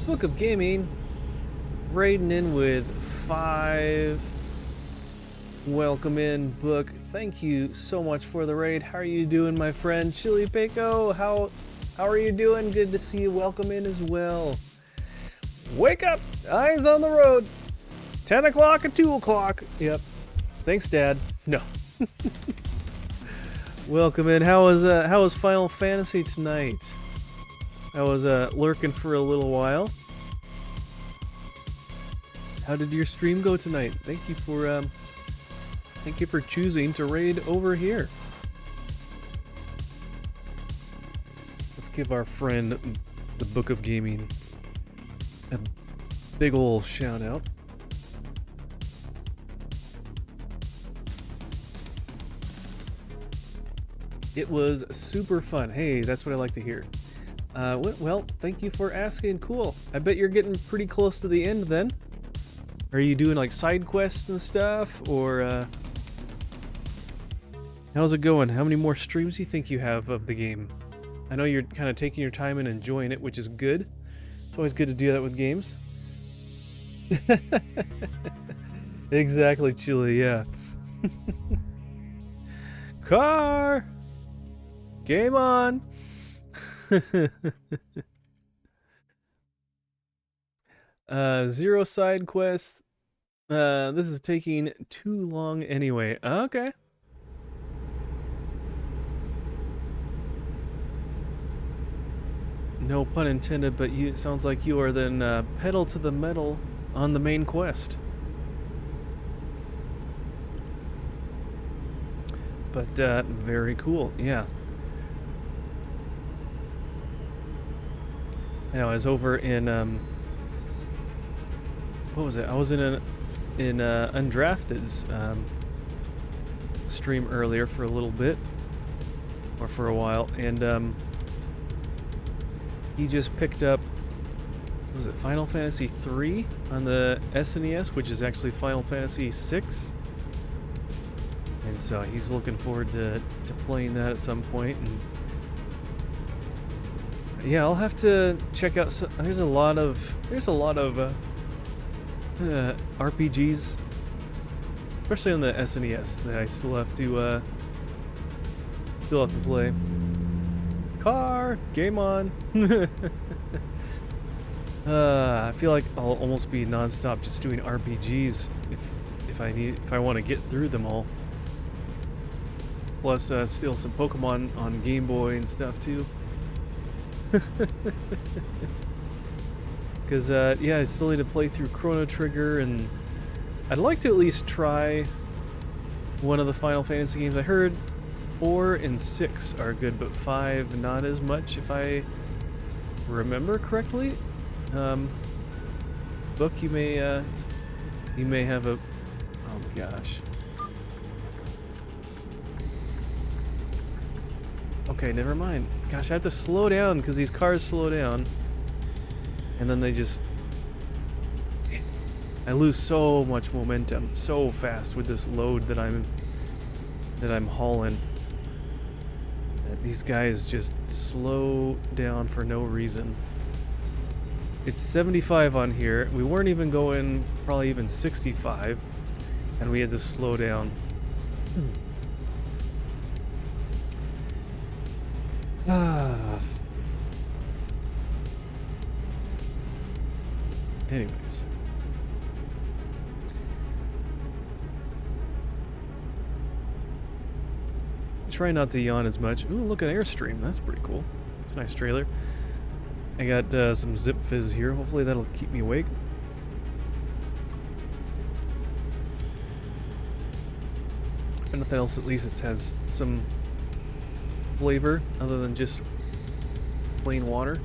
Book of Gaming, raiding in with 5. Welcome in, Book. Thank you so much for the raid. How are you doing, my friend? Chili Pico, how are you doing? Good to see you. Welcome in as well. Wake up! Eyes on the road. 10 o'clock and 2 o'clock. Yep. Thanks, Dad. No. Welcome in. How was Final Fantasy tonight? I was lurking for a little while. How did your stream go tonight? Thank you for choosing to raid over here. Let's give our friend the Book of Gaming a big ol' shout out. It was super fun. Hey, that's what I like to hear. Well, thank you for asking. Cool. I bet you're getting pretty close to the end then. Are you doing like side quests and stuff, or How's it going? How many more streams do you think you have of the game? I know you're kind of taking your time and enjoying it, which is good. It's always good to do that with games. Exactly, Chile, yeah. Car! Game on! Zero side quest. This is taking too long anyway. Okay. No pun intended, but it sounds like you are then pedal to the metal on the main quest. But very cool, yeah. I know I was over in what was it? I was in Undrafted's stream earlier for a little bit, or for a while, and he just picked up, was it Final Fantasy 3 on the SNES, which is actually Final Fantasy 6. And so he's looking forward to playing that at some point. And yeah, I'll have to check out. There's a lot of RPGs, especially on the SNES, that I still have to play. Car, game on. I feel like I'll almost be nonstop just doing RPGs if I want to get through them all. Plus, still some Pokemon on Game Boy and stuff too. Because yeah, I still need to play through Chrono Trigger, and I'd like to at least try one of the Final Fantasy games. I heard 4 and 6 are good, but 5 not as much, if I remember correctly. Book, you may have a... Oh gosh. Okay, never mind. Gosh, I have to slow down because these cars slow down, and then they just... I lose so much momentum so fast with this load that I'm hauling. These guys just slow down for no reason. It's 75 on here. We weren't even going probably even 65, and we had to slow down. Anyways. Try not to yawn as much. Ooh, look at Airstream. That's pretty cool. It's a nice trailer. I got some Zip Fizz here. Hopefully that'll keep me awake. If nothing else, at least it has some flavor other than just plain water.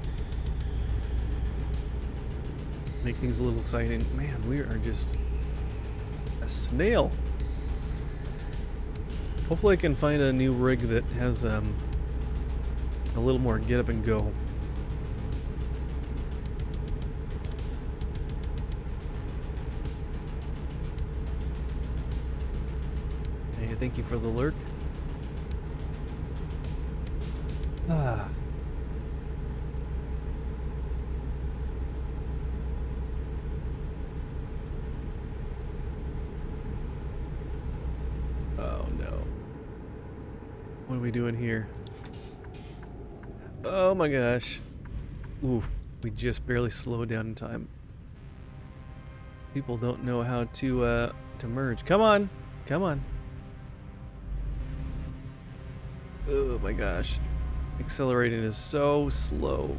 Make things a little exciting. Man, we are just a snail. Hopefully I can find a new rig that has a little more get up and go. Hey, thank you for the lurk. Ah. Oh no. What are we doing here? Oh my gosh. Ooh, we just barely slowed down in time. People don't know how to merge. Come on! Come on. Oh my gosh. Accelerating is so slow.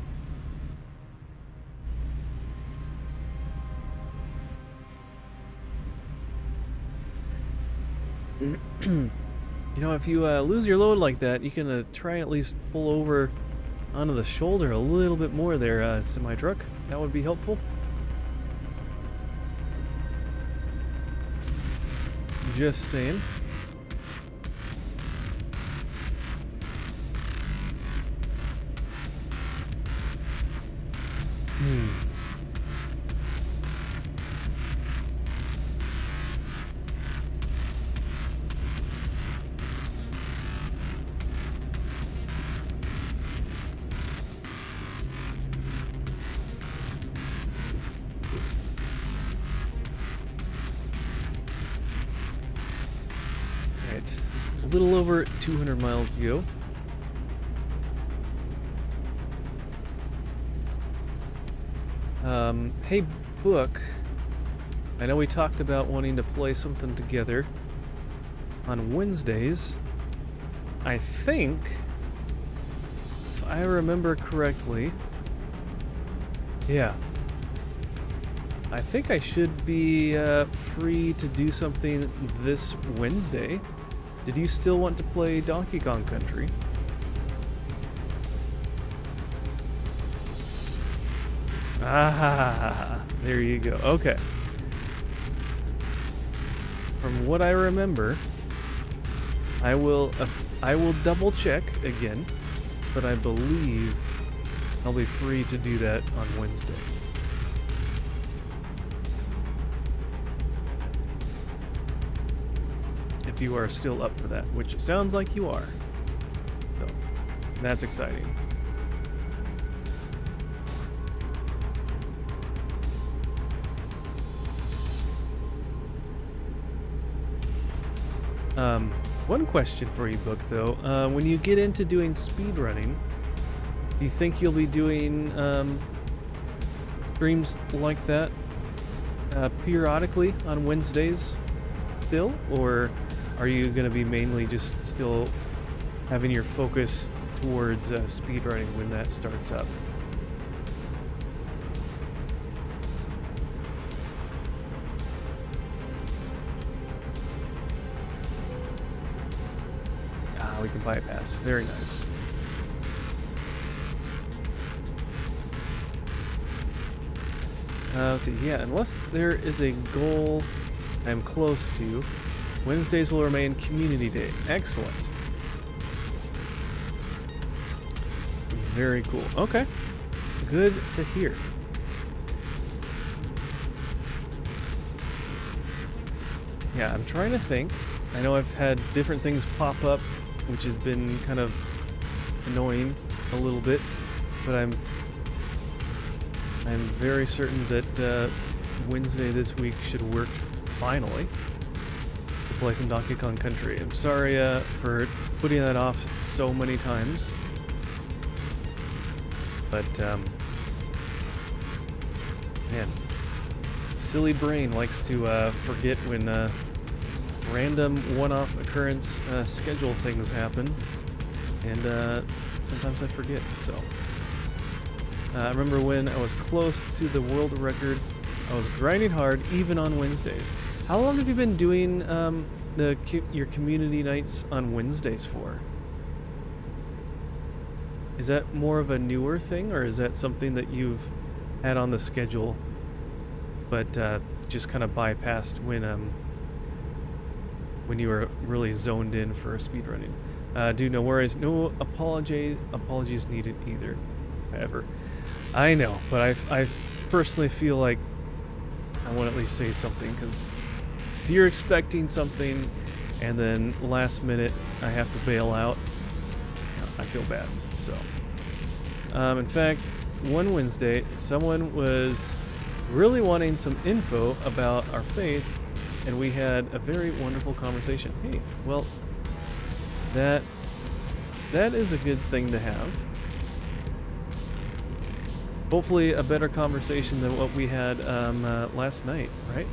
You know, if you lose your load like that, you can try and at least pull over onto the shoulder a little bit more there, semi-truck. That would be helpful. Just saying. Alright, a little over 200 miles to go. Hey, Book. I know we talked about wanting to play something together on Wednesdays. I think, if I remember correctly, yeah, I think I should be free to do something this Wednesday. Did you still want to play Donkey Kong Country? Ah, there you go. Okay. From what I remember, I will double check again, but I believe I'll be free to do that on Wednesday. If you are still up for that, which it sounds like you are. So, that's exciting. One question for you, Book, though. When you get into doing speedrunning, do you think you'll be doing streams like that periodically on Wednesdays still? Or are you going to be mainly just still having your focus towards speedrunning when that starts up? We can bypass. Very nice. Let's see. Yeah, unless there is a goal I'm close to, Wednesdays will remain Community Day. Excellent. Very cool. Okay. Good to hear. Yeah, I'm trying to think. I know I've had different things pop up, which has been kind of annoying a little bit, but I'm very certain that Wednesday this week should work finally to play some Donkey Kong Country. I'm sorry for putting that off so many times, but man, silly brain likes to forget when random one-off occurrence schedule things happen, and sometimes I forget. So I remember when I was close to the world record, I was grinding hard even on Wednesdays. How long have you been doing your community nights on Wednesdays for? Is that more of a newer thing, or is that something that you've had on the schedule but just kind of bypassed when you were really zoned in for speedrunning? Dude, no worries. No apologies needed either. Ever. I know, but I personally feel like I want to at least say something, because if you're expecting something and then last minute I have to bail out, I feel bad. So, in fact, one Wednesday, someone was really wanting some info about our faith, and we had a very wonderful conversation. Hey, well, that is a good thing to have. Hopefully a better conversation than what we had last night, right?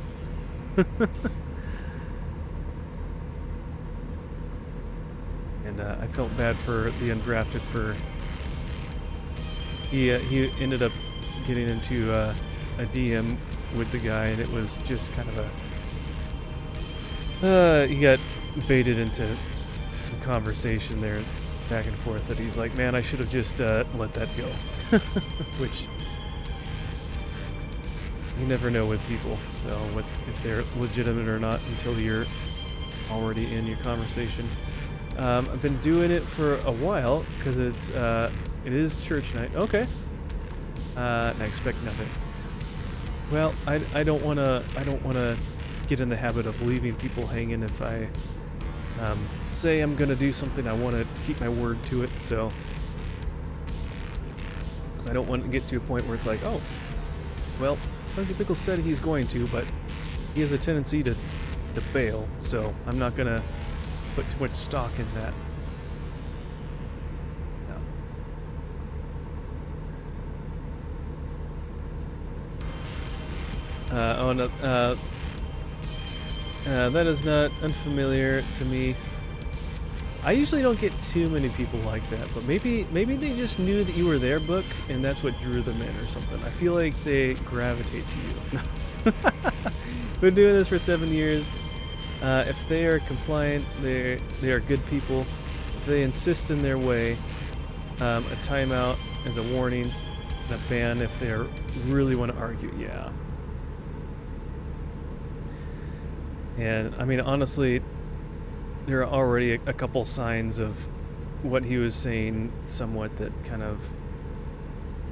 And I felt bad for the Undrafted for... He ended up getting into a DM with the guy, and it was just kind of a... he got baited into some conversation there, back and forth, that he's like, man, I should have just let that go. Which, you never know with people, so what if they're legitimate or not until you're already in your conversation. I've been doing it for a while because it is church night. Okay. And I expect nothing. Well, I don't wanna get in the habit of leaving people hanging. If I say I'm gonna do something, I want to keep my word to it. So, because I don't want to get to a point where it's like, oh, well, Fuzzy Pickle said he's going to, but he has a tendency to bail. So I'm not gonna put too much stock in that. That is not unfamiliar to me. I usually don't get too many people like that, but maybe they just knew that you were their book, and that's what drew them in or something. I feel like they gravitate to you. Been doing this for 7 years. If they are compliant, they are good people. If they insist in their way, a timeout as a warning, a ban if they really want to argue. Yeah. And I mean, honestly, there are already a couple signs of what he was saying somewhat that kind of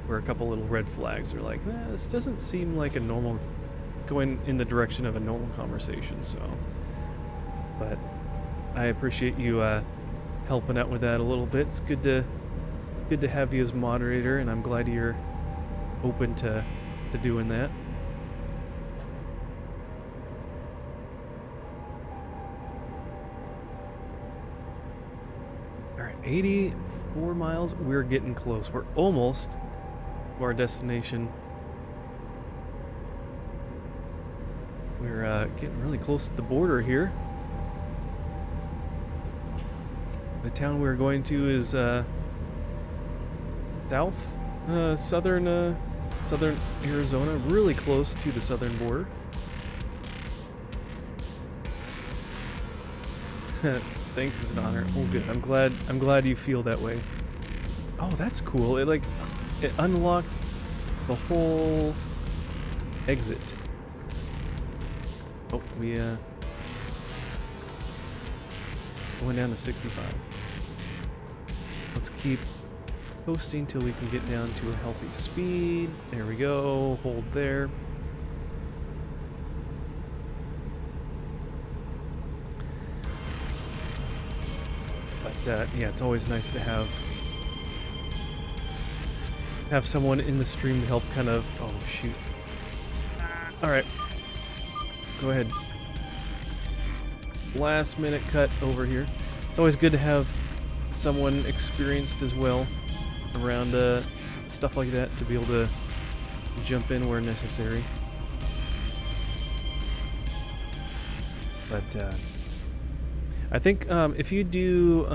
were a couple little red flags. They're like, this doesn't seem like a normal, going in the direction of a normal conversation. So, but I appreciate you helping out with that a little bit. It's good to have you as moderator, and I'm glad you're open to doing that. All right, 84 miles. We're getting close. We're almost to our destination. We're getting really close to the border here. The town we're going to is southern Arizona, really close to the southern border. Thanks, it's an honor. Oh, good. I'm glad you feel that way. Oh, that's cool. It unlocked the whole exit. Oh, we going down to 65. Let's keep coasting till we can get down to a healthy speed. There we go. Hold there. But yeah, it's always nice to have someone in the stream to help kind of... Oh, shoot. Alright. Go ahead. Last minute cut over here. It's always good to have someone experienced as well around stuff like that to be able to jump in where necessary. But I think if you do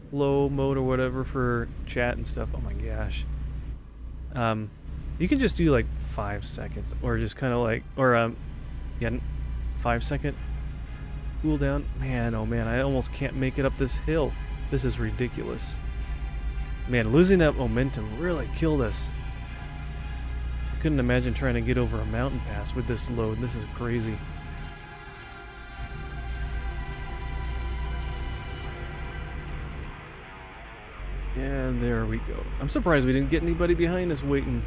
slow mode or whatever for chat and stuff, oh my gosh, you can just do like 5 seconds or just kind of like, or yeah, 5 second cooldown. Man, oh man, I almost can't make it up this hill. This is ridiculous. Man, losing that momentum really killed us. I couldn't imagine trying to get over a mountain pass with this load. This is crazy. And there we go. I'm surprised we didn't get anybody behind us waiting.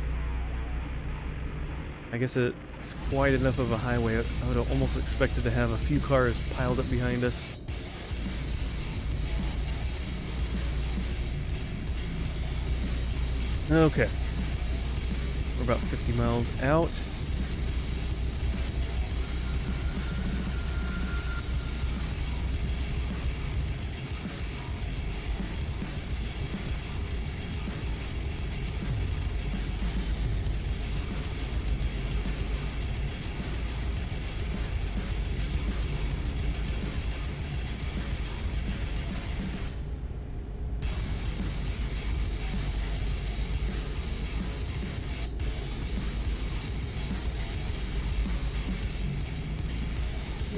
I guess it's quite enough of a highway. I would have almost expected to have a few cars piled up behind us. Okay. We're about 50 miles out.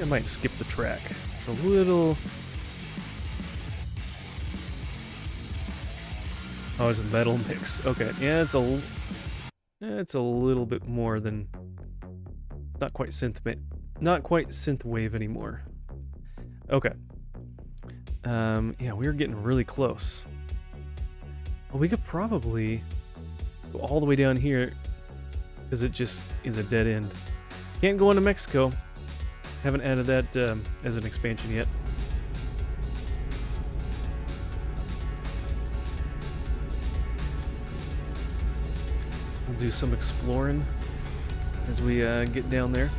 I might skip the track. It's a little... Oh, it's a metal mix. Okay, yeah, it's a little bit more than... It's not quite synth wave anymore. Okay. Yeah, we're getting really close. Well, we could probably go all the way down here because it just is a dead end. Can't go into Mexico. Haven't added that as an expansion yet. We'll do some exploring as we get down there.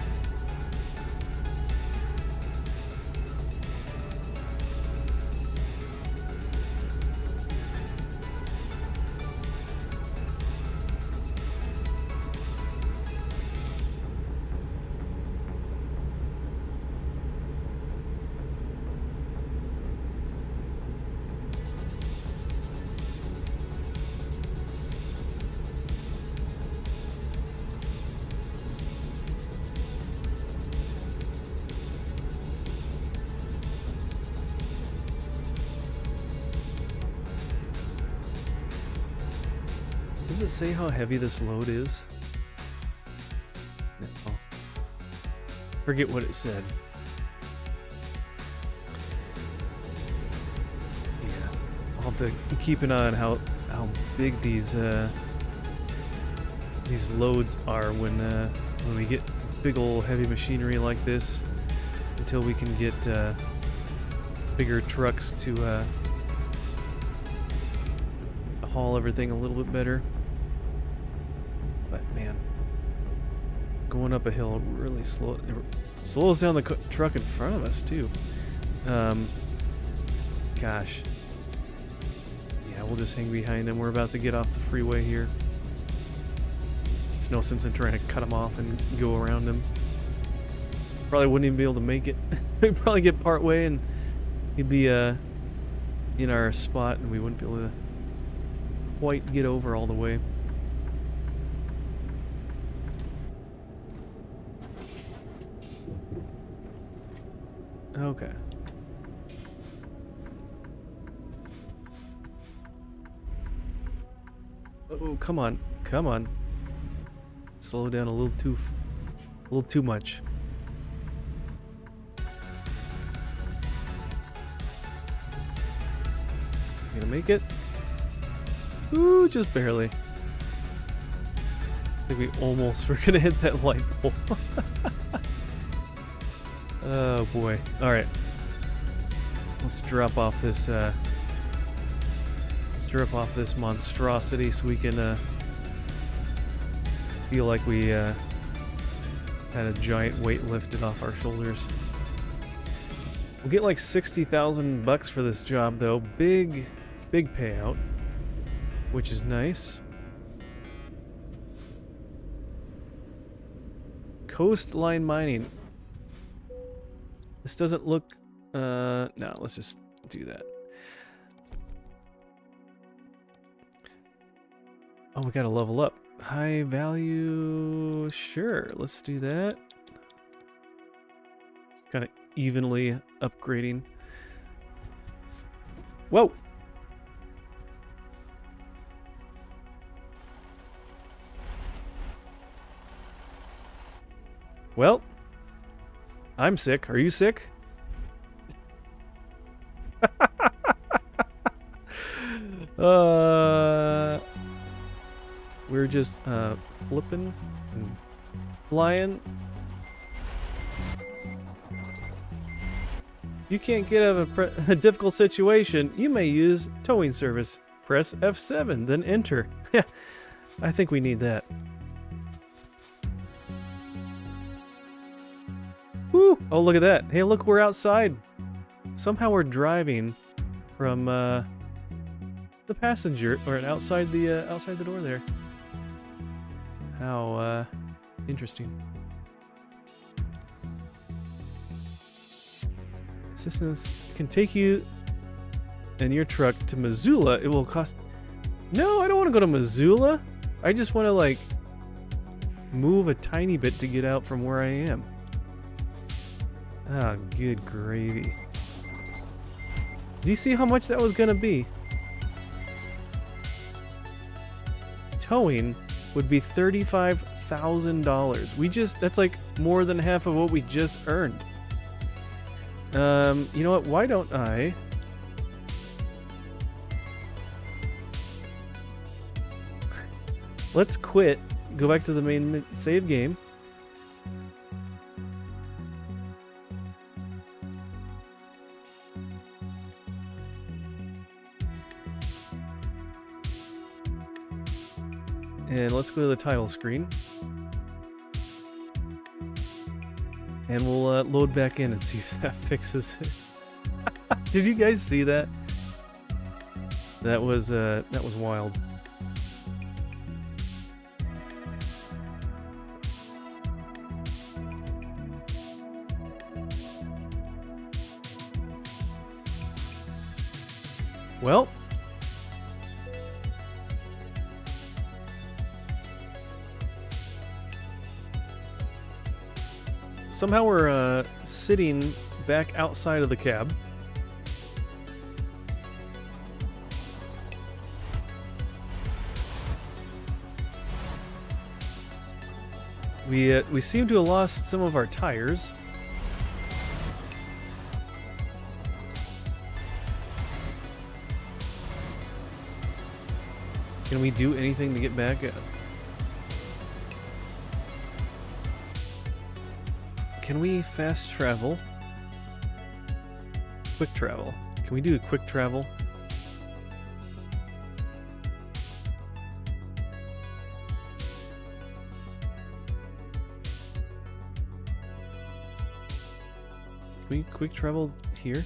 Does it say how heavy this load is? No. Forget what it said. Yeah, I'll have to keep an eye on how big these loads are when we get big old heavy machinery like this, until we can get bigger trucks to haul everything a little bit better. But man, going up a hill really slows down the truck in front of us too. Gosh. Yeah, we'll just hang behind them. We're about to get off the freeway here. There's no sense in trying to cut them off and go around them. Probably wouldn't even be able to make it. We'd probably get part way and he'd be in our spot and we wouldn't be able to quite get over all the way. Okay. Oh, come on. Come on. Slow down a little too much. Gonna make it? Ooh, just barely. I think we almost were gonna hit that light pole. Oh boy. Alright. Let's drop off this monstrosity so we can feel like we had a giant weight lifted off our shoulders. We'll get like 60,000 bucks for this job though. Big payout, which is nice. Coastline mining. This doesn't look no, let's just do that. Oh, we gotta level up. High value, sure, let's do that. Kind of evenly upgrading. Whoa! Well, I'm sick. Are you sick? We're just flipping and flying. You can't get out of a difficult situation. You may use towing service. Press F7, then enter. Yeah, I think we need that. Woo! Oh, look at that. Hey, look, we're outside. Somehow we're driving from the passenger, or outside the door there. How interesting. Assistance can take you and your truck to Missoula. It will cost... No, I don't want to go to Missoula. I just want to, like, move a tiny bit to get out from where I am. Ah, good gravy. Do you see how much that was going to be? Towing would be $35,000. That's like more than half of what we just earned. You know what? Why don't I... Let's quit. Go back to the main save game. And let's go to the title screen. And we'll load back in and see if that fixes it. Did you guys see that? That was wild. Well, somehow we're sitting back outside of the cab. We seem to have lost some of our tires. Can we do anything to get back? Can we fast travel? Quick travel. Can we do a quick travel? Can we quick travel here?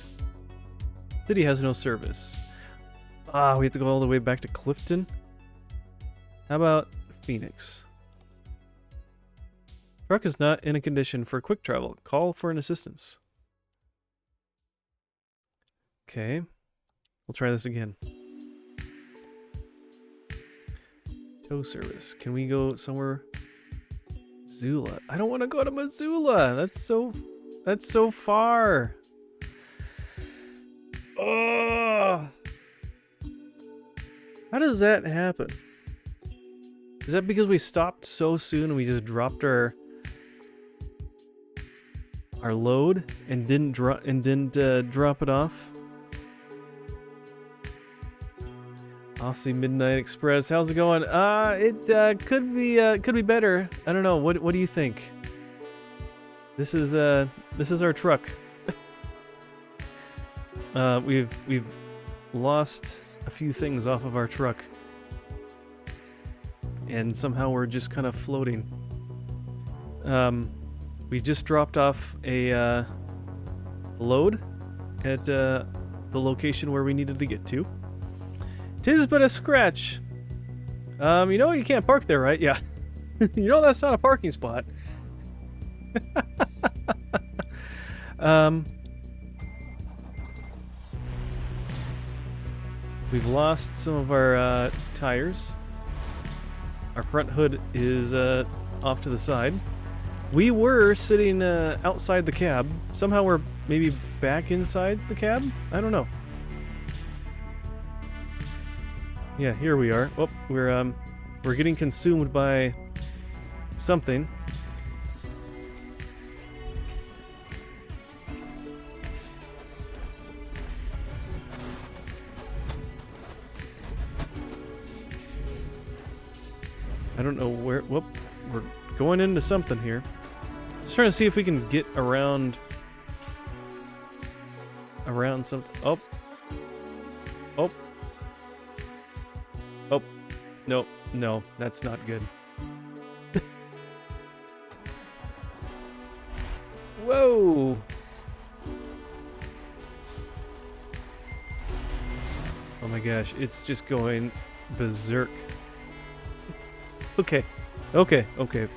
City has no service. Ah, we have to go all the way back to Clifton? How about Phoenix? Truck is not in a condition for quick travel. Call for an assistance. Okay. We'll try this again. Tow service. Can we go somewhere? Missoula. I don't want to go to Missoula. That's so far. Oh. How does that happen? Is that because we stopped so soon and we just dropped our load and didn't drop it off? Aussie Midnight Express, how's it going? It could be better. I don't know. What do you think? This is our truck. We've lost a few things off of our truck, and somehow we're just kind of floating. We just dropped off a load at the location where we needed to get to. 'Tis but a scratch. You know you can't park there, right? Yeah. You know that's not a parking spot. We've lost some of our tires. Our front hood is off to the side. We were sitting outside the cab. Somehow we're maybe back inside the cab? I don't know. Yeah, here we are. Oh, we're getting consumed by something. I don't know where. Whoop, we're going into something here. Just trying to see if we can get around something. Oh. Oh. Oh. No, no, that's not good. Whoa. Oh my gosh, it's just going berserk. Okay. Okay. Okay.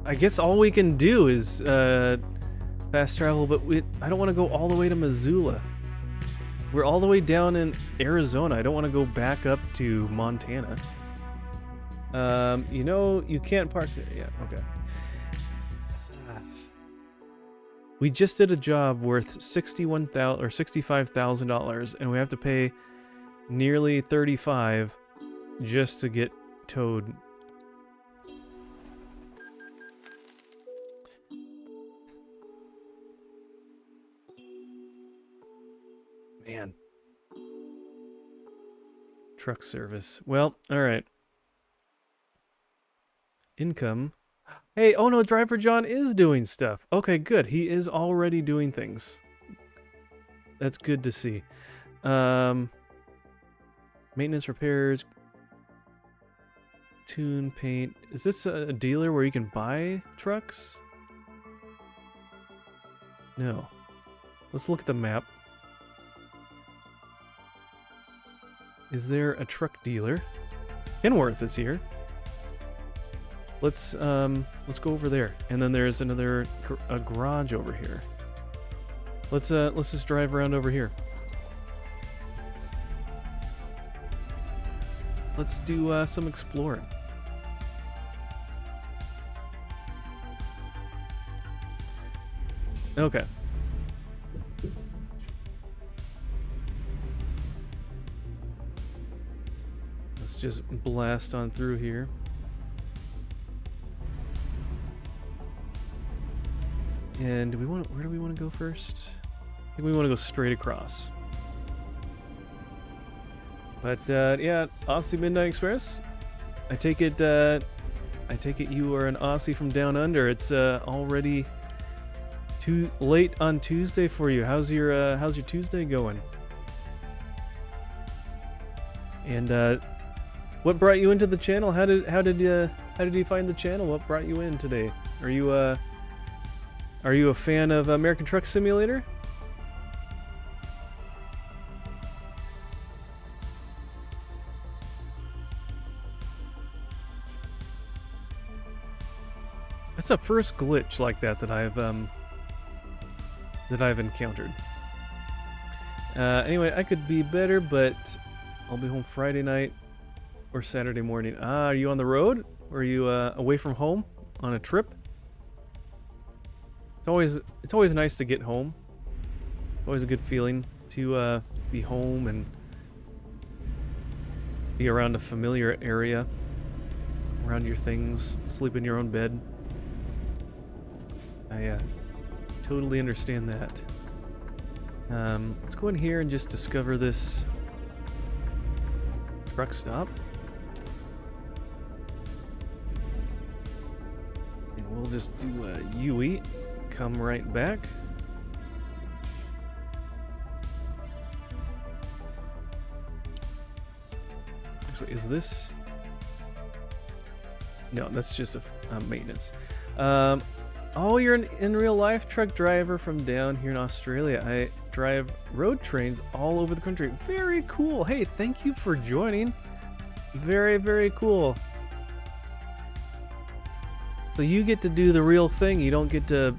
I guess all we can do is fast travel, but I don't want to go all the way to Missoula. We're all the way down in Arizona. I don't want to go back up to Montana. You know, you can't park there. Yeah, okay. We just did a job worth $61,000 or $65,000, and we have to pay nearly $35,000 just to get towed. Man. Truck service. Well, all right. Income. Hey, oh no, Driver John is doing stuff. Okay, good. He is already doing things. That's good to see. Maintenance, repairs, tune, paint. Is this a dealer where you can buy trucks? No. Let's look at the map. Is there a truck dealer? Kenworth is here. Let's go over there, and then there's another a garage over here. Let's just drive around over here. Let's do some exploring. Okay. Let's just blast on through here. And do we want? Where do we want to go first? I think we want to go straight across. But yeah, Aussie Midnight Express. I take it you are an Aussie from down under. It's already too late on Tuesday for you. How's your Tuesday going? And what brought you into the channel? How did you find the channel? What brought you in today? Are you a fan of American Truck Simulator? That's the first glitch like that I've encountered. Anyway, I could be better, but I'll be home Friday night or Saturday morning. Are you on the road? Or are you away from home on a trip? It's always nice to get home. It's always a good feeling to be home and be around a familiar area, around your things, sleep in your own bed. I totally understand that. Let's go in here and just discover this truck stop. And we'll just do a UE. Come right back. Actually, is this? No, that's just a maintenance. Oh, you're an in real life truck driver from down here in Australia. I drive road trains all over the country. Very cool. Hey, thank you for joining. Very, very cool. So you get to do the real thing. You don't get to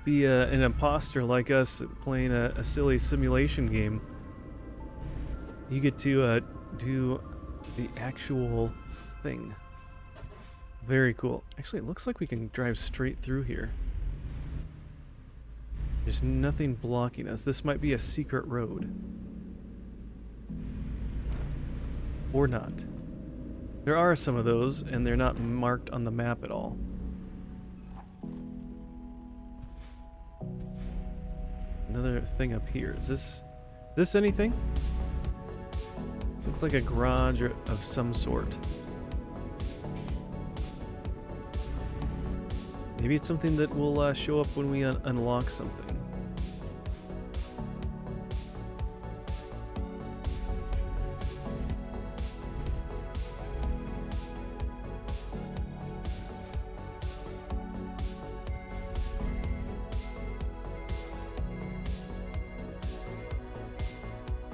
be an imposter like us playing a silly simulation game. You get to do the actual thing. Very cool. Actually, it looks like we can drive straight through here. There's nothing blocking us. This might be a secret road. Or not. There are some of those, and they're not marked on the map at all. Another thing up here. Is this anything? This looks like a garage of some sort. Maybe it's something that will show up when we unlock something.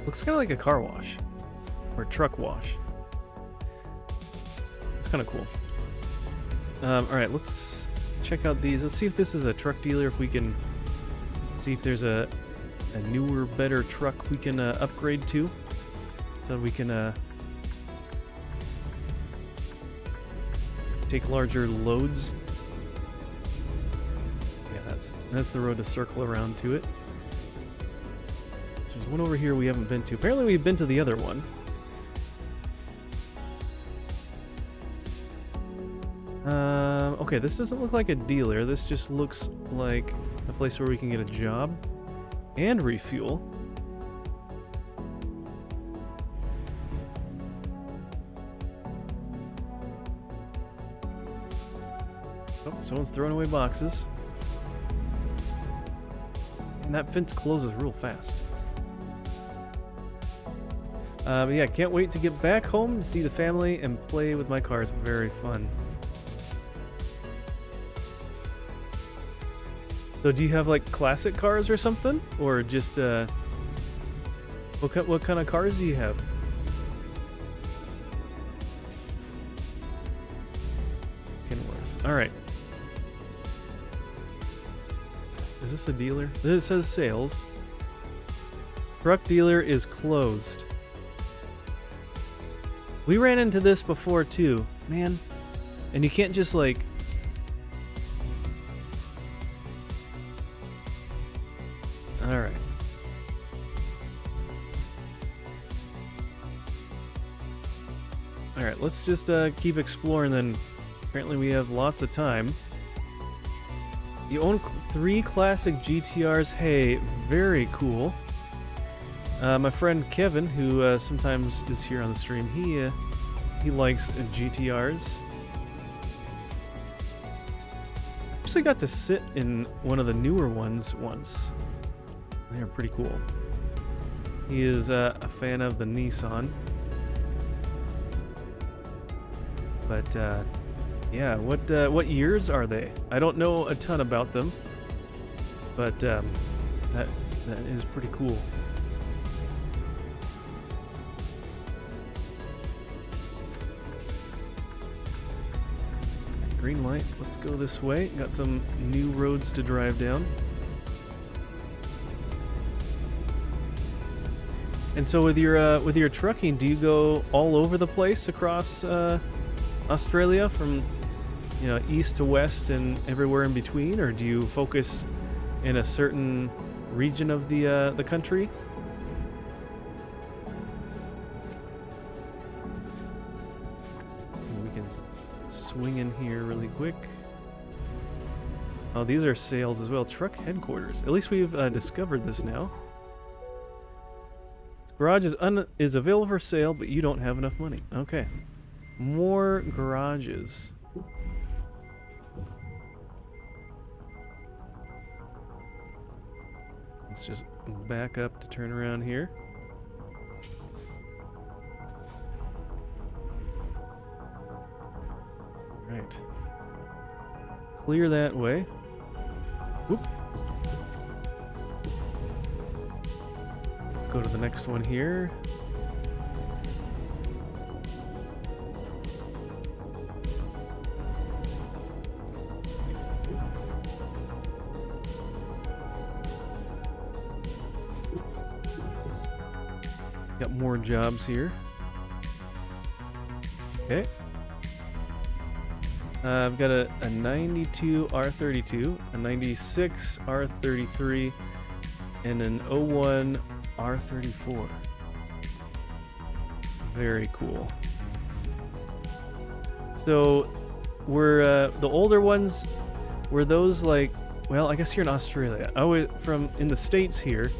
Looks kind of like a car wash. Or a truck wash. It's kind of cool. Alright, let's check out these. Let's see if this is a truck dealer, if we can see if there's a newer, better truck we can upgrade to. So we can take larger loads. Yeah, that's the road to circle around to it. So there's one over here we haven't been to. Apparently we've been to the other one. Okay, this doesn't look like a dealer. This just looks like a place where we can get a job and refuel. Oh, someone's throwing away boxes. And that fence closes real fast. But yeah, can't wait to get back home to see the family and play with my cars. Very fun. So do you have like classic cars or something? Or just what kind of cars do you have? Kenworth. Alright. Is this a dealer? This says sales. Truck dealer is closed. We ran into this before too, man. And you can't just like... Alright, let's just keep exploring then. Apparently we have lots of time. You own 3 classic GTRs. Hey, very cool. My friend Kevin, who sometimes is here on the stream, he likes GTRs. Actually got to sit in one of the newer ones once. They're pretty cool. He is a fan of the Nissan. But yeah, what years are they? I don't know a ton about them, but that is pretty cool. Green light. Let's go this way. Got some new roads to drive down. And so with your trucking, do you go all over the place across Australia, from east to west and everywhere in between, or do you focus in a certain region of the country? We can swing in here really quick. Oh, these are sales as well. Truck headquarters. At least we've discovered this now. This garage is available for sale, but you don't have enough money. Okay. More garages. Let's just back up to turn around here. Right. Clear that way. Whoop. Let's go to the next one here. Got more jobs here. Okay. I've got a 92 R32, a 96 R33, and an 01 R34. Very cool. So, were the older ones, were those like, well, I guess you're in Australia. In the States here,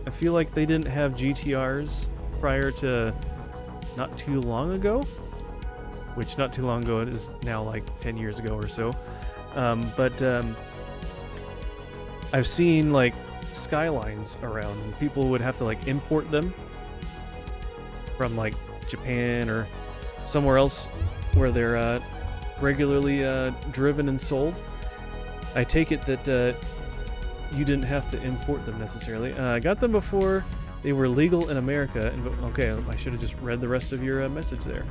I feel like they didn't have GTRs prior to not too long ago. Which not too long ago, it is now like 10 years ago or so. But I've seen like Skylines around, and people would have to like import them from like Japan or somewhere else where they're regularly driven and sold. I take it that you didn't have to import them necessarily. I got them before they were legal in America. And okay, I should have just read the rest of your message there.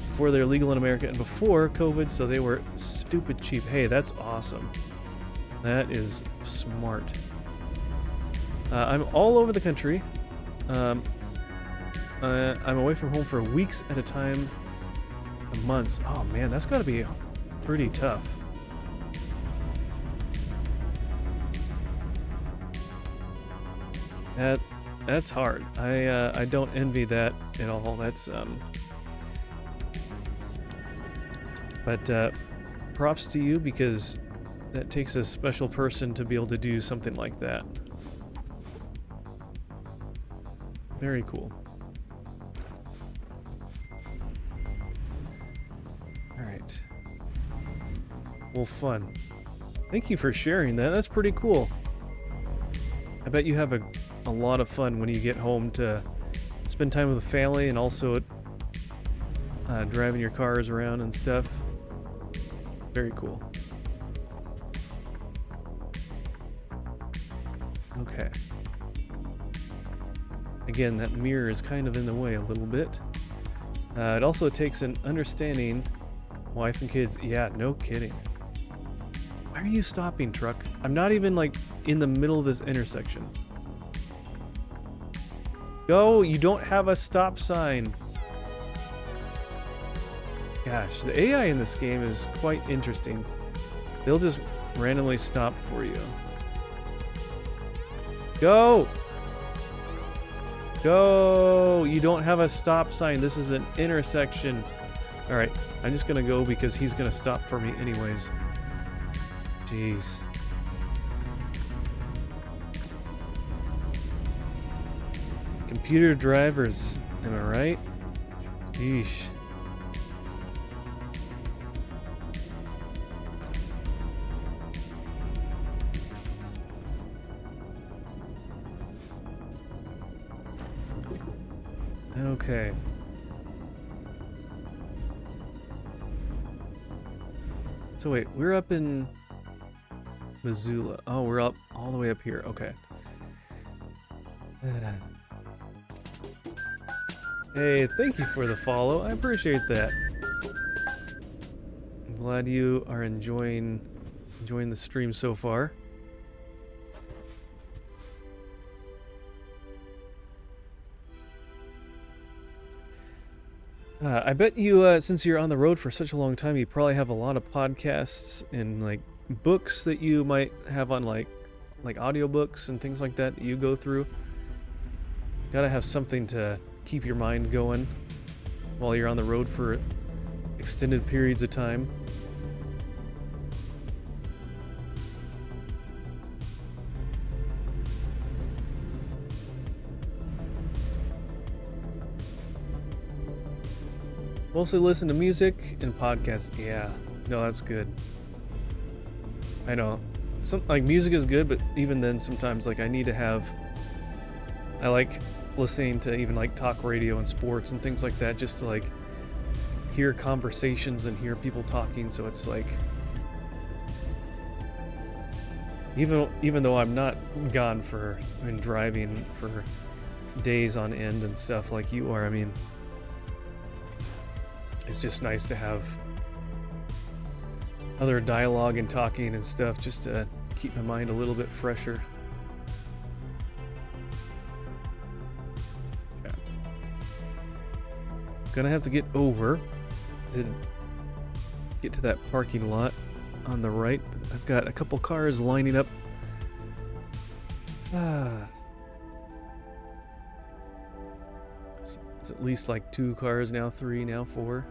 Before they're legal in America and before COVID, so they were stupid cheap. Hey, that's awesome. That is smart. I'm all over the country. I'm away from home for weeks at a time, to months. Oh man, that's got to be pretty tough. That's hard. I don't envy that at all. That's But props to you, because that takes a special person to be able to do something like that. Very cool. Alright. Well, fun. Thank you for sharing that. That's pretty cool. I bet you have a lot of fun when you get home to spend time with the family and also driving your cars around and stuff. Very cool. Okay. Again, that mirror is kind of in the way a little bit. It also takes an understanding wife and kids. Yeah, no kidding. Why are you stopping, truck? I'm not even like in the middle of this intersection. Go, you don't have a stop sign. Gosh, the AI in this game is quite interesting. They'll just randomly stop for you. Go! Go! You don't have a stop sign. This is an intersection. Alright, I'm just gonna go because he's gonna stop for me anyways. Jeez. Computer drivers, am I right? Yeesh. Okay. So wait, we're up in Missoula. Oh, we're up all the way up here. Okay. Hey, thank you for the follow. I appreciate that. I'm glad you are enjoying the stream so far. I bet you, since you're on the road for such a long time, you probably have a lot of podcasts and like books that you might have on like audiobooks and things like that you go through. Gotta have something to keep your mind going while you're on the road for extended periods of time. Mostly listen to music and podcasts. Yeah, no, that's good. I know. Like music is good, but even then sometimes like I like listening to even like talk radio and sports and things like that just to like hear conversations and hear people talking, so it's like even though I'm not gone and driving for days on end and stuff like you are, I mean, it's just nice to have other dialogue and talking and stuff just to keep my mind a little bit fresher. Okay. Gonna have to get over to get to that parking lot on the right. I've got a couple cars lining up. It's at least like 2 cars now, 3, now 4.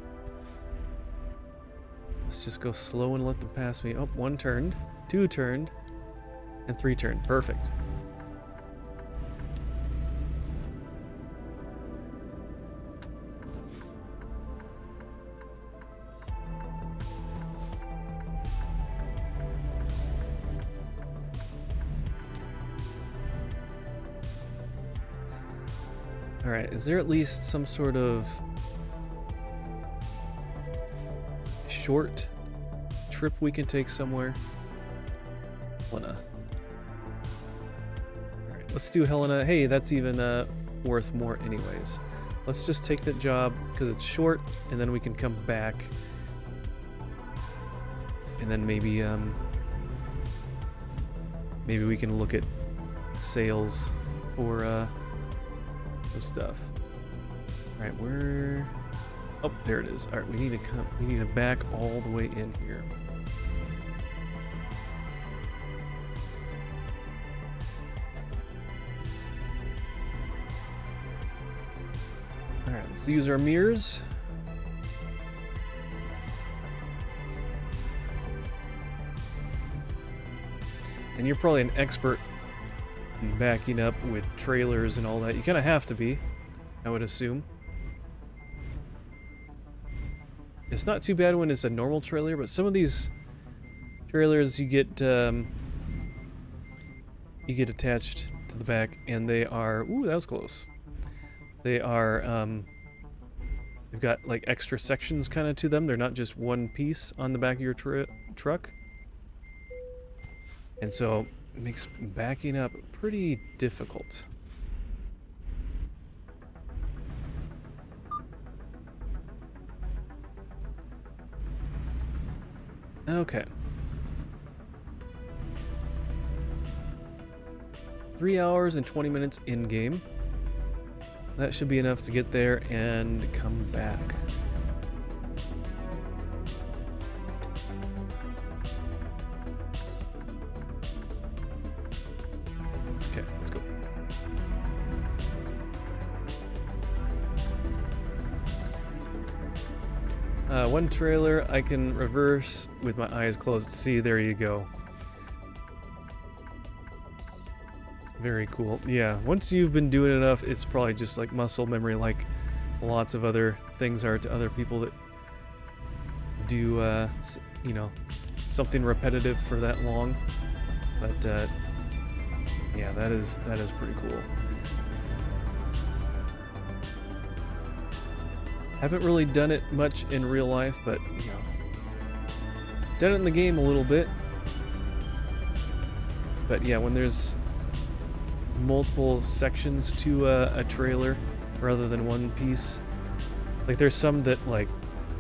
Let's just go slow and let them pass me. Oh, 1 turned, 2 turned, and 3 turned. Perfect. Alright, is there at least some sort of short trip we can take somewhere? Helena. Alright, let's do Helena. Hey, that's even worth more anyways. Let's just take that job because it's short, and then we can come back. And then maybe we can look at sales for some stuff. Alright, where... Oh, there it is. Alright, we need to back all the way in here. Alright, let's use our mirrors. And you're probably an expert in backing up with trailers and all that. You kind of have to be, I would assume. It's not too bad when it's a normal trailer, but some of these trailers you get attached to the back, and they are... Ooh, that was close. They are, they've got like extra sections kind of to them. They're not just one piece on the back of your truck. And so it makes backing up pretty difficult. Okay. 3 hours and 20 minutes in-game. That should be enough to get there and come back. Okay, let's go. One trailer I can reverse with my eyes closed. See, there you go. Very cool. Yeah, once you've been doing it enough, it's probably just like muscle memory, like lots of other things are to other people that do, you know, something repetitive for that long. But yeah, that is pretty cool. Haven't really done it much in real life, but you know, done it in the game a little bit. But yeah, when there's multiple sections to a trailer rather than one piece, like there's some that like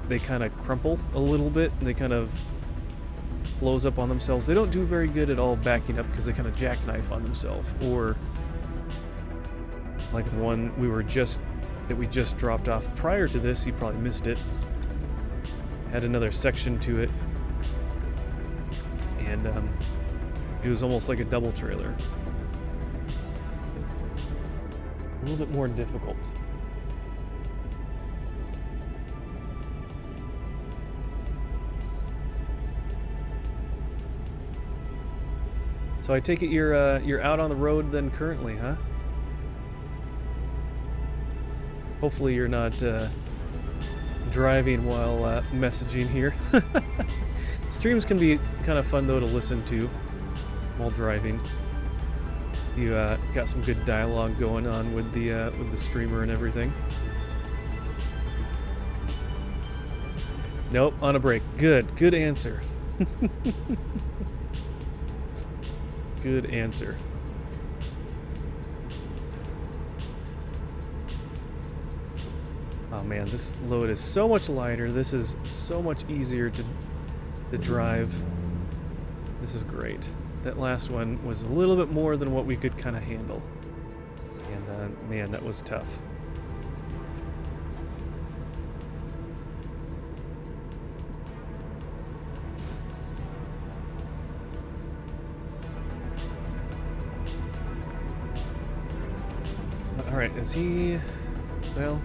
they kind of crumple a little bit and they kind of close up on themselves. They don't do very good at all backing up because they kind of jackknife on themselves. Or like the one that we just dropped off prior to this, you probably missed it. Had another section to it, and it was almost like a double trailer. A little bit more difficult. So I take it you're out on the road then currently, huh? Hopefully you're not driving while messaging here. Streams can be kind of fun though to listen to while driving. You got some good dialogue going on with the streamer and everything. Nope, on a break. Good answer. Good answer. Oh man, this load is so much lighter. This is so much easier to drive. This is great. That last one was a little bit more than what we could kind of handle. And man, that was tough. Alright, is he... well...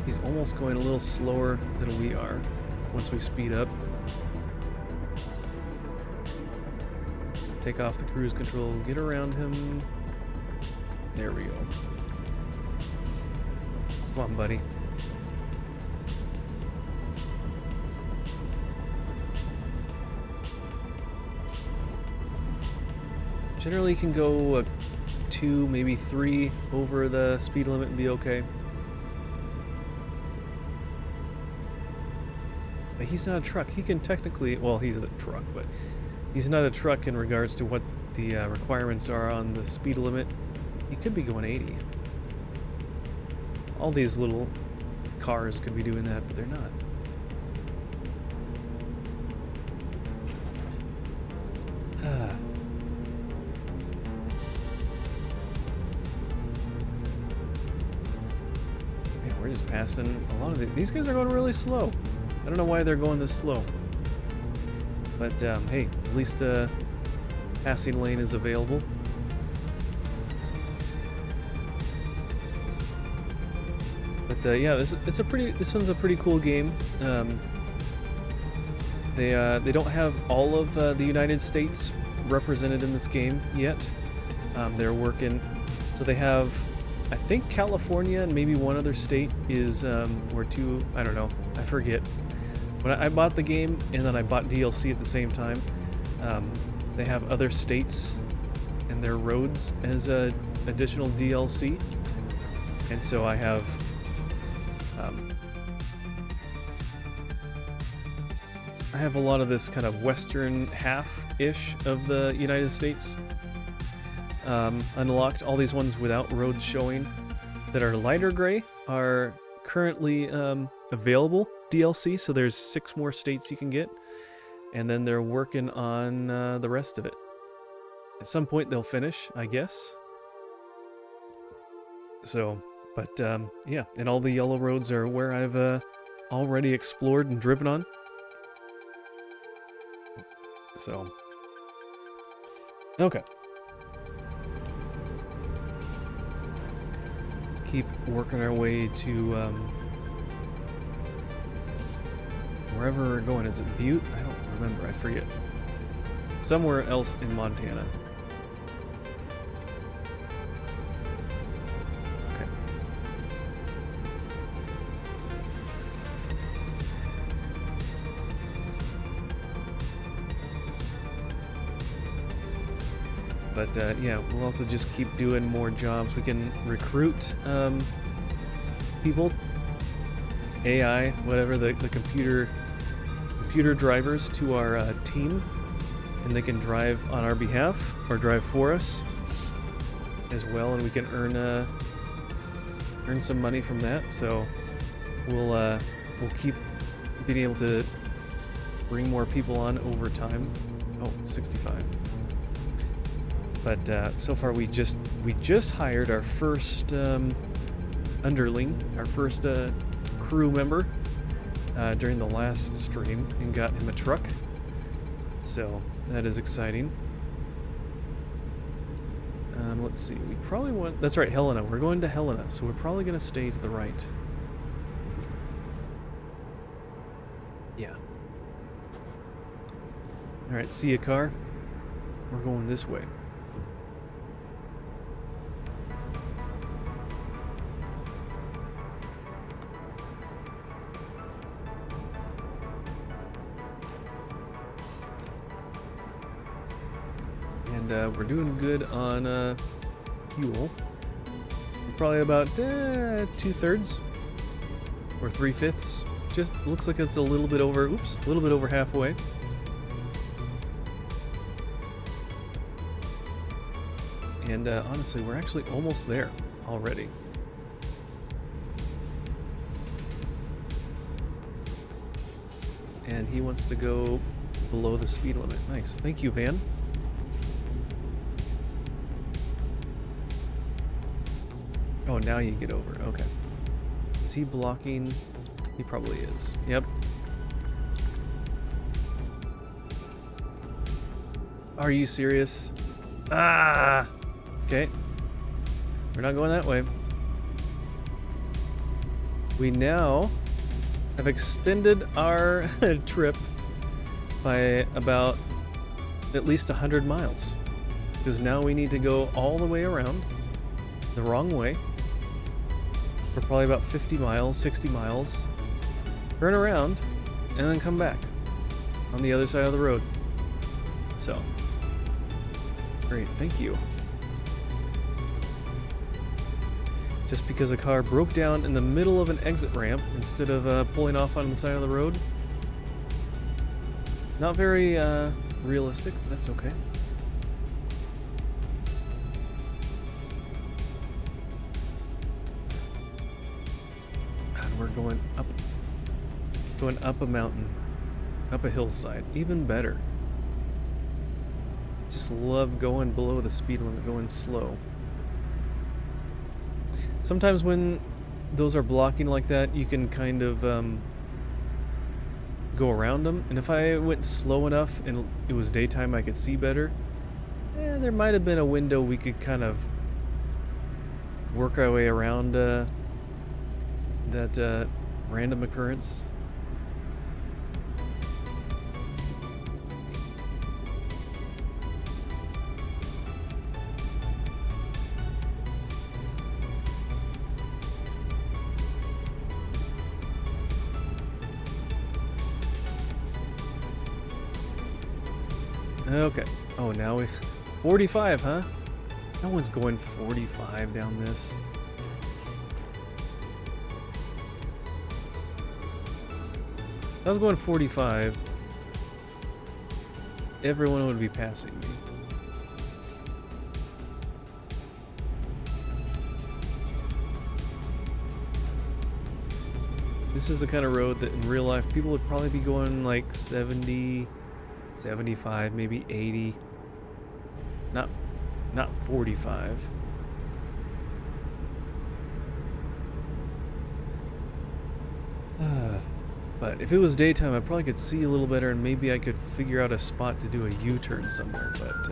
he's almost going a little slower than we are once we speed up. Let's take off the cruise control, get around him. There we go. Come on, buddy. Generally can go 2, maybe 3 over the speed limit and be okay. But he's not a truck. He can technically, well, he's a truck, but he's not a truck in regards to what the requirements are on the speed limit. He could be going 80. All these little cars could be doing that, but they're not. Man, we're just passing a lot of these guys are going really slow. I don't know why they're going this slow. But hey, at least passing lane is available. But yeah, this one's a pretty cool game. They don't have all of the United States represented in this game yet. They're working, so they have, I think California and maybe one other state is or two. I don't know. I forget. When I bought the game and then I bought DLC at the same time, they have other states and their roads as additional DLC, and so I have a lot of this kind of western half-ish of the United States unlocked. All these ones without roads showing that are lighter gray are currently available DLC, so there's 6 more states you can get, and then they're working on the rest of it. At some point they'll finish, I guess. So, but yeah, and all the yellow roads are where I've already explored and driven on. So, okay. Let's keep working our way to wherever we're going. Is it Butte? I don't remember. I forget. Somewhere else in Montana. Okay. But yeah, we'll have to just keep doing more jobs. We can recruit people, AI, whatever, the computer drivers to our team, and they can drive on our behalf or drive for us as well, and we can earn some money from that. So we'll keep being able to bring more people on over time. Oh, 65. But so far we just hired our first underling, our first crew member during the last stream, and got him a truck. So that is exciting. Let's see. We probably want. That's right, Helena. We're going to Helena, so we're probably going to stay to the right. Yeah. All right. See ya, car. We're going this way. We're doing good on fuel. We're probably about 2/3 or 3/5. Just looks like it's a little bit over. Oops, a little bit over halfway. And honestly, we're actually almost there already. And he wants to go below the speed limit. Nice. Thank you, Van. Oh, now you get over. Okay. Is he blocking? He probably is. Yep. Are you serious? Ah! Okay. We're not going that way. We now have extended our trip by about at least 100 miles. Because now we need to go all the way around the wrong way. For probably about 50 miles, 60 miles, turn around, and then come back on the other side of the road. So, great, thank you. Just because a car broke down in the middle of an exit ramp instead of pulling off on the side of the road. Not very realistic, but that's okay. We're going up a mountain, up a hillside. Even better. Just love going below the speed limit, going slow. Sometimes when those are blocking like that, you can kind of go around them. And if I went slow enough and it was daytime, I could see better. There might have been a window we could kind of work our way around that random occurrence. Okay. Oh, now we 45, huh? No one's going 45 down this. If I was going 45, everyone would be passing me. This is the kind of road that in real life people would probably be going like 70, 75, maybe 80. Not 45. But if it was daytime, I probably could see a little better, and maybe I could figure out a spot to do a U-turn somewhere. But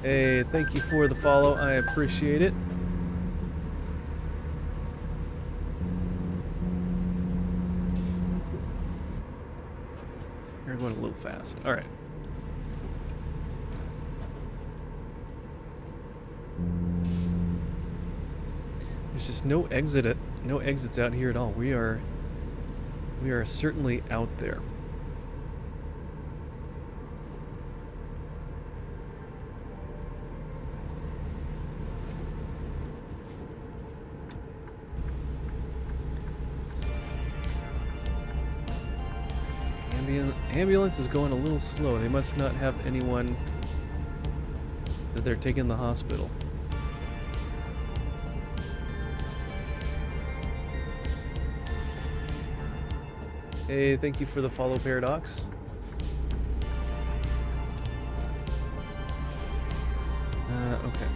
hey, thank you for the follow. I appreciate it. We're going a little fast. All right. There's just no exits out here at all. We are certainly out there. Ambulance is going a little slow. They must not have anyone that they're taking to the hospital. Hey, thank you for the follow, Paradox. Okay.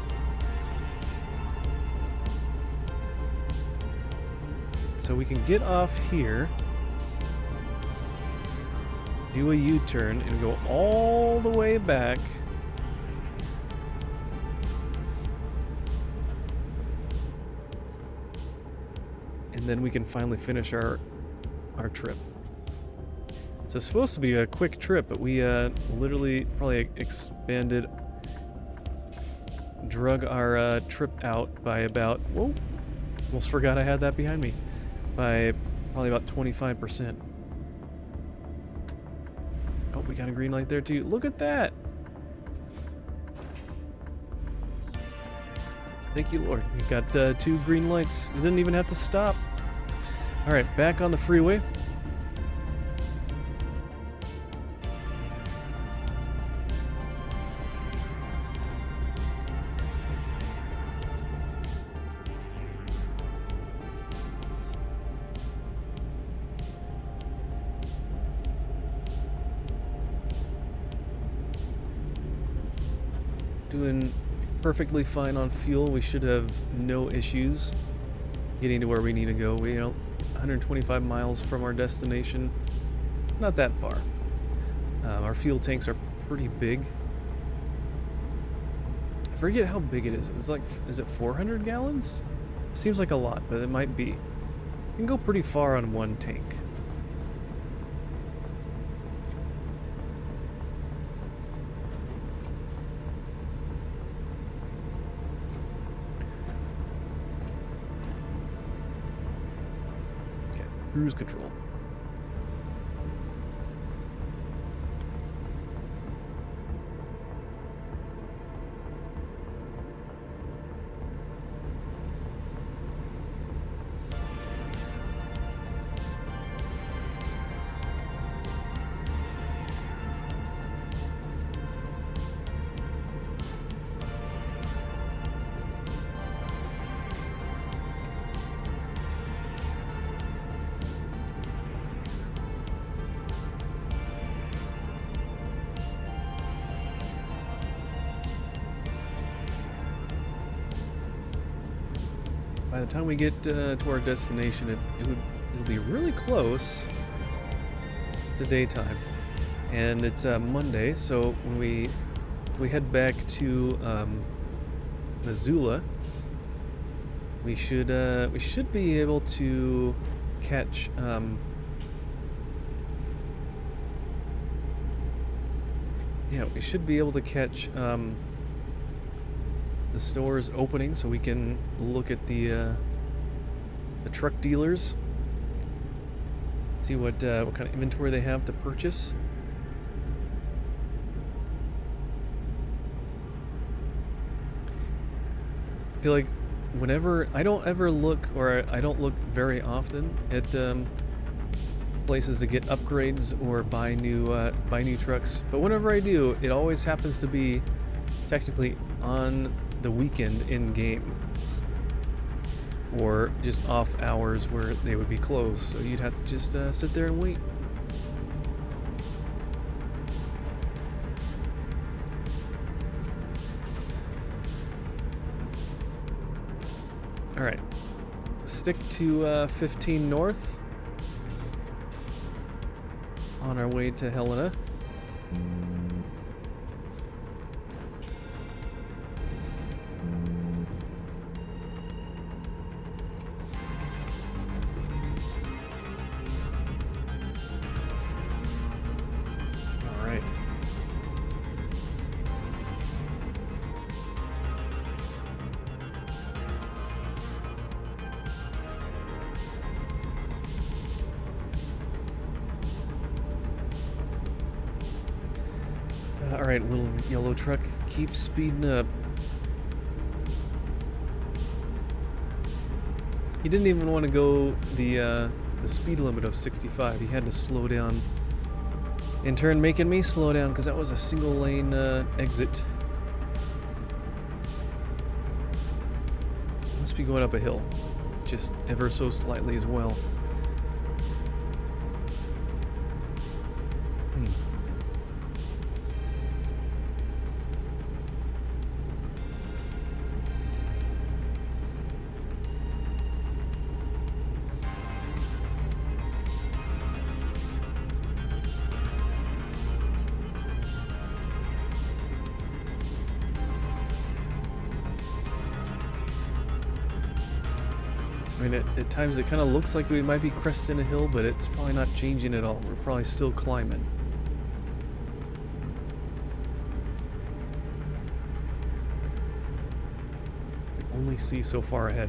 So we can get off here, do a U-turn, and go all the way back. And then we can finally finish our trip. So it's supposed to be a quick trip, but we literally probably drug our trip out by about, whoa, almost forgot I had that behind me, by probably about 25%. Oh, we got a green light there too. Look at that! Thank you, Lord. We got 2 green lights. You didn't even have to stop. Alright, back on the freeway. Doing perfectly fine on fuel. We should have no issues getting to where we need to go. We 125 miles from our destination. It's not that far. Our fuel tanks are pretty big. I forget how big it is. It's like, is it 400 gallons? It seems like a lot, but it might be. You can go pretty far on one tank. Cruise control. By the time we get to our destination, it'll be really close to daytime, and it's Monday. So when we head back to Missoula, we should be able to catch we should be able to catch the store's opening, so we can look at the truck dealers, see what kind of inventory they have to purchase. I feel like whenever I don't look very often at places to get upgrades or buy new trucks, but whenever I do, it always happens to be technically on the weekend in game, or just off hours where they would be closed, so you'd have to just sit there and wait. Alright, stick to 15 north on our way to Helena. Alright, little yellow truck, keep speeding up. He didn't even want to go the speed limit of 65. He had to slow down. In turn, making me slow down because that was a single lane exit. Must be going up a hill, just ever so slightly as well. I mean, at times it kind of looks like we might be cresting a hill, but it's probably not changing at all. We're probably still climbing. I can only see so far ahead.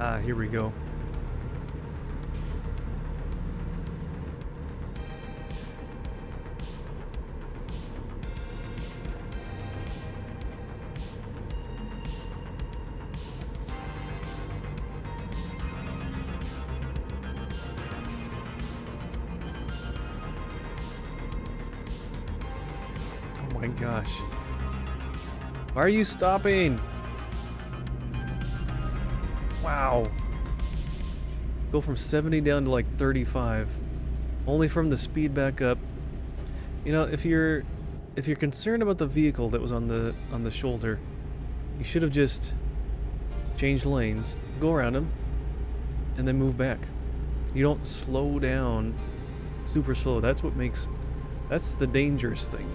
Ah, here we go. Oh my gosh. Why are you stopping? Wow. Go from 70 down to like 35. Only from the speed back up. You know, if you're concerned about the vehicle that was on the shoulder, you should have just changed lanes, go around him, and then move back. You don't slow down super slow. That's the dangerous thing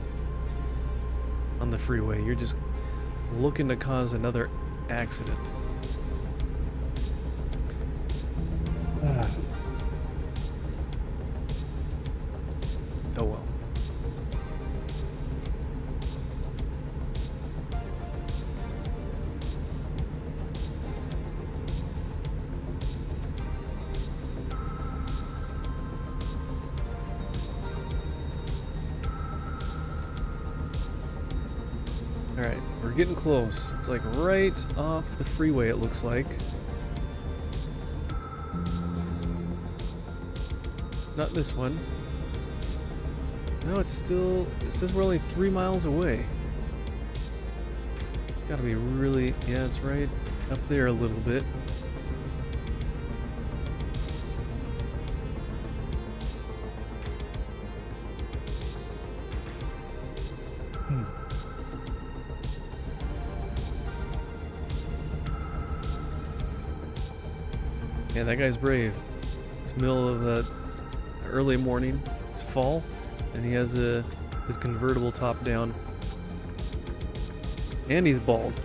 on the freeway. You're just looking to cause another accident. Oh well. Alright, we're getting close. It's like right off the freeway, it looks like. Not this one. No, it says we're only 3 miles away. Gotta be really, yeah, it's right up there a little bit. Yeah, that guy's brave. It's middle of the early morning. It's fall, and he has his convertible top down, and he's bald.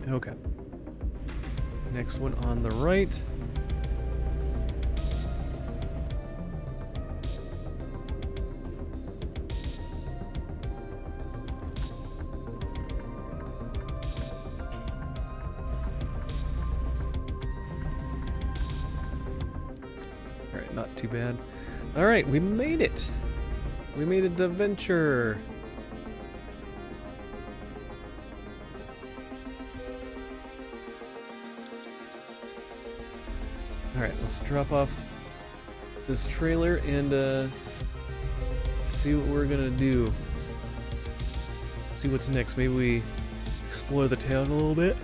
Okay. Next one on the right. Alright, not too bad. Alright, we made it! We made it to Venture! Alright, let's drop off this trailer and see what we're gonna do. See what's next. Maybe we explore the town a little bit.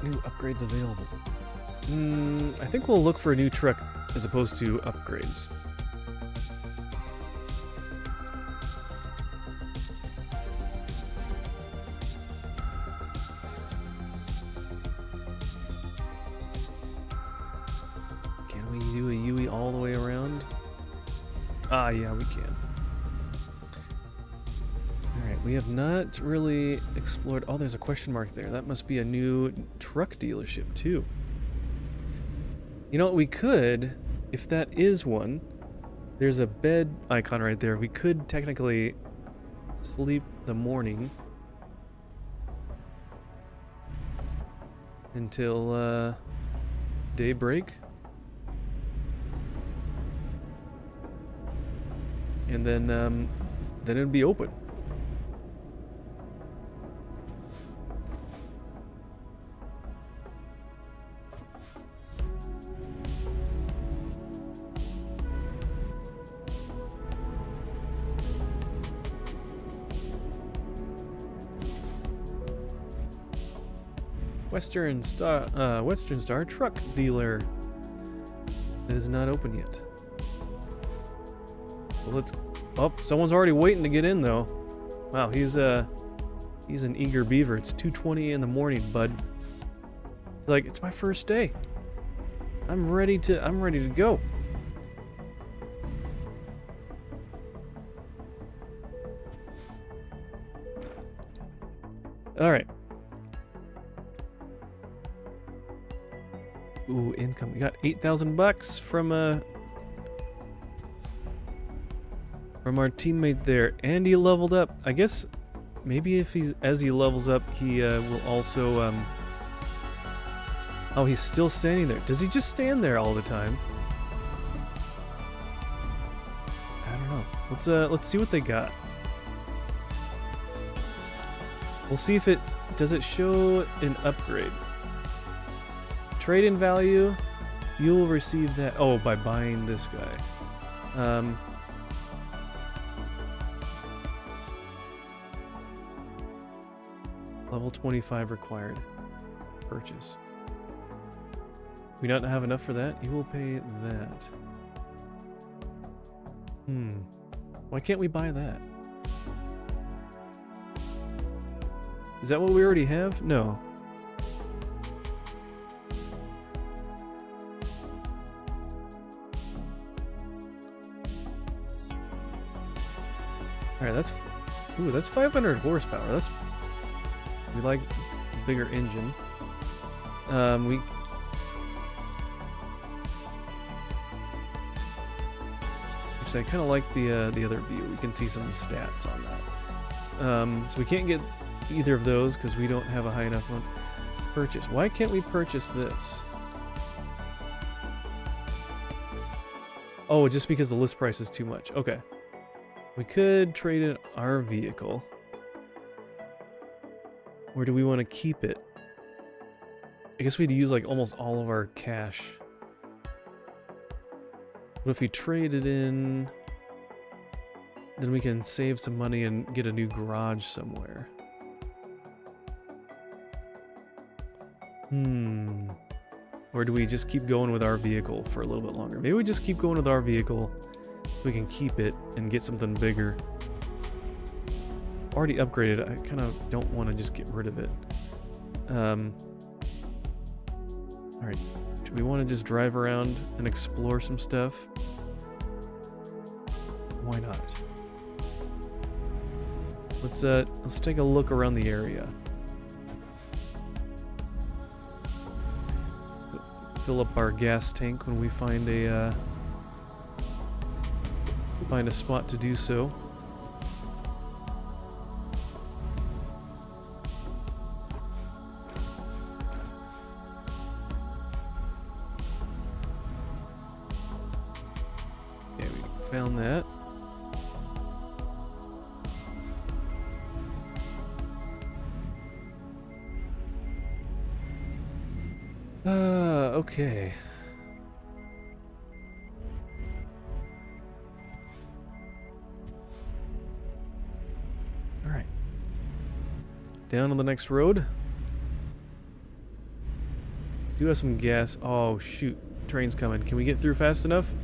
New upgrades available. I think we'll look for a new truck as opposed to upgrades. Can we do a Yui all the way around? Ah, yeah, we can. Alright, we have not really explored... Oh, there's a question mark there. That must be a new truck dealership, too. You know what, we could, if that is one, there's a bed icon right there. We could technically sleep the morning until daybreak. And then it'd be open. Western Star truck dealer. It is not open yet. Well, let's. Oh, someone's already waiting to get in though. Wow, he's an eager beaver. It's 2:20 in the morning, bud. He's like, it's my first day. I'm ready to go. All right. Ooh, income. We got $8,000 from our teammate there. And he leveled up. I guess maybe if as he levels up, he will also Oh, he's still standing there. Does he just stand there all the time? I don't know. Let's see what they got. We'll see if does it show an upgrade. Trade-in value, you'll receive that. Oh, by buying this guy. Level 25 required. Purchase. We don't have enough for that. You will pay that. Why can't we buy that? Is that what we already have? No. Alright, that's 500 horsepower. We like a bigger engine. Actually, I kind of like the other view. We can see some stats on that. So we can't get either of those because we don't have a high enough one. Purchase. Why can't we purchase this? Oh, just because the list price is too much. Okay. We could trade in our vehicle. Or do we want to keep it? I guess we'd use like almost all of our cash. What if we trade it in? Then we can save some money and get a new garage somewhere. Or do we just keep going with our vehicle for a little bit longer? Maybe we just keep going with our vehicle so we can keep it and get something bigger. Already upgraded. I kind of don't want to just get rid of it. Alright. Do we want to just drive around and explore some stuff? Why not? Let's take a look around the area. Fill up our gas tank when we find a spot to do so. Okay, we found that. Okay. All right. Down on the next road. Do have some gas. Oh, shoot. Train's coming. Can we get through fast enough?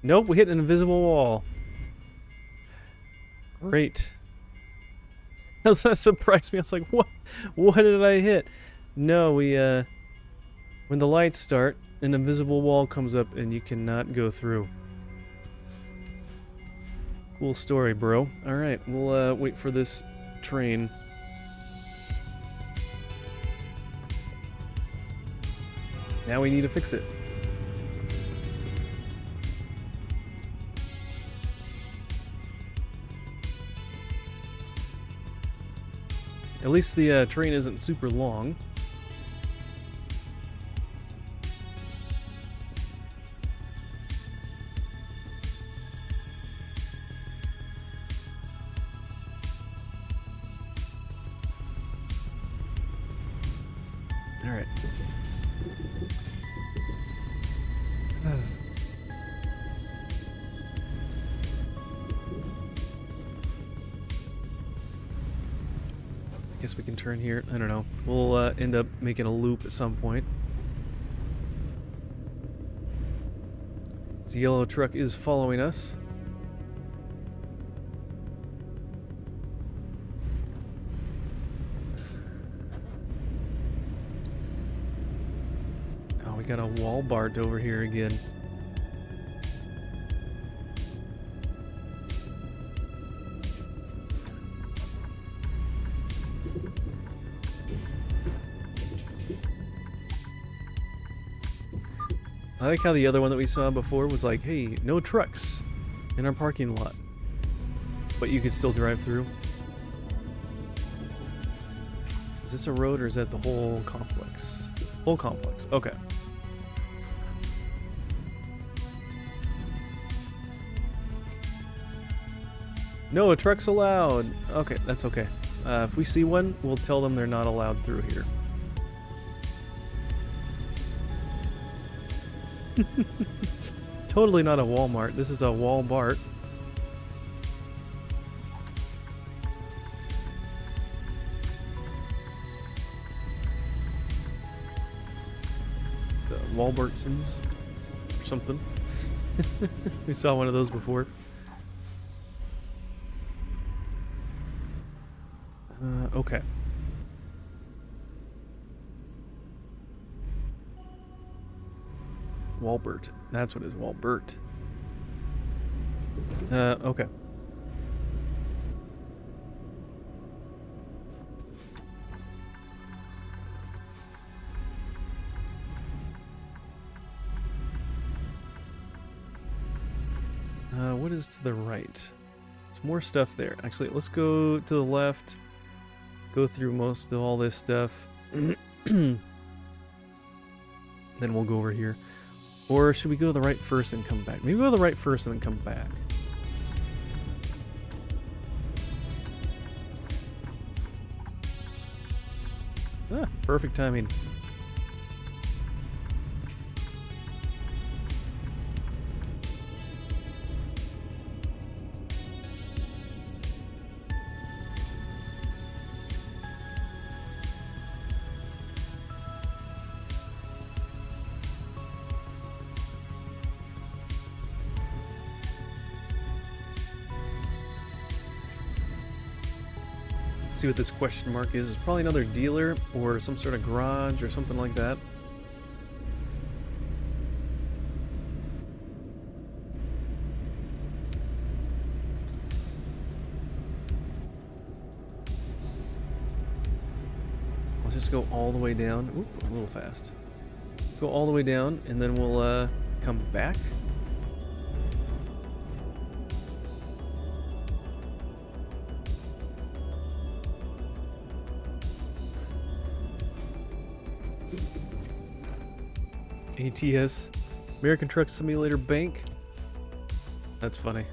Nope, we hit an invisible wall. Great. That surprised me. I was like, what? What did I hit? No, when the lights start, an invisible wall comes up and you cannot go through. Cool story, bro. Alright, we'll wait for this train. Now we need to fix it. At least the train isn't super long. All right. I guess we can turn here. I don't know. We'll end up making a loop at some point. This yellow truck is following us. Oh, we got a Walbart over here again. I like how the other one that we saw before was like, hey, no trucks in our parking lot. But you could still drive through. Is this a road or is that the whole complex? Whole complex, okay. No trucks allowed. Okay, that's okay. If we see one, we'll tell them they're not allowed through here. Totally not a Walmart. This is a Walbart. The Walbertsons or something. We saw one of those before. Okay. Walbert. That's what it is, Walbert. Okay. What is to the right? There's more stuff there. Actually, let's go to the left. Go through most of all this stuff. Then we'll go over here. Or should we go to the right first and come back? Maybe go to the right first and then come back. Ah, perfect timing. See what this question mark is. It's probably another dealer or some sort of garage or something like that. Let's just go all the way down. Oop, a little fast. Go all the way down and then we'll come back. ATS, American Truck Simulator Bank. That's funny.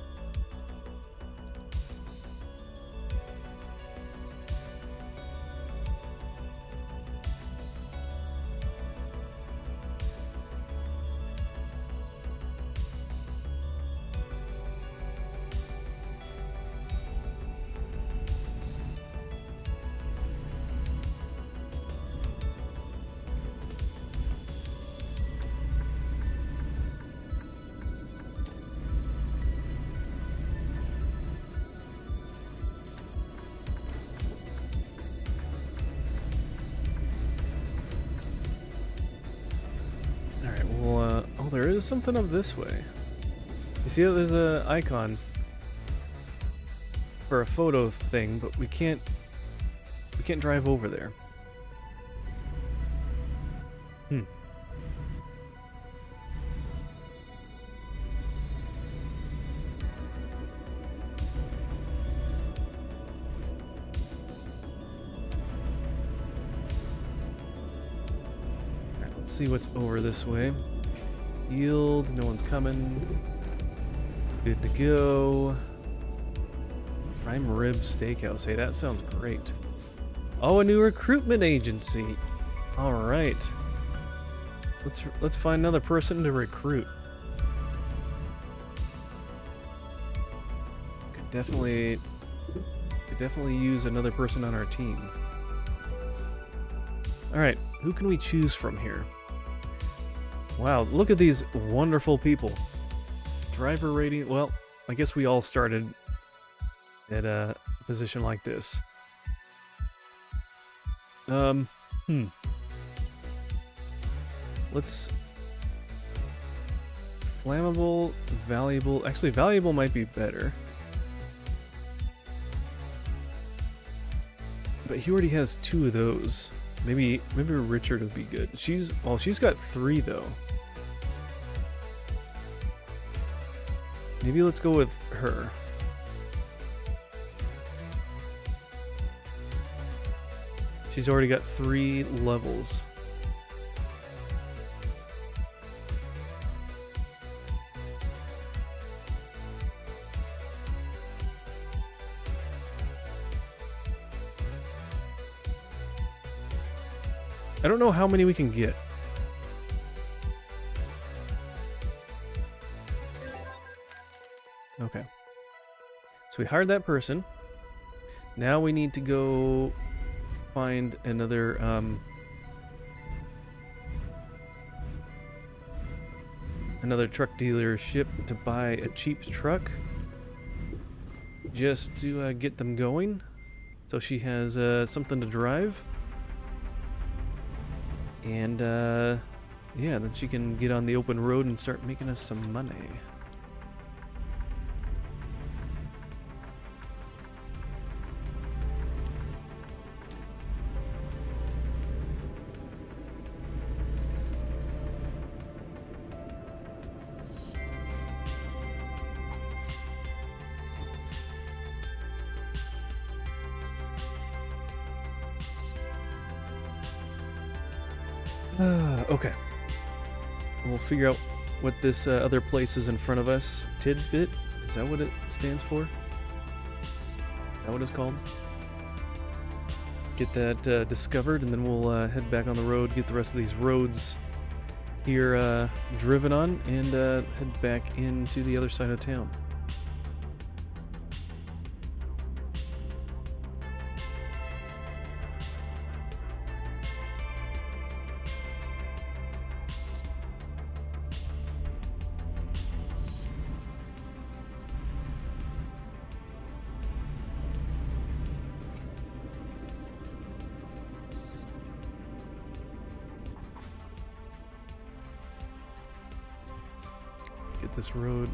is something up this way. You see, there's a icon for a photo thing, but we can't drive over there. Alright, let's see what's over this way. Yield, no one's coming. Good to go. Prime Rib Steakhouse. Hey, that sounds great. Oh, a new recruitment agency. All right. Let's find another person to recruit. Could definitely use another person on our team. All right, who can we choose from here? Wow, look at these wonderful people. Driver rating. Well, I guess we all started at a position like this. Let's... Flammable, valuable... Actually, valuable might be better. But he already has 2 of those. Maybe Richard would be good. She's got 3 though. Maybe let's go with her. She's already got 3 levels. I don't know how many we can get. Okay. So we hired that person. Now we need to go find another truck dealership to buy a cheap truck just to get them going, so she has something to drive, and yeah, then she can get on the open road and start making us some money. Okay. We'll figure out what this other place is in front of us. Tidbit? Is that what it stands for? Is that what it's called? Get that discovered, and then we'll head back on the road, get the rest of these roads here driven on, and head back into the other side of town. Get this road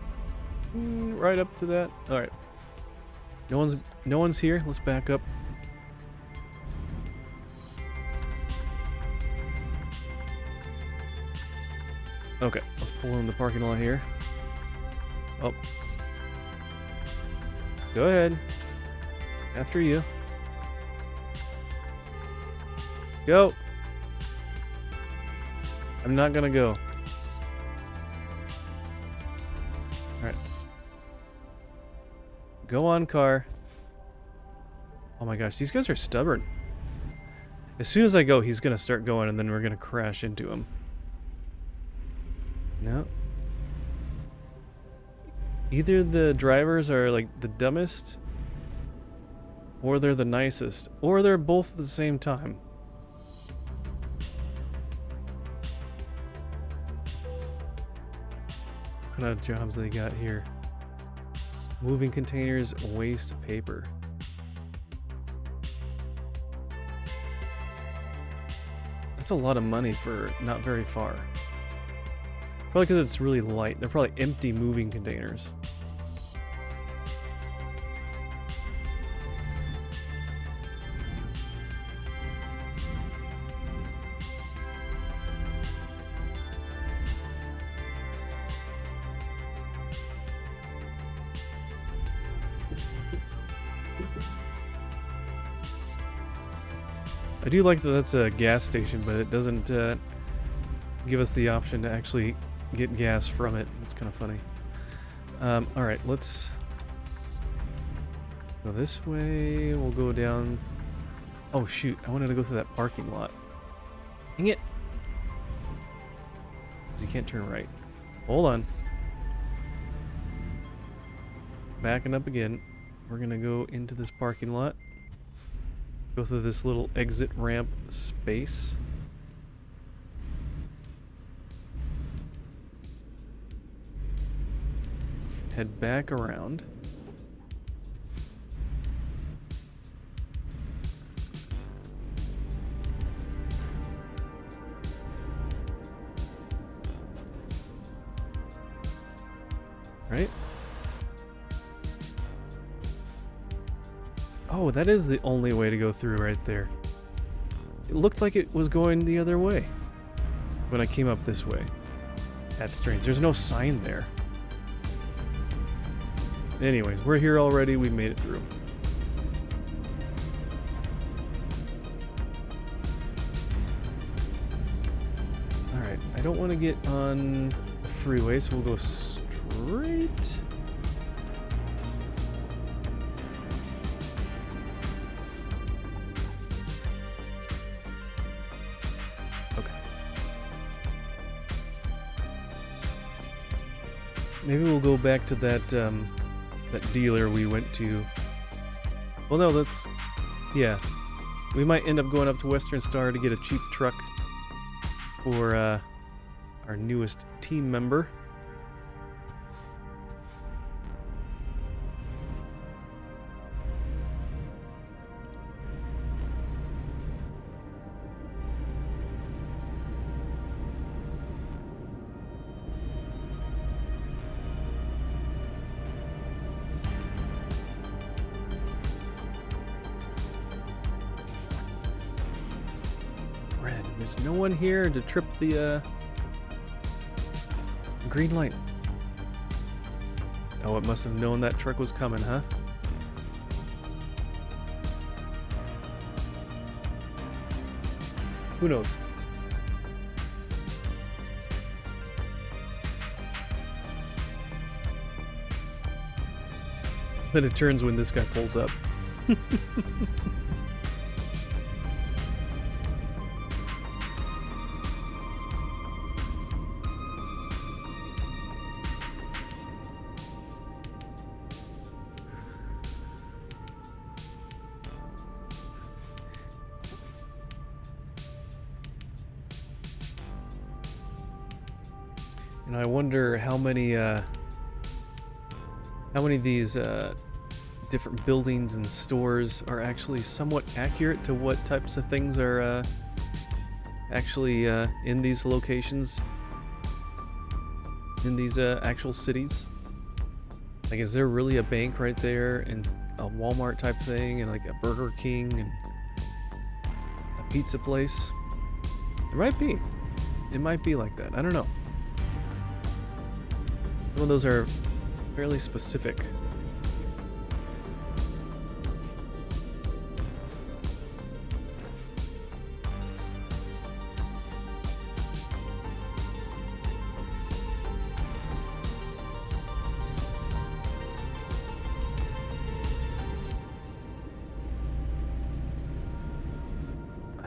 right up to that. All right. No one's here. Let's back up. Okay, let's pull in the parking lot here. Oh. Go ahead. After you. Go. I'm not gonna go. Alright. Go on, car. Oh my gosh, these guys are stubborn. As soon as I go, he's gonna start going, and then we're gonna crash into him. No. Either the drivers are like the dumbest, or they're the nicest, or they're both at the same time. What kind of jobs they got here? Moving containers, waste paper. That's a lot of money for not very far. Probably because it's really light. They're probably empty moving containers. I do like that that's a gas station, but it doesn't give us the option to actually get gas from it. It's kind of funny. Alright, let's go this way. We'll go down... Oh shoot, I wanted to go through that parking lot. Dang it! Because you can't turn right. Hold on. Backing up again. We're gonna go into this parking lot. Go through this little exit ramp space. Head back around. Right? Oh, that is the only way to go through right there. It looked like it was going the other way when I came up this way. That's strange. There's no sign there. Anyways, we're here already. We made it through. Alright, I don't want to get on the freeway, so we'll go straight. Okay. Maybe we'll go back to that, that dealer we went to. Well, no, that's... Yeah. We might end up going up to Western Star to get a cheap truck for our newest team member. Red. There's no one here to trip the green light. Oh, it must have known that truck was coming, huh? Who knows? But it turns when this guy pulls up. And I wonder how many of these different buildings and stores are actually somewhat accurate to what types of things are actually in these locations, in these actual cities. Like, is there really a bank right there and a Walmart type thing and like a Burger King and a pizza place? There might be. It might be like that. I don't know. Some of those are fairly specific.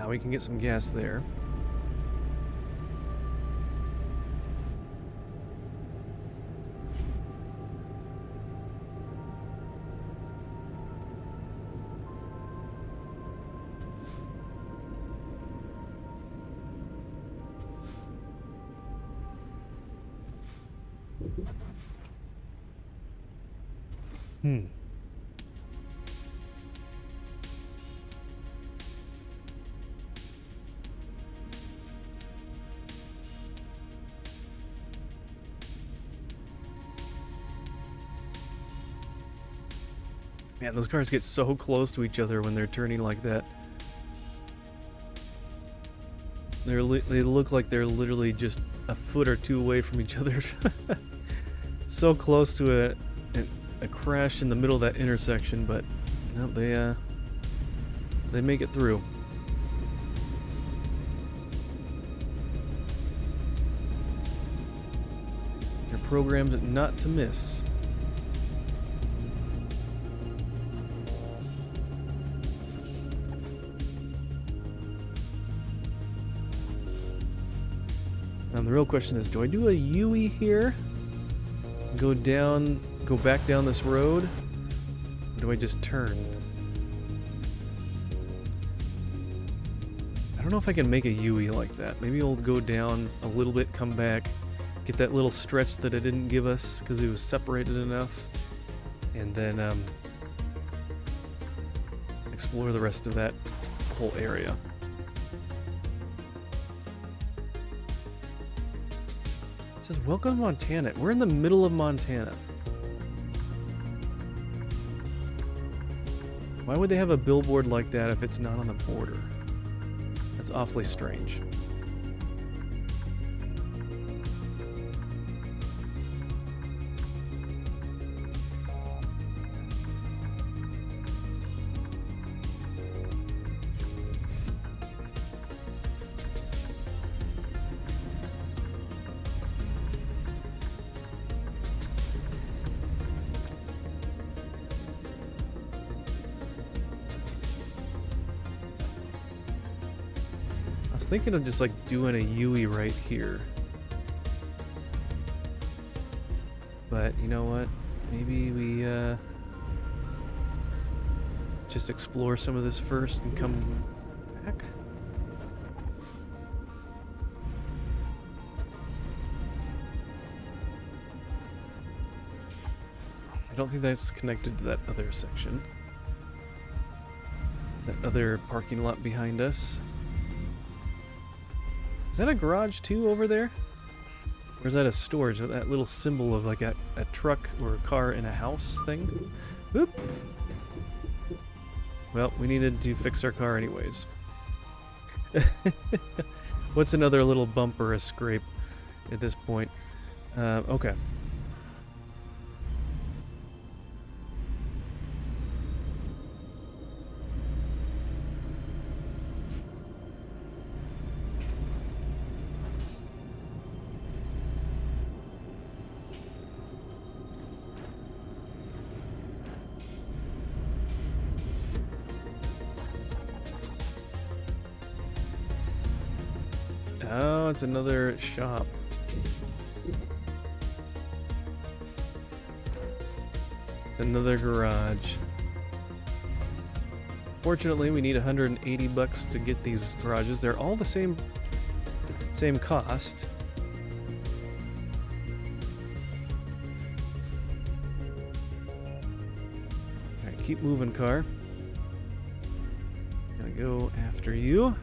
We can get some gas there. Man, those cars get so close to each other when they're turning like that. They look like they're literally just a foot or two away from each other. So close to a crash in the middle of that intersection, but no, they make it through. They're programmed not to miss. The real question is, do I do a U-E here? Go back down this road? Or do I just turn? I don't know if I can make a U-E like that. Maybe I'll go down a little bit, come back, get that little stretch that it didn't give us because it was separated enough, and then explore the rest of that whole area. It says, welcome to Montana. We're in the middle of Montana. Why would they have a billboard like that if it's not on the border? That's awfully strange. I was thinking of just like doing a U-E right here. But you know what? Maybe we just explore some of this first and come back. I don't think that's connected to that other section. That other parking lot behind us. Is that a garage too over there? Or is that a storage? That little symbol of like a truck or a car in a house thing? Oop! Well, we needed to fix our car anyways. What's another little bump or a scrape at this point? Okay. Oh, it's another shop. It's another garage. Fortunately, we need 180 bucks to get these garages. They're all the same cost. Alright, keep moving, car. Gotta go after you.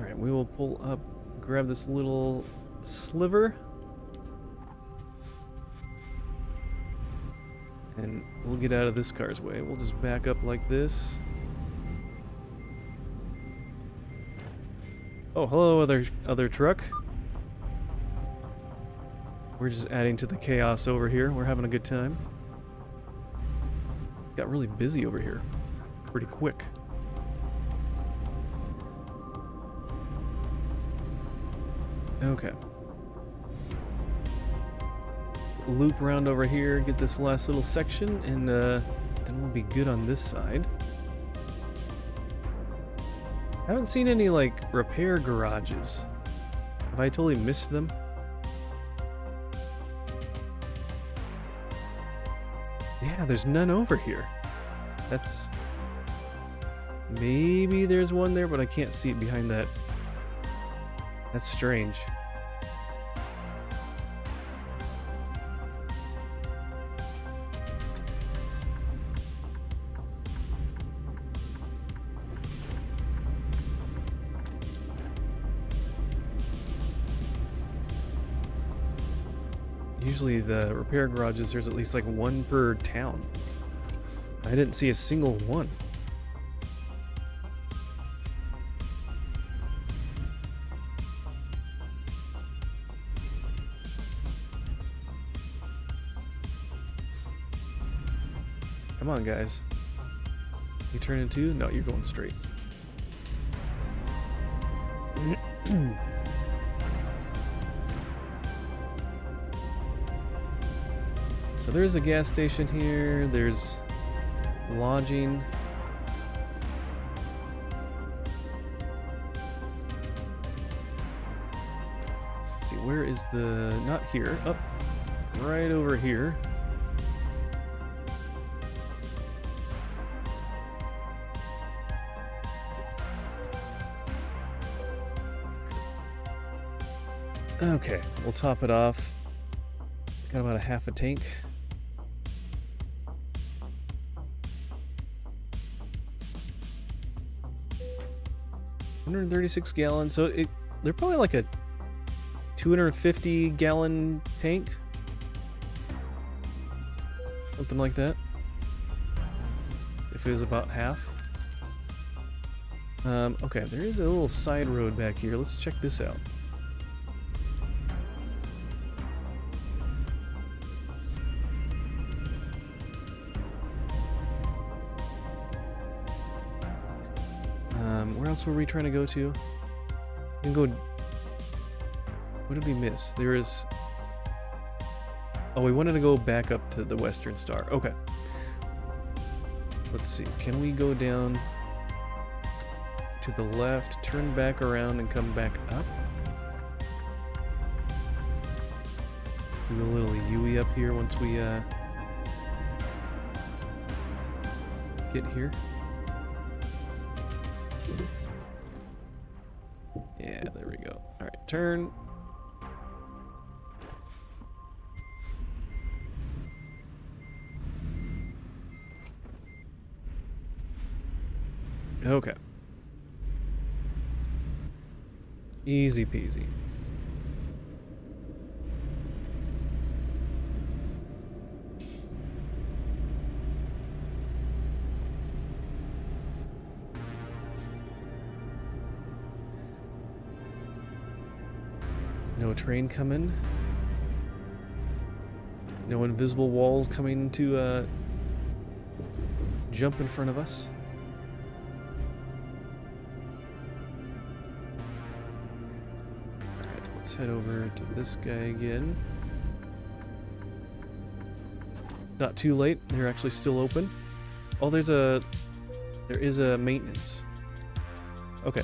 Alright, we will pull up, grab this little sliver, and we'll get out of this car's way. We'll just back up like this. Oh, hello, other truck. We're just adding to the chaos over here. We're having a good time. It got really busy over here pretty quick. Okay. Let's loop around over here, get this last little section, and then we'll be good on this side. I haven't seen any, like, repair garages. Have I totally missed them? Yeah, there's none over here. That's... Maybe there's one there, but I can't see it behind that. That's strange. Usually the repair garages, there's at least like one per town. I didn't see a single one. Come on, guys. You turn into? No, you're going straight. So there's a gas station here. There's lodging. Let's see, where is the... Not here. Up. Right over here. Okay, we'll top it off. Got about a half a tank. $136 gallons, so they're probably like a 250 gallon tank. Something like that. If it was about half. Okay, there is a little side road back here. Let's check this out. Where else were we trying to go to? We can go... What did we miss? There is... Oh, we wanted to go back up to the Western Star. Okay. Let's see. Can we go down to the left, turn back around, and come back up? Do a little U-ey up here once we get here. Yeah, there we go. Alright, turn. Okay. Easy peasy. No train coming. No invisible walls coming to jump in front of us. Alright, let's head over to this guy again. It's not too late. They're actually still open. Oh, there is a maintenance. Okay.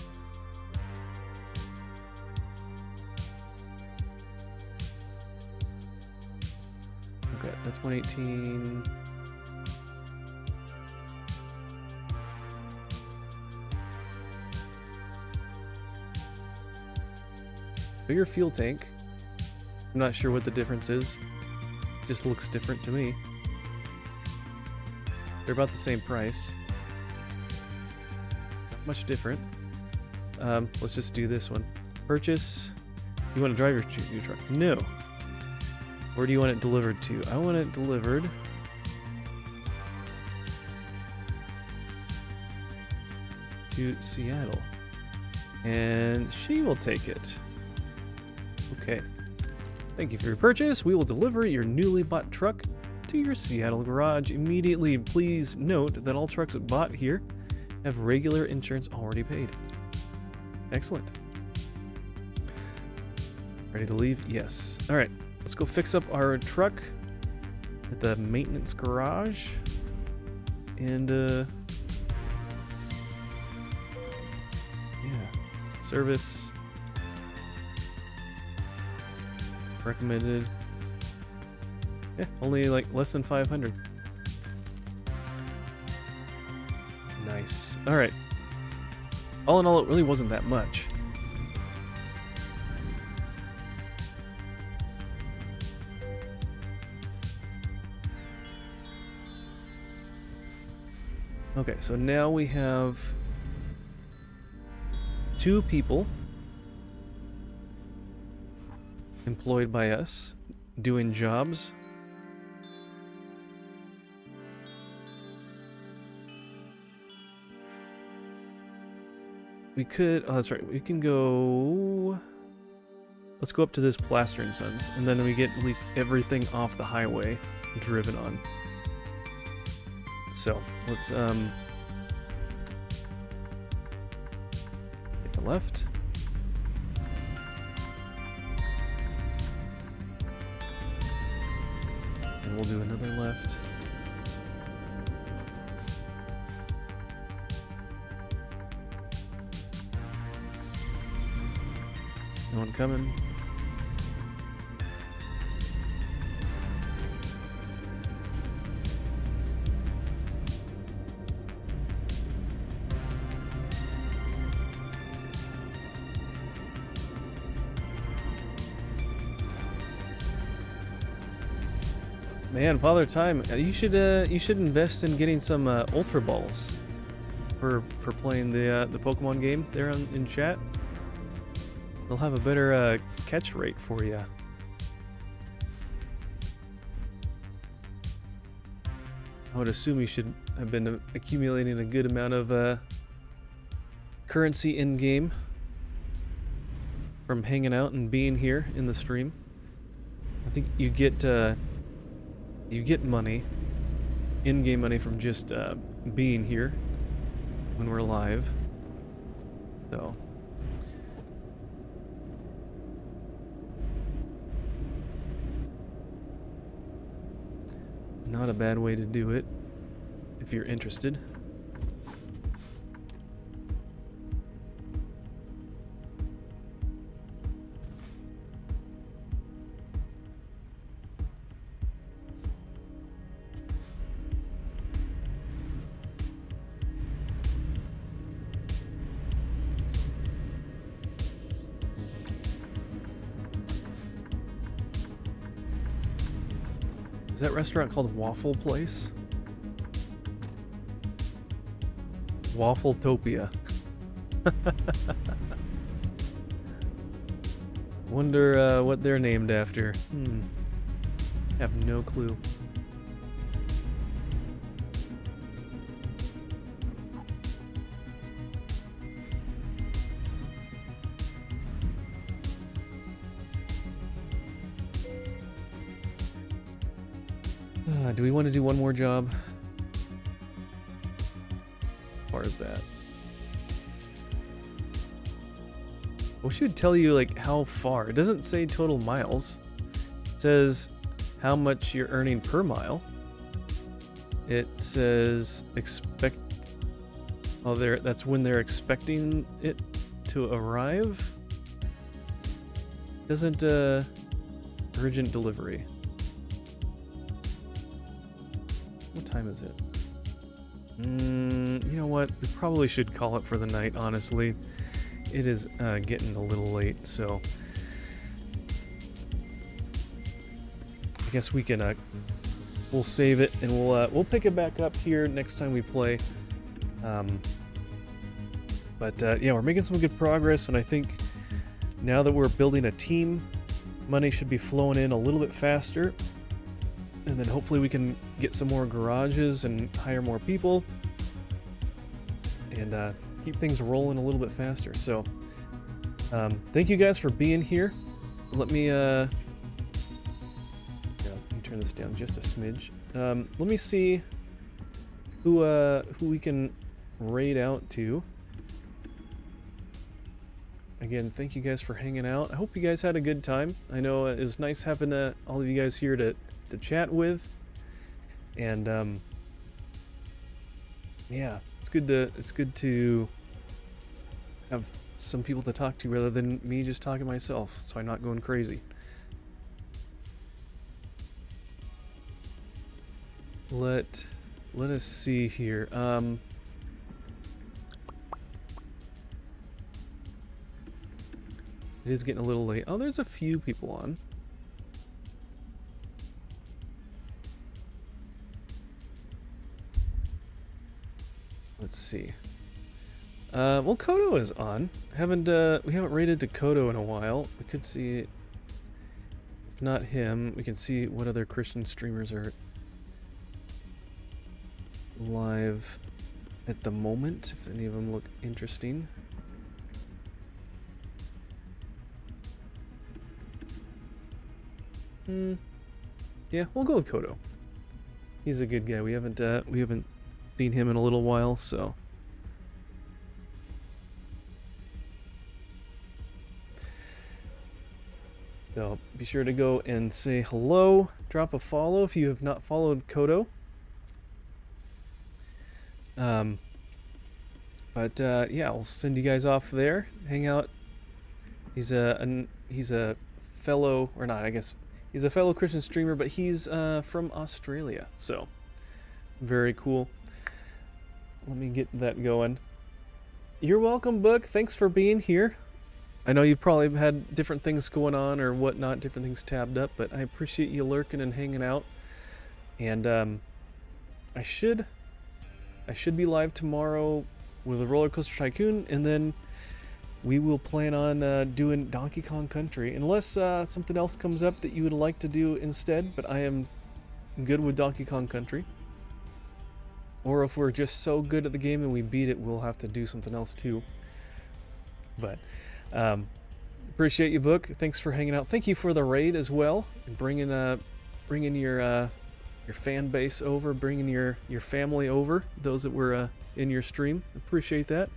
Okay, that's 118. Bigger fuel tank. I'm not sure what the difference is. It just looks different to me. They're about the same price. Not much different. Let's just do this one. Purchase. You want to drive your truck? No. Where do you want it delivered to? I want it delivered to Seattle. And she will take it. Okay. Thank you for your purchase. We will deliver your newly bought truck to your Seattle garage immediately. Please note that all trucks bought here have regular insurance already paid. Excellent. Ready to leave? Yes. All right. Let's go fix up our truck at the maintenance garage. And, yeah. Service. Recommended. Yeah, only like less than 500. Nice. Alright. All in all, it really wasn't that much. Okay, so now we have 2 people employed by us. doing jobs. We could, oh that's right, we can go, let's go up to this Plaster and Sons, and then we get at least everything off the highway driven on. So, let's, take a left. And we'll do another left. No one coming. Man, Father Time, you should invest in getting some Ultra Balls for playing the Pokemon game there in chat. They'll have a better catch rate for you. I would assume you should have been accumulating a good amount of currency in game from hanging out and being here in the stream. I think you get money, in-game money from just being here when we're live. So. Not a bad way to do it, if you're interested. Is that restaurant called Waffle Place? Waffletopia. Wonder what they're named after. Have no clue. Do we want to do one more job? As far as that. We should tell you like how far. It doesn't say total miles. It says how much you're earning per mile. It says expect. Oh, that's when they're expecting it to arrive. Doesn't urgent delivery. What time is it? You know what? We probably should call it for the night, honestly. It is getting a little late, so I guess we can we'll save it and we'll pick it back up here next time we play. But yeah, we're making some good progress, and I think now that we're building a team, money should be flowing in a little bit faster. And then hopefully we can get some more garages and hire more people and keep things rolling a little bit faster. So thank you guys for being here. Let me let me turn this down just a smidge. Let me see who we can raid out to. Again, thank you guys for hanging out. I hope you guys had a good time. I know it was nice having all of you guys here to chat with, and yeah, it's good to have some people to talk to rather than me just talking to myself, so I'm not going crazy. Let us see here. It is getting a little late. Oh, there's a few people on. Let's see. Well, Kodo is on. We haven't raided to Kodo in a while. We could see if if not him, we can see what other Christian streamers are live at the moment, if any of them look interesting. Yeah, we'll go with Kodo. He's a good guy. We haven't seen him in a little while, so. So be sure to go and say hello, drop a follow if you have not followed Kodo. Yeah, I'll send you guys off there. Hang out. He's a fellow, or not, I guess. He's a fellow Christian streamer, but he's from Australia, so very cool. Let me get that going. You're welcome, Book. Thanks for being here. I know you've probably had different things going on or whatnot, different things tabbed up, but I appreciate you lurking and hanging out. And I should be live tomorrow with a Roller Coaster Tycoon, and then we will plan on doing Donkey Kong Country, unless something else comes up that you would like to do instead, but I am good with Donkey Kong Country. Or if we're just so good at the game and we beat it, we'll have to do something else too. But appreciate you, Book. Thanks for hanging out. Thank you for the raid as well, and bringing your fan base over, bringing your family over, those that were in your stream. Appreciate that.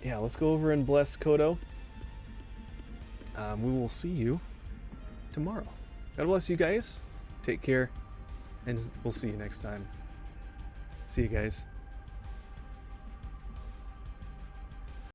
Yeah, let's go over and bless Kodo. We will see you tomorrow. God bless you guys. Take care, and we'll see you next time. See you guys.